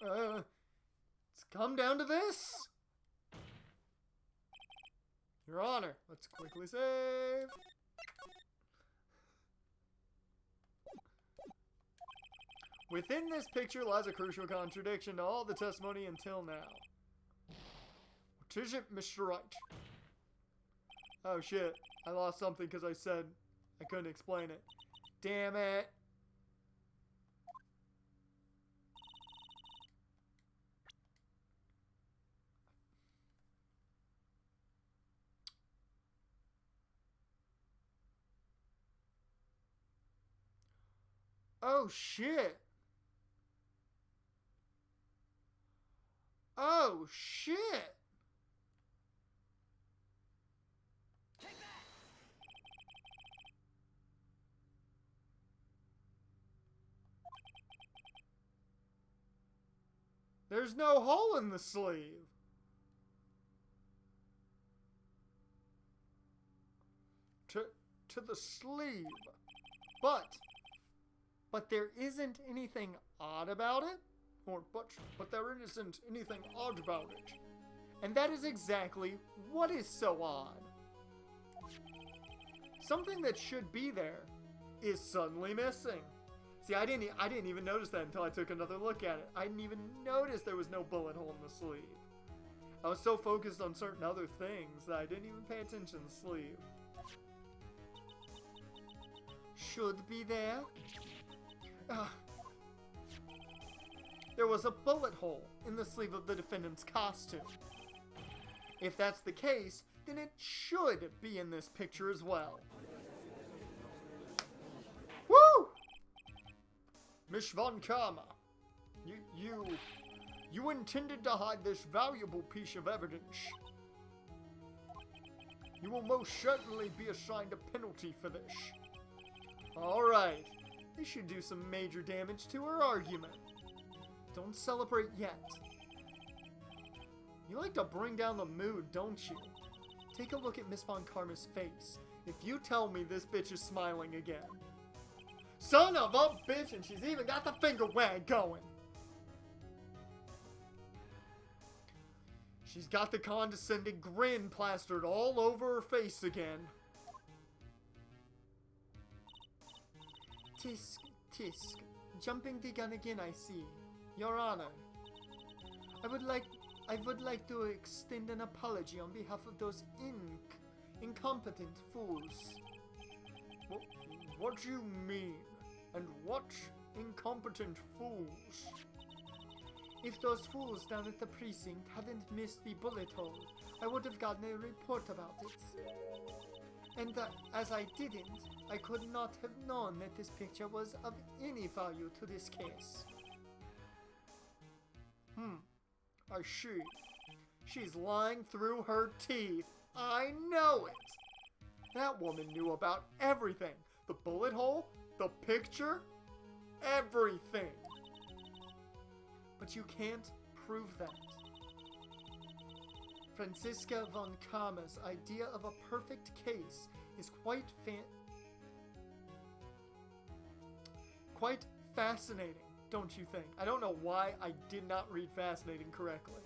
A: It's come down to this. Your Honor, let's quickly save. Within this picture lies a crucial contradiction to all the testimony until now. What is it, Mr. Wright? Oh shit, I lost something because I said I couldn't explain it. Damn it. Oh shit. Oh shit. There's no hole in the sleeve. To the sleeve. But there isn't anything odd about it? But there isn't anything odd about it. And that is exactly what is so odd. Something that should be there is suddenly missing. See, I didn't even notice that until I took another look at it. I didn't even notice there was no bullet hole in the sleeve. I was so focused on certain other things that I didn't even pay attention to the sleeve.
B: Should be there.
A: There was a bullet hole in the sleeve of the defendant's costume. If that's the case, then it should be in this picture as well. Woo! Miss Von Karma, you intended to hide this valuable piece of evidence. You will most certainly be assigned a penalty for this. Alright, this should do some major damage to her argument. Don't celebrate yet. You like to bring down the mood, don't you? Take a look at Miss Von Karma's face. If you tell me this bitch is smiling again. Son of a bitch, and she's even got the finger wag going. She's got the condescending grin plastered all over her face again.
B: Tisk, tisk. Jumping the gun again, I see. Your Honor, I would like to extend an apology on behalf of those incompetent fools.
A: What do you mean? And what incompetent fools?
B: If those fools down at the precinct hadn't missed the bullet hole, I would have gotten a report about it. And as I didn't, I could not have known that this picture was of any value to this case.
A: I see. She's lying through her teeth. I know it. That woman knew about everything. The bullet hole, the picture, everything.
B: But you can't prove that. Franziska von Karma's idea of a perfect case is quite
A: fascinating, don't you think? I don't know why I did not read fascinating correctly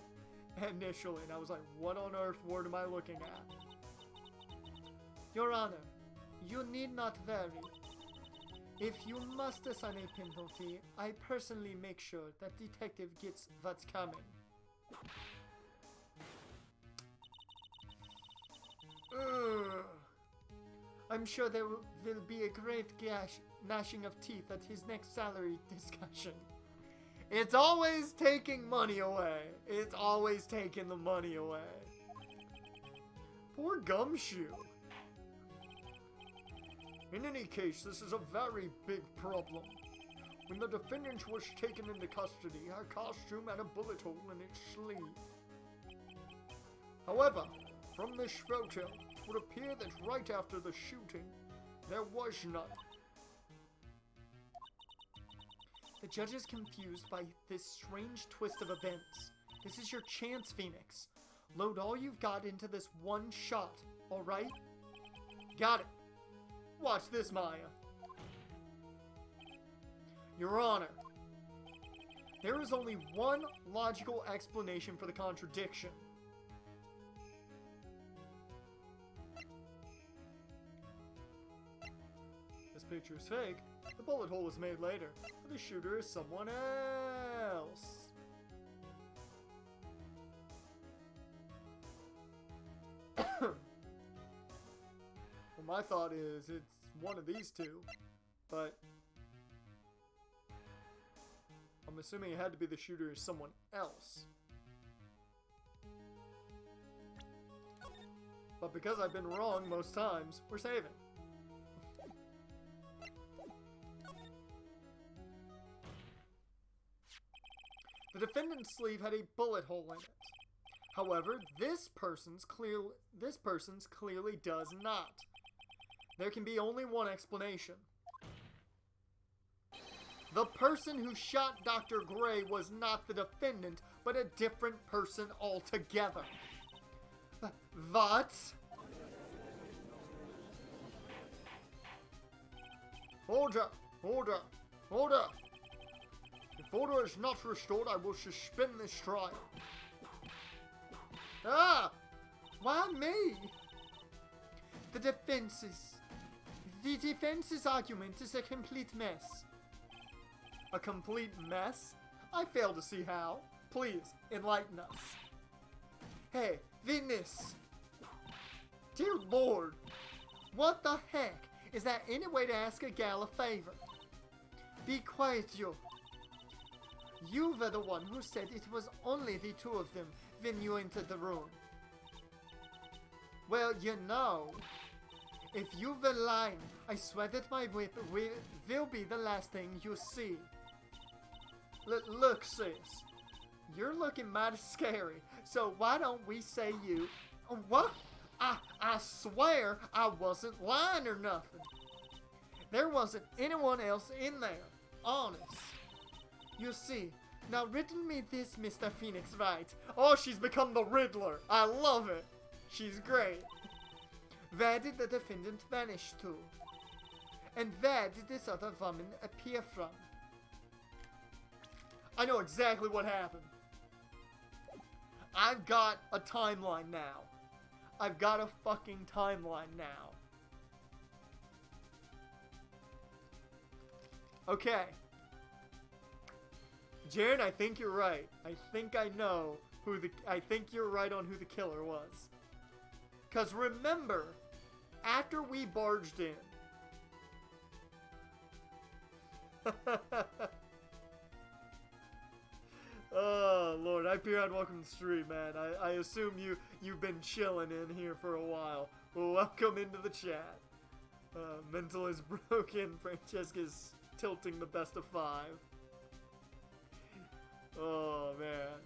A: initially, and I was like, what on earth word am I looking at?
B: Your Honor, you need not vary. If you must assign a penalty, I personally make sure that detective gets what's coming. I'm sure there will be a great gnashing of teeth at his next salary discussion.
A: It's always taking money away. It's always taking the money away. Poor Gumshoe. In any case, this is a very big problem. When the defendant was taken into custody, her costume had a bullet hole in its sleeve. However, from this photo, it would appear that right after the shooting, there was none.
B: The judge is confused by this strange twist of events. This is your chance, Phoenix. Load all you've got into this one shot, alright?
A: Got it. Watch this, Maya. Your Honor, there is only one logical explanation for the contradiction. This picture is fake. The bullet hole was made later. The shooter is someone else. Well, my thought is it's one of these two, but I'm assuming it had to be the shooter is someone else. But because I've been wrong most times, we're saving. The defendant's sleeve had a bullet hole in it. However, this person's clearly does not. There can be only one explanation. The person who shot Dr. Gray was not the defendant, but a different person altogether. What? Order! Order! Order! If order is not restored, I will suspend this trial. Ah!
B: Why me? The defense's argument is a complete mess.
A: A complete mess? I fail to see how. Please, enlighten us.
B: Hey, witness!
A: Dear Lord!
B: What the heck? Is that any way to ask a gal a favor? Be quiet, you. You were the one who said it was only the two of them when you entered the room. Well, you know, if you were lying, I swear that my whip will be the last thing you see.
A: Look, sis, you're looking mighty scary, so why don't we say you... What? I swear I wasn't lying or nothing. There wasn't anyone else in there, honest.
B: You see, now riddle me this, Mr. Phoenix Wright.
A: Oh, she's become the Riddler. I love it. She's great.
B: Where did the defendant vanish to? And where did this other woman appear from?
A: I know exactly what happened. I've got a timeline now. I've got a fucking timeline now. Okay. Jaren, I think you're right. I think I know I think you're right on who the killer was. 'Cause remember, after we barged in... Oh, Lord. Hyperion, welcome to the stream, man. I assume you've been chilling in here for a while. Well, welcome into the chat. Mental is broken. Francesca's tilting the best of 5. Oh, man.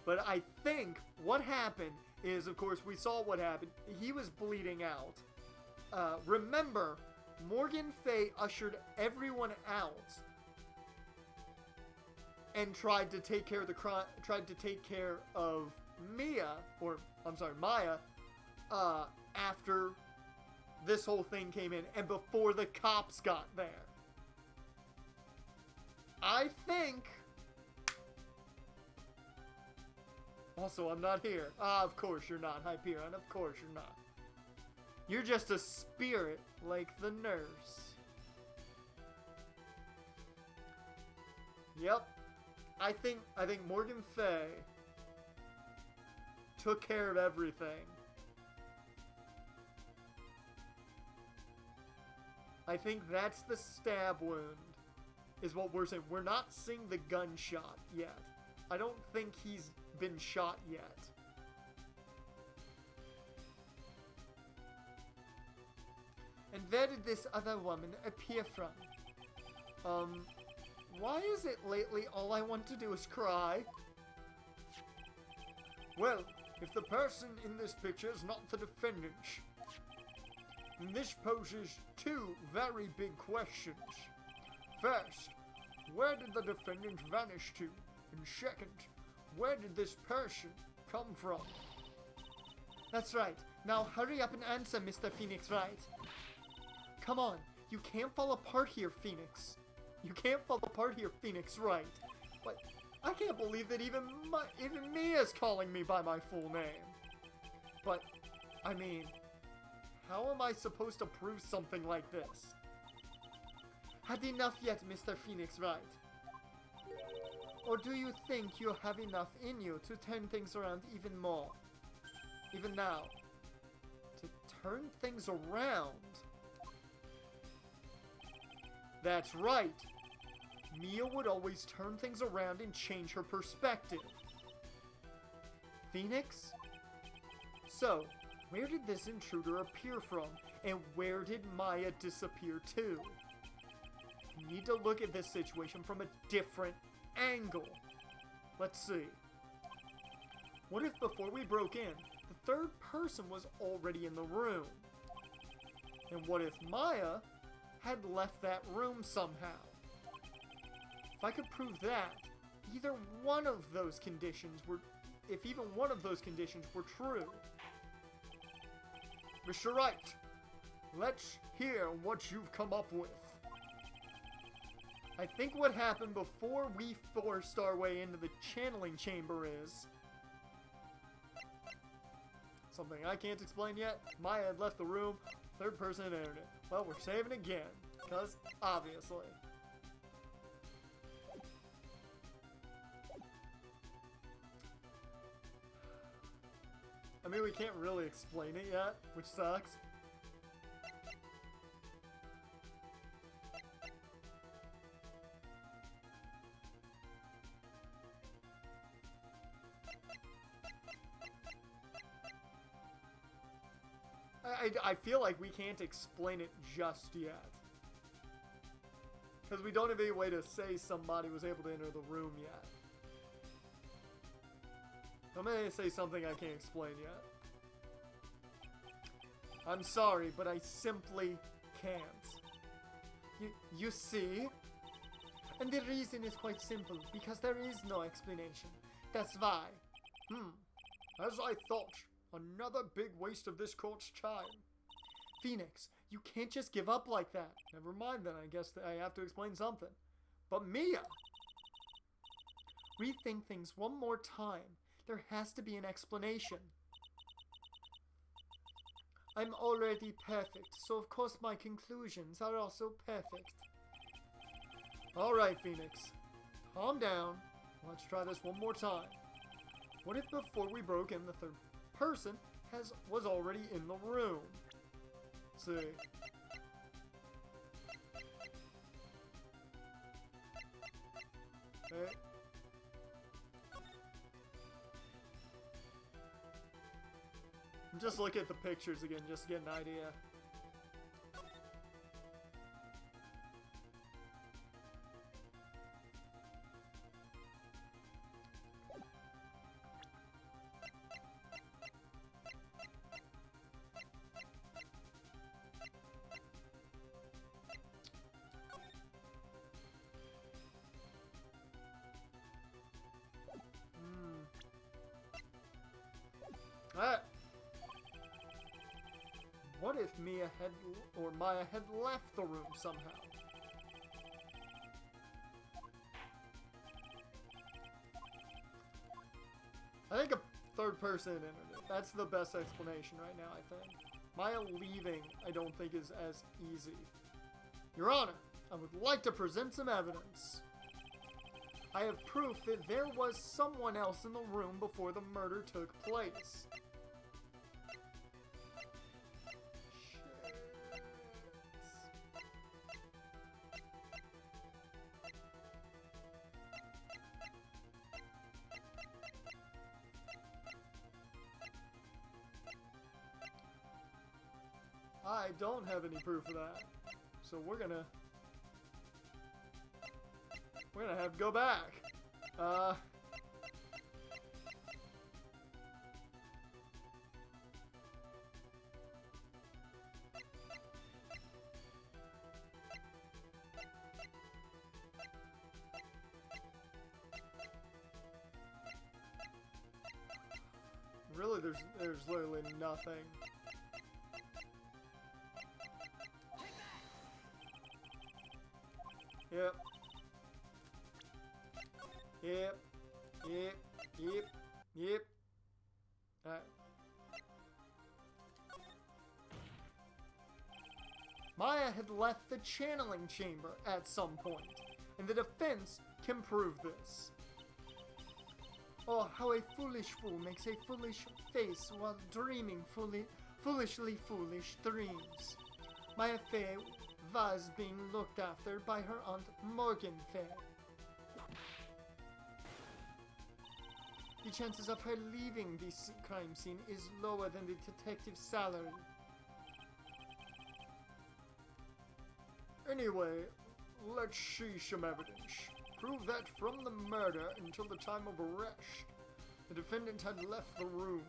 A: But I think what happened is, of course, we saw what happened. He was bleeding out. Remember, Morgan Fay ushered everyone out and tried to take care of Maya, after this whole thing came in and before the cops got there. I think. Also, I'm not here. Of course you're not, Hyperion. Of course you're not. You're just a spirit like the nurse. Yep. I think Morgan Fay took care of everything. I think that's the stab wound, is what we're saying. We're not seeing the gunshot yet. I don't think he's been shot yet.
B: And where did this other woman appear from?
A: Why is it lately all I want to do is cry? Well, if the person in this picture is not the defendant, then this poses 2 very big questions. First, where did the defendant vanish to? And second, where did this person come from?
B: That's right. Now hurry up and answer, Mr. Phoenix Wright. Come on, you can't fall apart here, Phoenix.
A: You can't fall apart here, Phoenix Wright. But I can't believe that even Mia's calling me by my full name. But, I mean, how am I supposed to prove something like this?
B: Had enough yet, Mr. Phoenix Wright? Or do you think you have enough in you to turn things around even more? Even now?
A: To turn things around? That's right. Mia would always turn things around and change her perspective. Phoenix? So, where did this intruder appear from? And where did Maya disappear to? You need to look at this situation from a different angle. Let's see. What if before we broke in, the third person was already in the room? And what if Maya had left that room somehow? If I could prove that, either one of those conditions were, if even one of those conditions were true. Mr. Wright, let's hear what you've come up with. I think what happened before we forced our way into the channeling chamber is something I can't explain yet. Maya had left the room, third person had entered it. Well, we're saving again, because obviously. I mean, we can't really explain it yet, which sucks. I feel like we can't explain it just yet. Because we don't have any way to say somebody was able to enter the room yet. I'm gonna say something I can't explain yet. I'm sorry, but I simply can't. You see? And the reason is quite simple, because there is no explanation. That's why. As I thought. Another big waste of this court's time. Phoenix, you can't just give up like that. Never mind then, I guess I have to explain something. But Mia! Rethink things one more time. There has to be an explanation. I'm already perfect, so of course my conclusions are also perfect. Alright, Phoenix. Calm down. Let's try this one more time. What if before we broke in, the third person was already in the room? Let's see. Okay. Just look at the pictures again, just to get an idea. What if Maya had left the room somehow? I think a third person entered it. That's the best explanation right now, I think. Maya leaving, I don't think, is as easy. Your Honor, I would like to present some evidence. I have proof that there was someone else in the room before the murder took place. I don't have any proof of that, so we're gonna have to go back. Really, there's literally nothing. Yep. Alright. Maya had left the channeling chamber at some point, and the defense can prove this. Oh, how a foolish fool makes a foolish face while dreaming foolishly foolish dreams. Maya Fey was being looked after by her aunt Morgan Fey. The chances of her leaving this crime scene is lower than the detective's salary. Anyway, let's see some evidence. Prove that from the murder until the time of arrest, the defendant had left the room.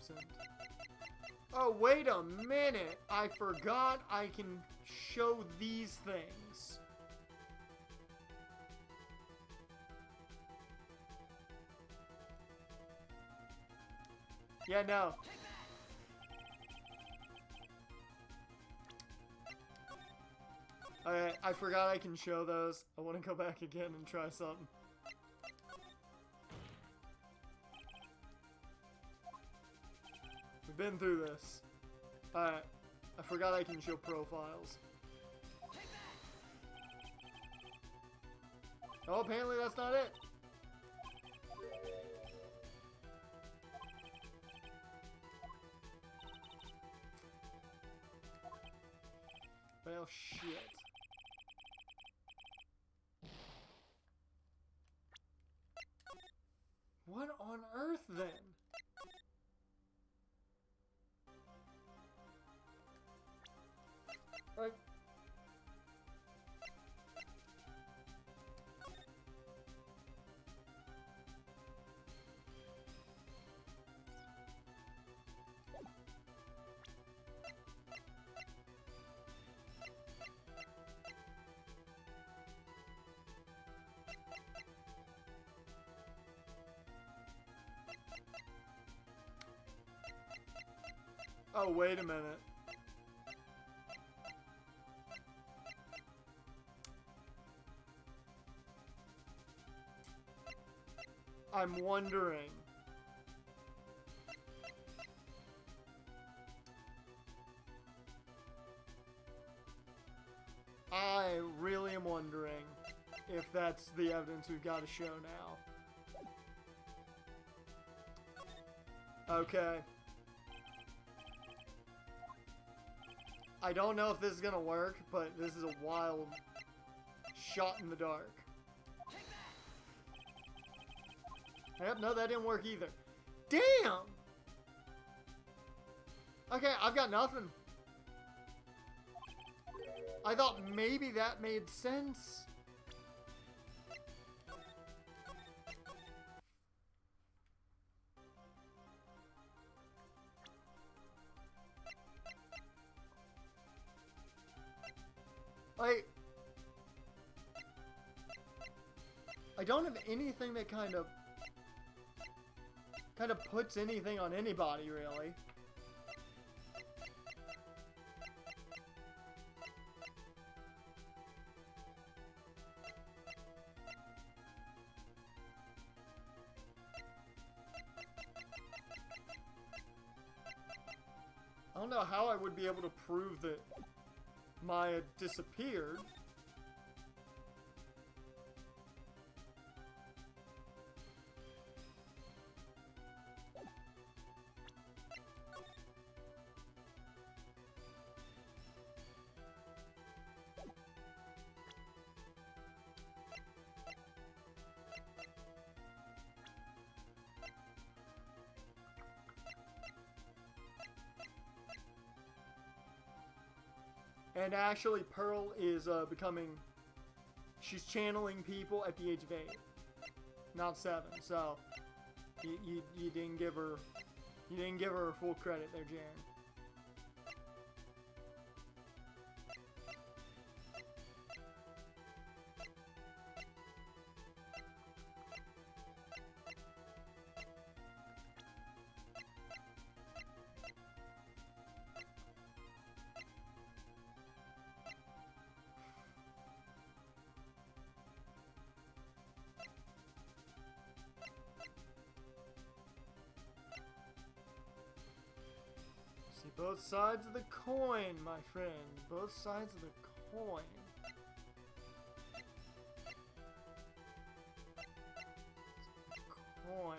A: decent. Oh, wait a minute. I forgot I can show these things. Yeah, no. Alright, I forgot I can show those. I want to go back again and try something. We've been through this. Alright, I forgot I can show profiles. Oh, apparently that's not it. Well, shit. What on earth, then? Like... Oh, wait a minute. I'm wondering. I really am wondering if that's the evidence we've got to show now. Okay. I don't know if this is gonna work, but this is a wild shot in the dark. Yep, no, that didn't work either. Damn! Okay, I've got nothing. I thought maybe that made sense. I don't have anything that kind of puts anything on anybody, really. I don't know how I would be able to prove that Maya disappeared. And actually, Pearl is she's channeling people at the age of 8, not 7. So, you didn't give her full credit there, Jaren. Both sides of the coin, my friend. Both sides of the coin. Coin.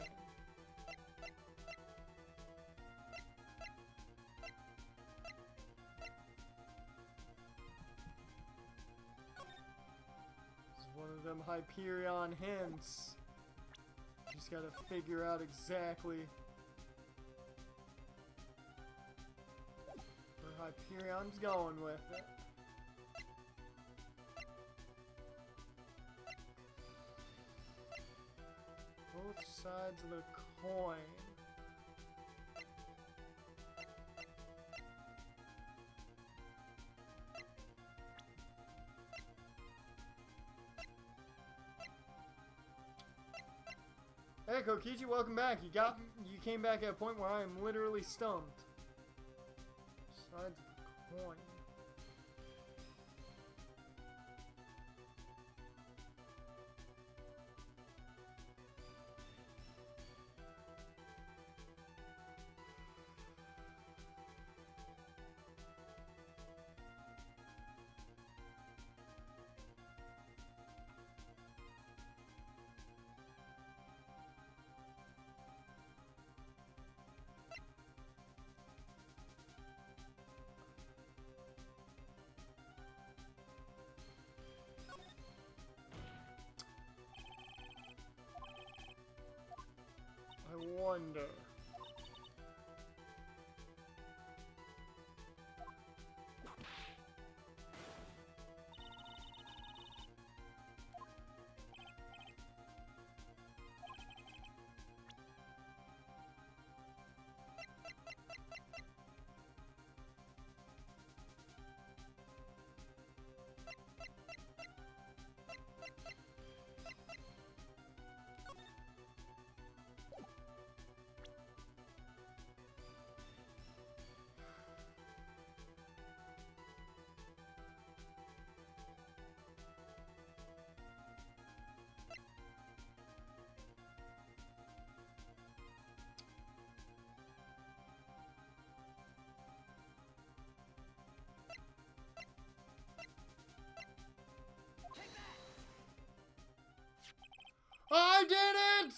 A: This is one of them Hyperion hints. Just gotta figure out exactly Hyperion's going with it. Both sides of the coin. Yeah, Kokichi, welcome back. You came back at a point where I am literally stumped. Besides the coin. I wonder. I did it!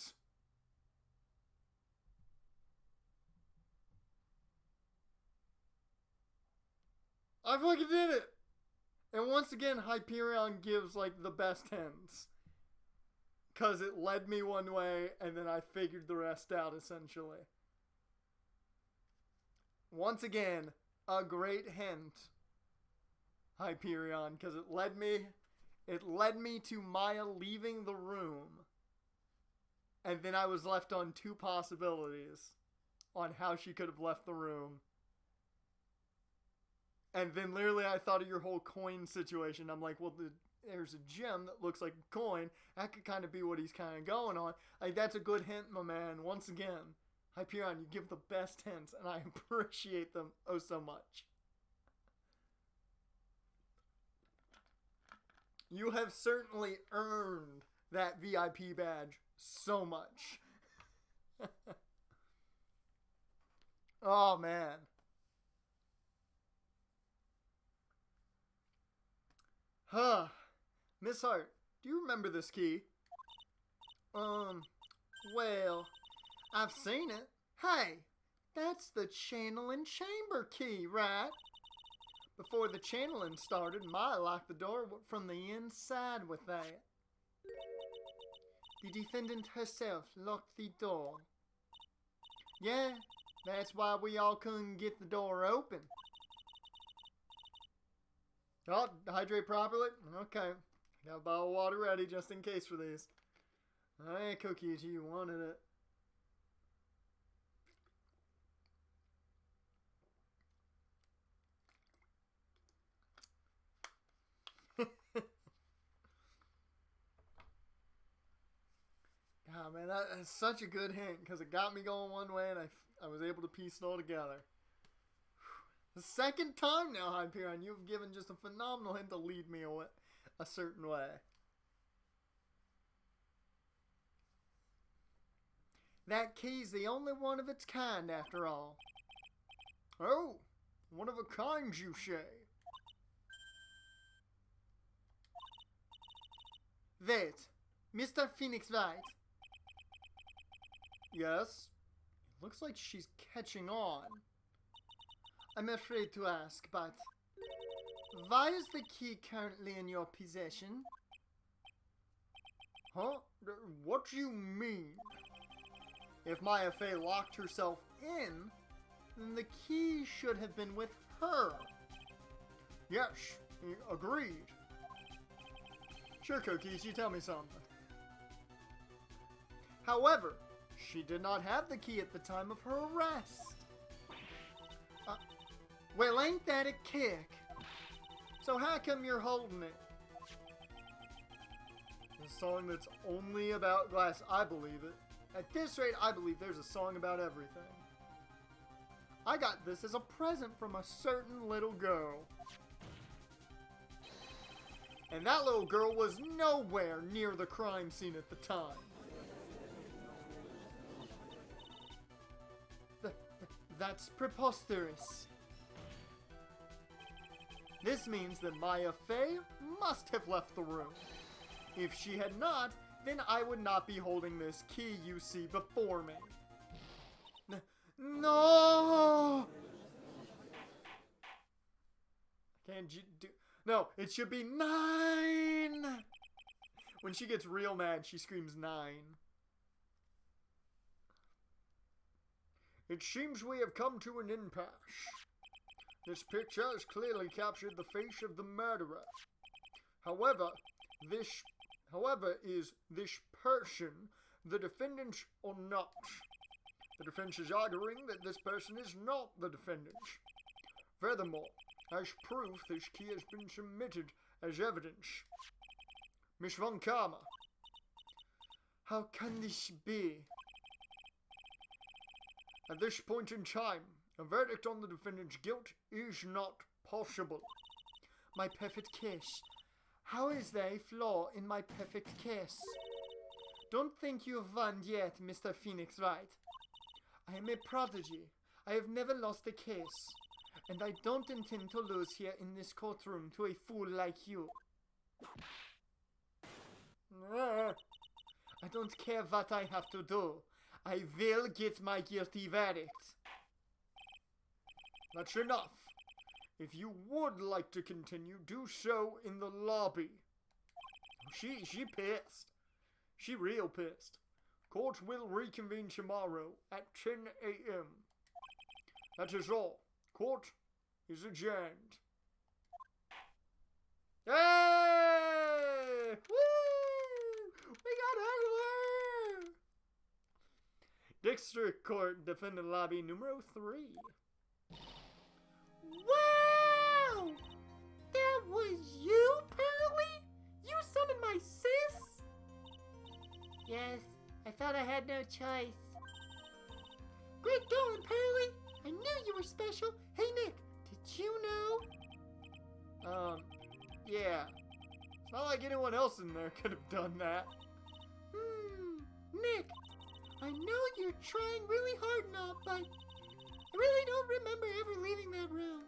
A: I fucking did it! And once again, Hyperion gives, like, the best hints. Because it led me one way, and then I figured the rest out, essentially. Once again, a great hint. Hyperion, because it led me to Maya leaving the room. And then I was left on two possibilities on how she could have left the room. And then literally I thought of your whole coin situation. I'm like, well, there's a gem that looks like a coin. That could kind of be what he's kind of going on. Like, that's a good hint, my man. Once again, Hyperion, you give the best hints, and I appreciate them oh so much. You have certainly earned that VIP badge so much. Oh, man. Huh. Miss Hart, do you remember this key? Well, I've seen it. Hey, that's the channeling chamber key, right? Before the channeling started, Maya locked the door from the inside with that. The defendant herself locked the door. Yeah, that's why we all couldn't get the door open. Oh, hydrate properly? Okay. Got a bottle of water ready just in case for these. Alright, Kokichi, you wanted it. God, man, that's such a good hint because it got me going one way and I was able to piece it all together. The second time now, Hyperion, you've given just a phenomenal hint to lead me a certain way. That key's the only one of its kind, after all. Oh, one of a kind, you say? That, Mr. Phoenix Wright. Yes? It looks like she's catching on. I'm afraid to ask, but why is the key currently in your possession? Huh? What do you mean? If Maya Fey locked herself in, then the key should have been with her. Yes, agreed. Sure, Kokichi, tell me something. However, she did not have the key at the time of her arrest. Well, ain't that a kick? So how come you're holding it? A song that's only about glass. I believe it. At this rate, I believe there's a song about everything. I got this as a present from a certain little girl. And that little girl was nowhere near the crime scene at the time. That's preposterous. This means that Maya Fey must have left the room. If she had not, then I would not be holding this key you see before me. No! Can't you do... No, it should be 9! When she gets real mad, she screams 9. It seems we have come to an impasse. This picture has clearly captured the face of the murderer. However, is this person the defendant or not? The defense is arguing that this person is not the defendant. Furthermore, as proof, this key has been submitted as evidence. Miss Von Karma.
B: How can this be?
A: At this point in time, a verdict on the defendant's guilt is not possible.
B: My perfect case. How is there a flaw in my perfect case? Don't think you've won yet, Mr. Phoenix Wright. I am a prodigy. I have never lost a case. And I don't intend to lose here in this courtroom to a fool like you. I don't care what I have to do. I will get my guilty verdict.
A: That's enough. If you would like to continue, do so in the lobby. She pissed. She real pissed. Court will reconvene tomorrow at 10 a.m. That is all. Court is adjourned. Hey! Woo! We got out of there! District Court, defendant lobby numero 3.
B: Wow! That was you, Pearly? You summoned my sis? Yes, I thought I had no choice. Great going, Pearly! I knew you were special. Hey, Nick, did you know?
A: Yeah. It's not like anyone else in there could have done that.
B: Nick, I know you're trying really hard now, but I really don't remember ever leaving that room.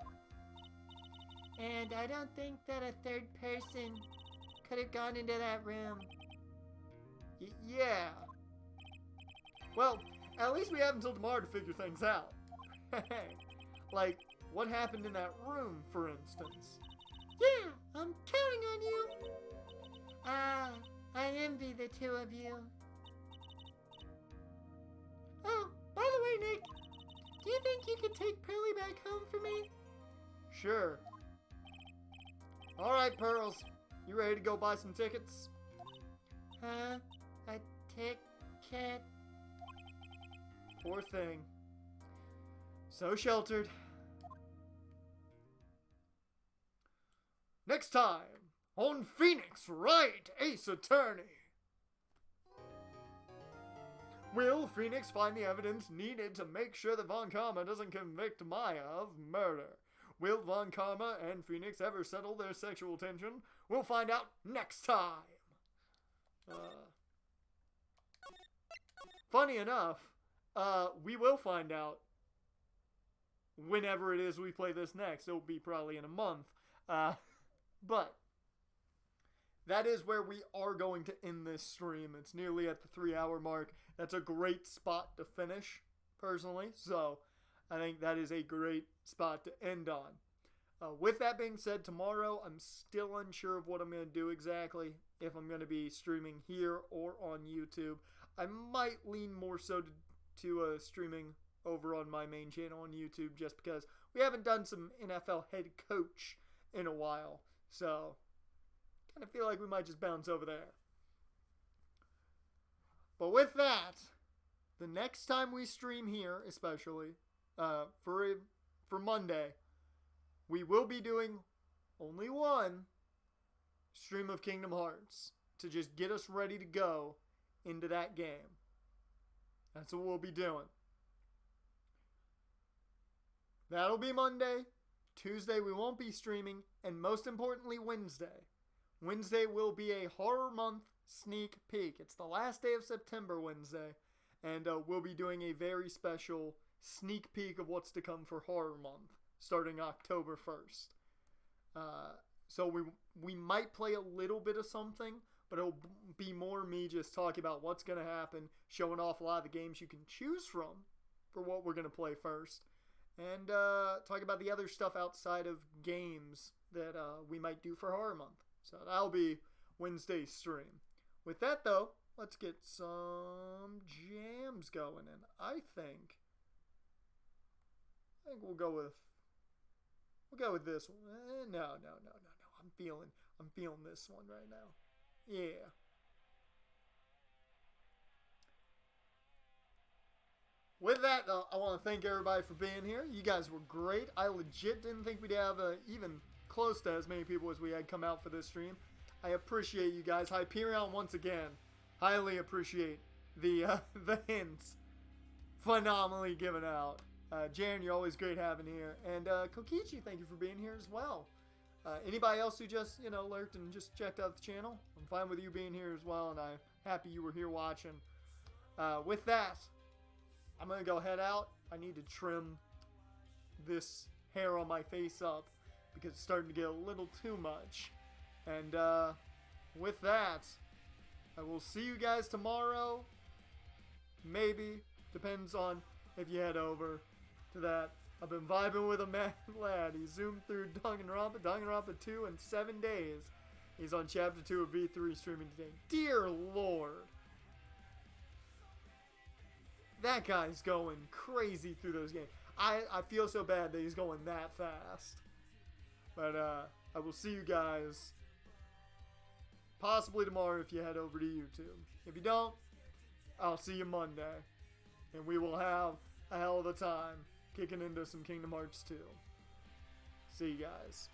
B: And I don't think that a third person could have gone into that room.
A: Yeah. Well, at least we have until tomorrow to figure things out. Like, what happened in that room, for instance?
B: Yeah, I'm counting on you. I envy the two of you. Oh, by the way, Nick, do you think you could take Pearly back home for me?
A: Sure. Alright, Pearls. You ready to go buy some tickets?
B: Huh? A ticket?
A: Poor thing. So sheltered. Next time on Phoenix Wright, Ace Attorney. Will Phoenix find the evidence needed to make sure that Von Karma doesn't convict Maya of murder? Will Von Karma and Phoenix ever settle their sexual tension? We'll find out next time. Funny enough, we will find out whenever it is we play this next. It'll be probably in a month. But that is where we are going to end this stream. It's nearly at the 3-hour mark. That's a great spot to finish, personally. So I think that is a great spot to end on. With that being said, tomorrow I'm still unsure of what I'm going to do exactly. If I'm going to be streaming here or on YouTube. I might lean more so to streaming over on my main channel on YouTube, just because we haven't done some NFL head coach in a while. So, kind of feel like we might just bounce over there. But with that, the next time we stream here, especially, for Monday, we will be doing only one stream of Kingdom Hearts to just get us ready to go into that game. That's what we'll be doing. That'll be Monday. Tuesday we won't be streaming. And most importantly, Wednesday. Wednesday will be a horror month sneak peek. It's the last day of September, Wednesday. And we'll be doing a very special sneak peek of what's to come for horror month, starting October 1st. So we might play a little bit of something, but it'll be more me just talking about what's going to happen, showing off a lot of the games you can choose from for what we're going to play first, and talk about the other stuff outside of games that we might do for horror month. So that'll be Wednesday's stream. With that, though, let's get some jams going, and I think we'll go with this one. No. I'm feeling this one right now. Yeah. With that, though, I want to thank everybody for being here. You guys were great. I legit didn't think we'd have even close to as many people as we had come out for this stream. I appreciate you guys. Hyperion, once again, highly appreciate the hints. Phenomenally given out. Jaren, you're always great having here. And Kokichi, thank you for being here as well. Anybody else who just, lurked and just checked out the channel, I'm fine with you being here as well, and I'm happy you were here watching. With that, I'm going to go head out. I need to trim this hair on my face up because it's starting to get a little too much. And with that, I will see you guys tomorrow. Maybe. Depends on if you head over to that. I've been vibing with a mad lad. He zoomed through Danganronpa 2 in 7 days. He's on chapter 2 of V3 streaming today. Dear Lord. That guy's going crazy through those games. I feel so bad that he's going that fast. But I will see you guys possibly tomorrow if you head over to YouTube. If you don't, I'll see you Monday. And we will have a hell of a time kicking into some Kingdom Hearts 2. See you guys.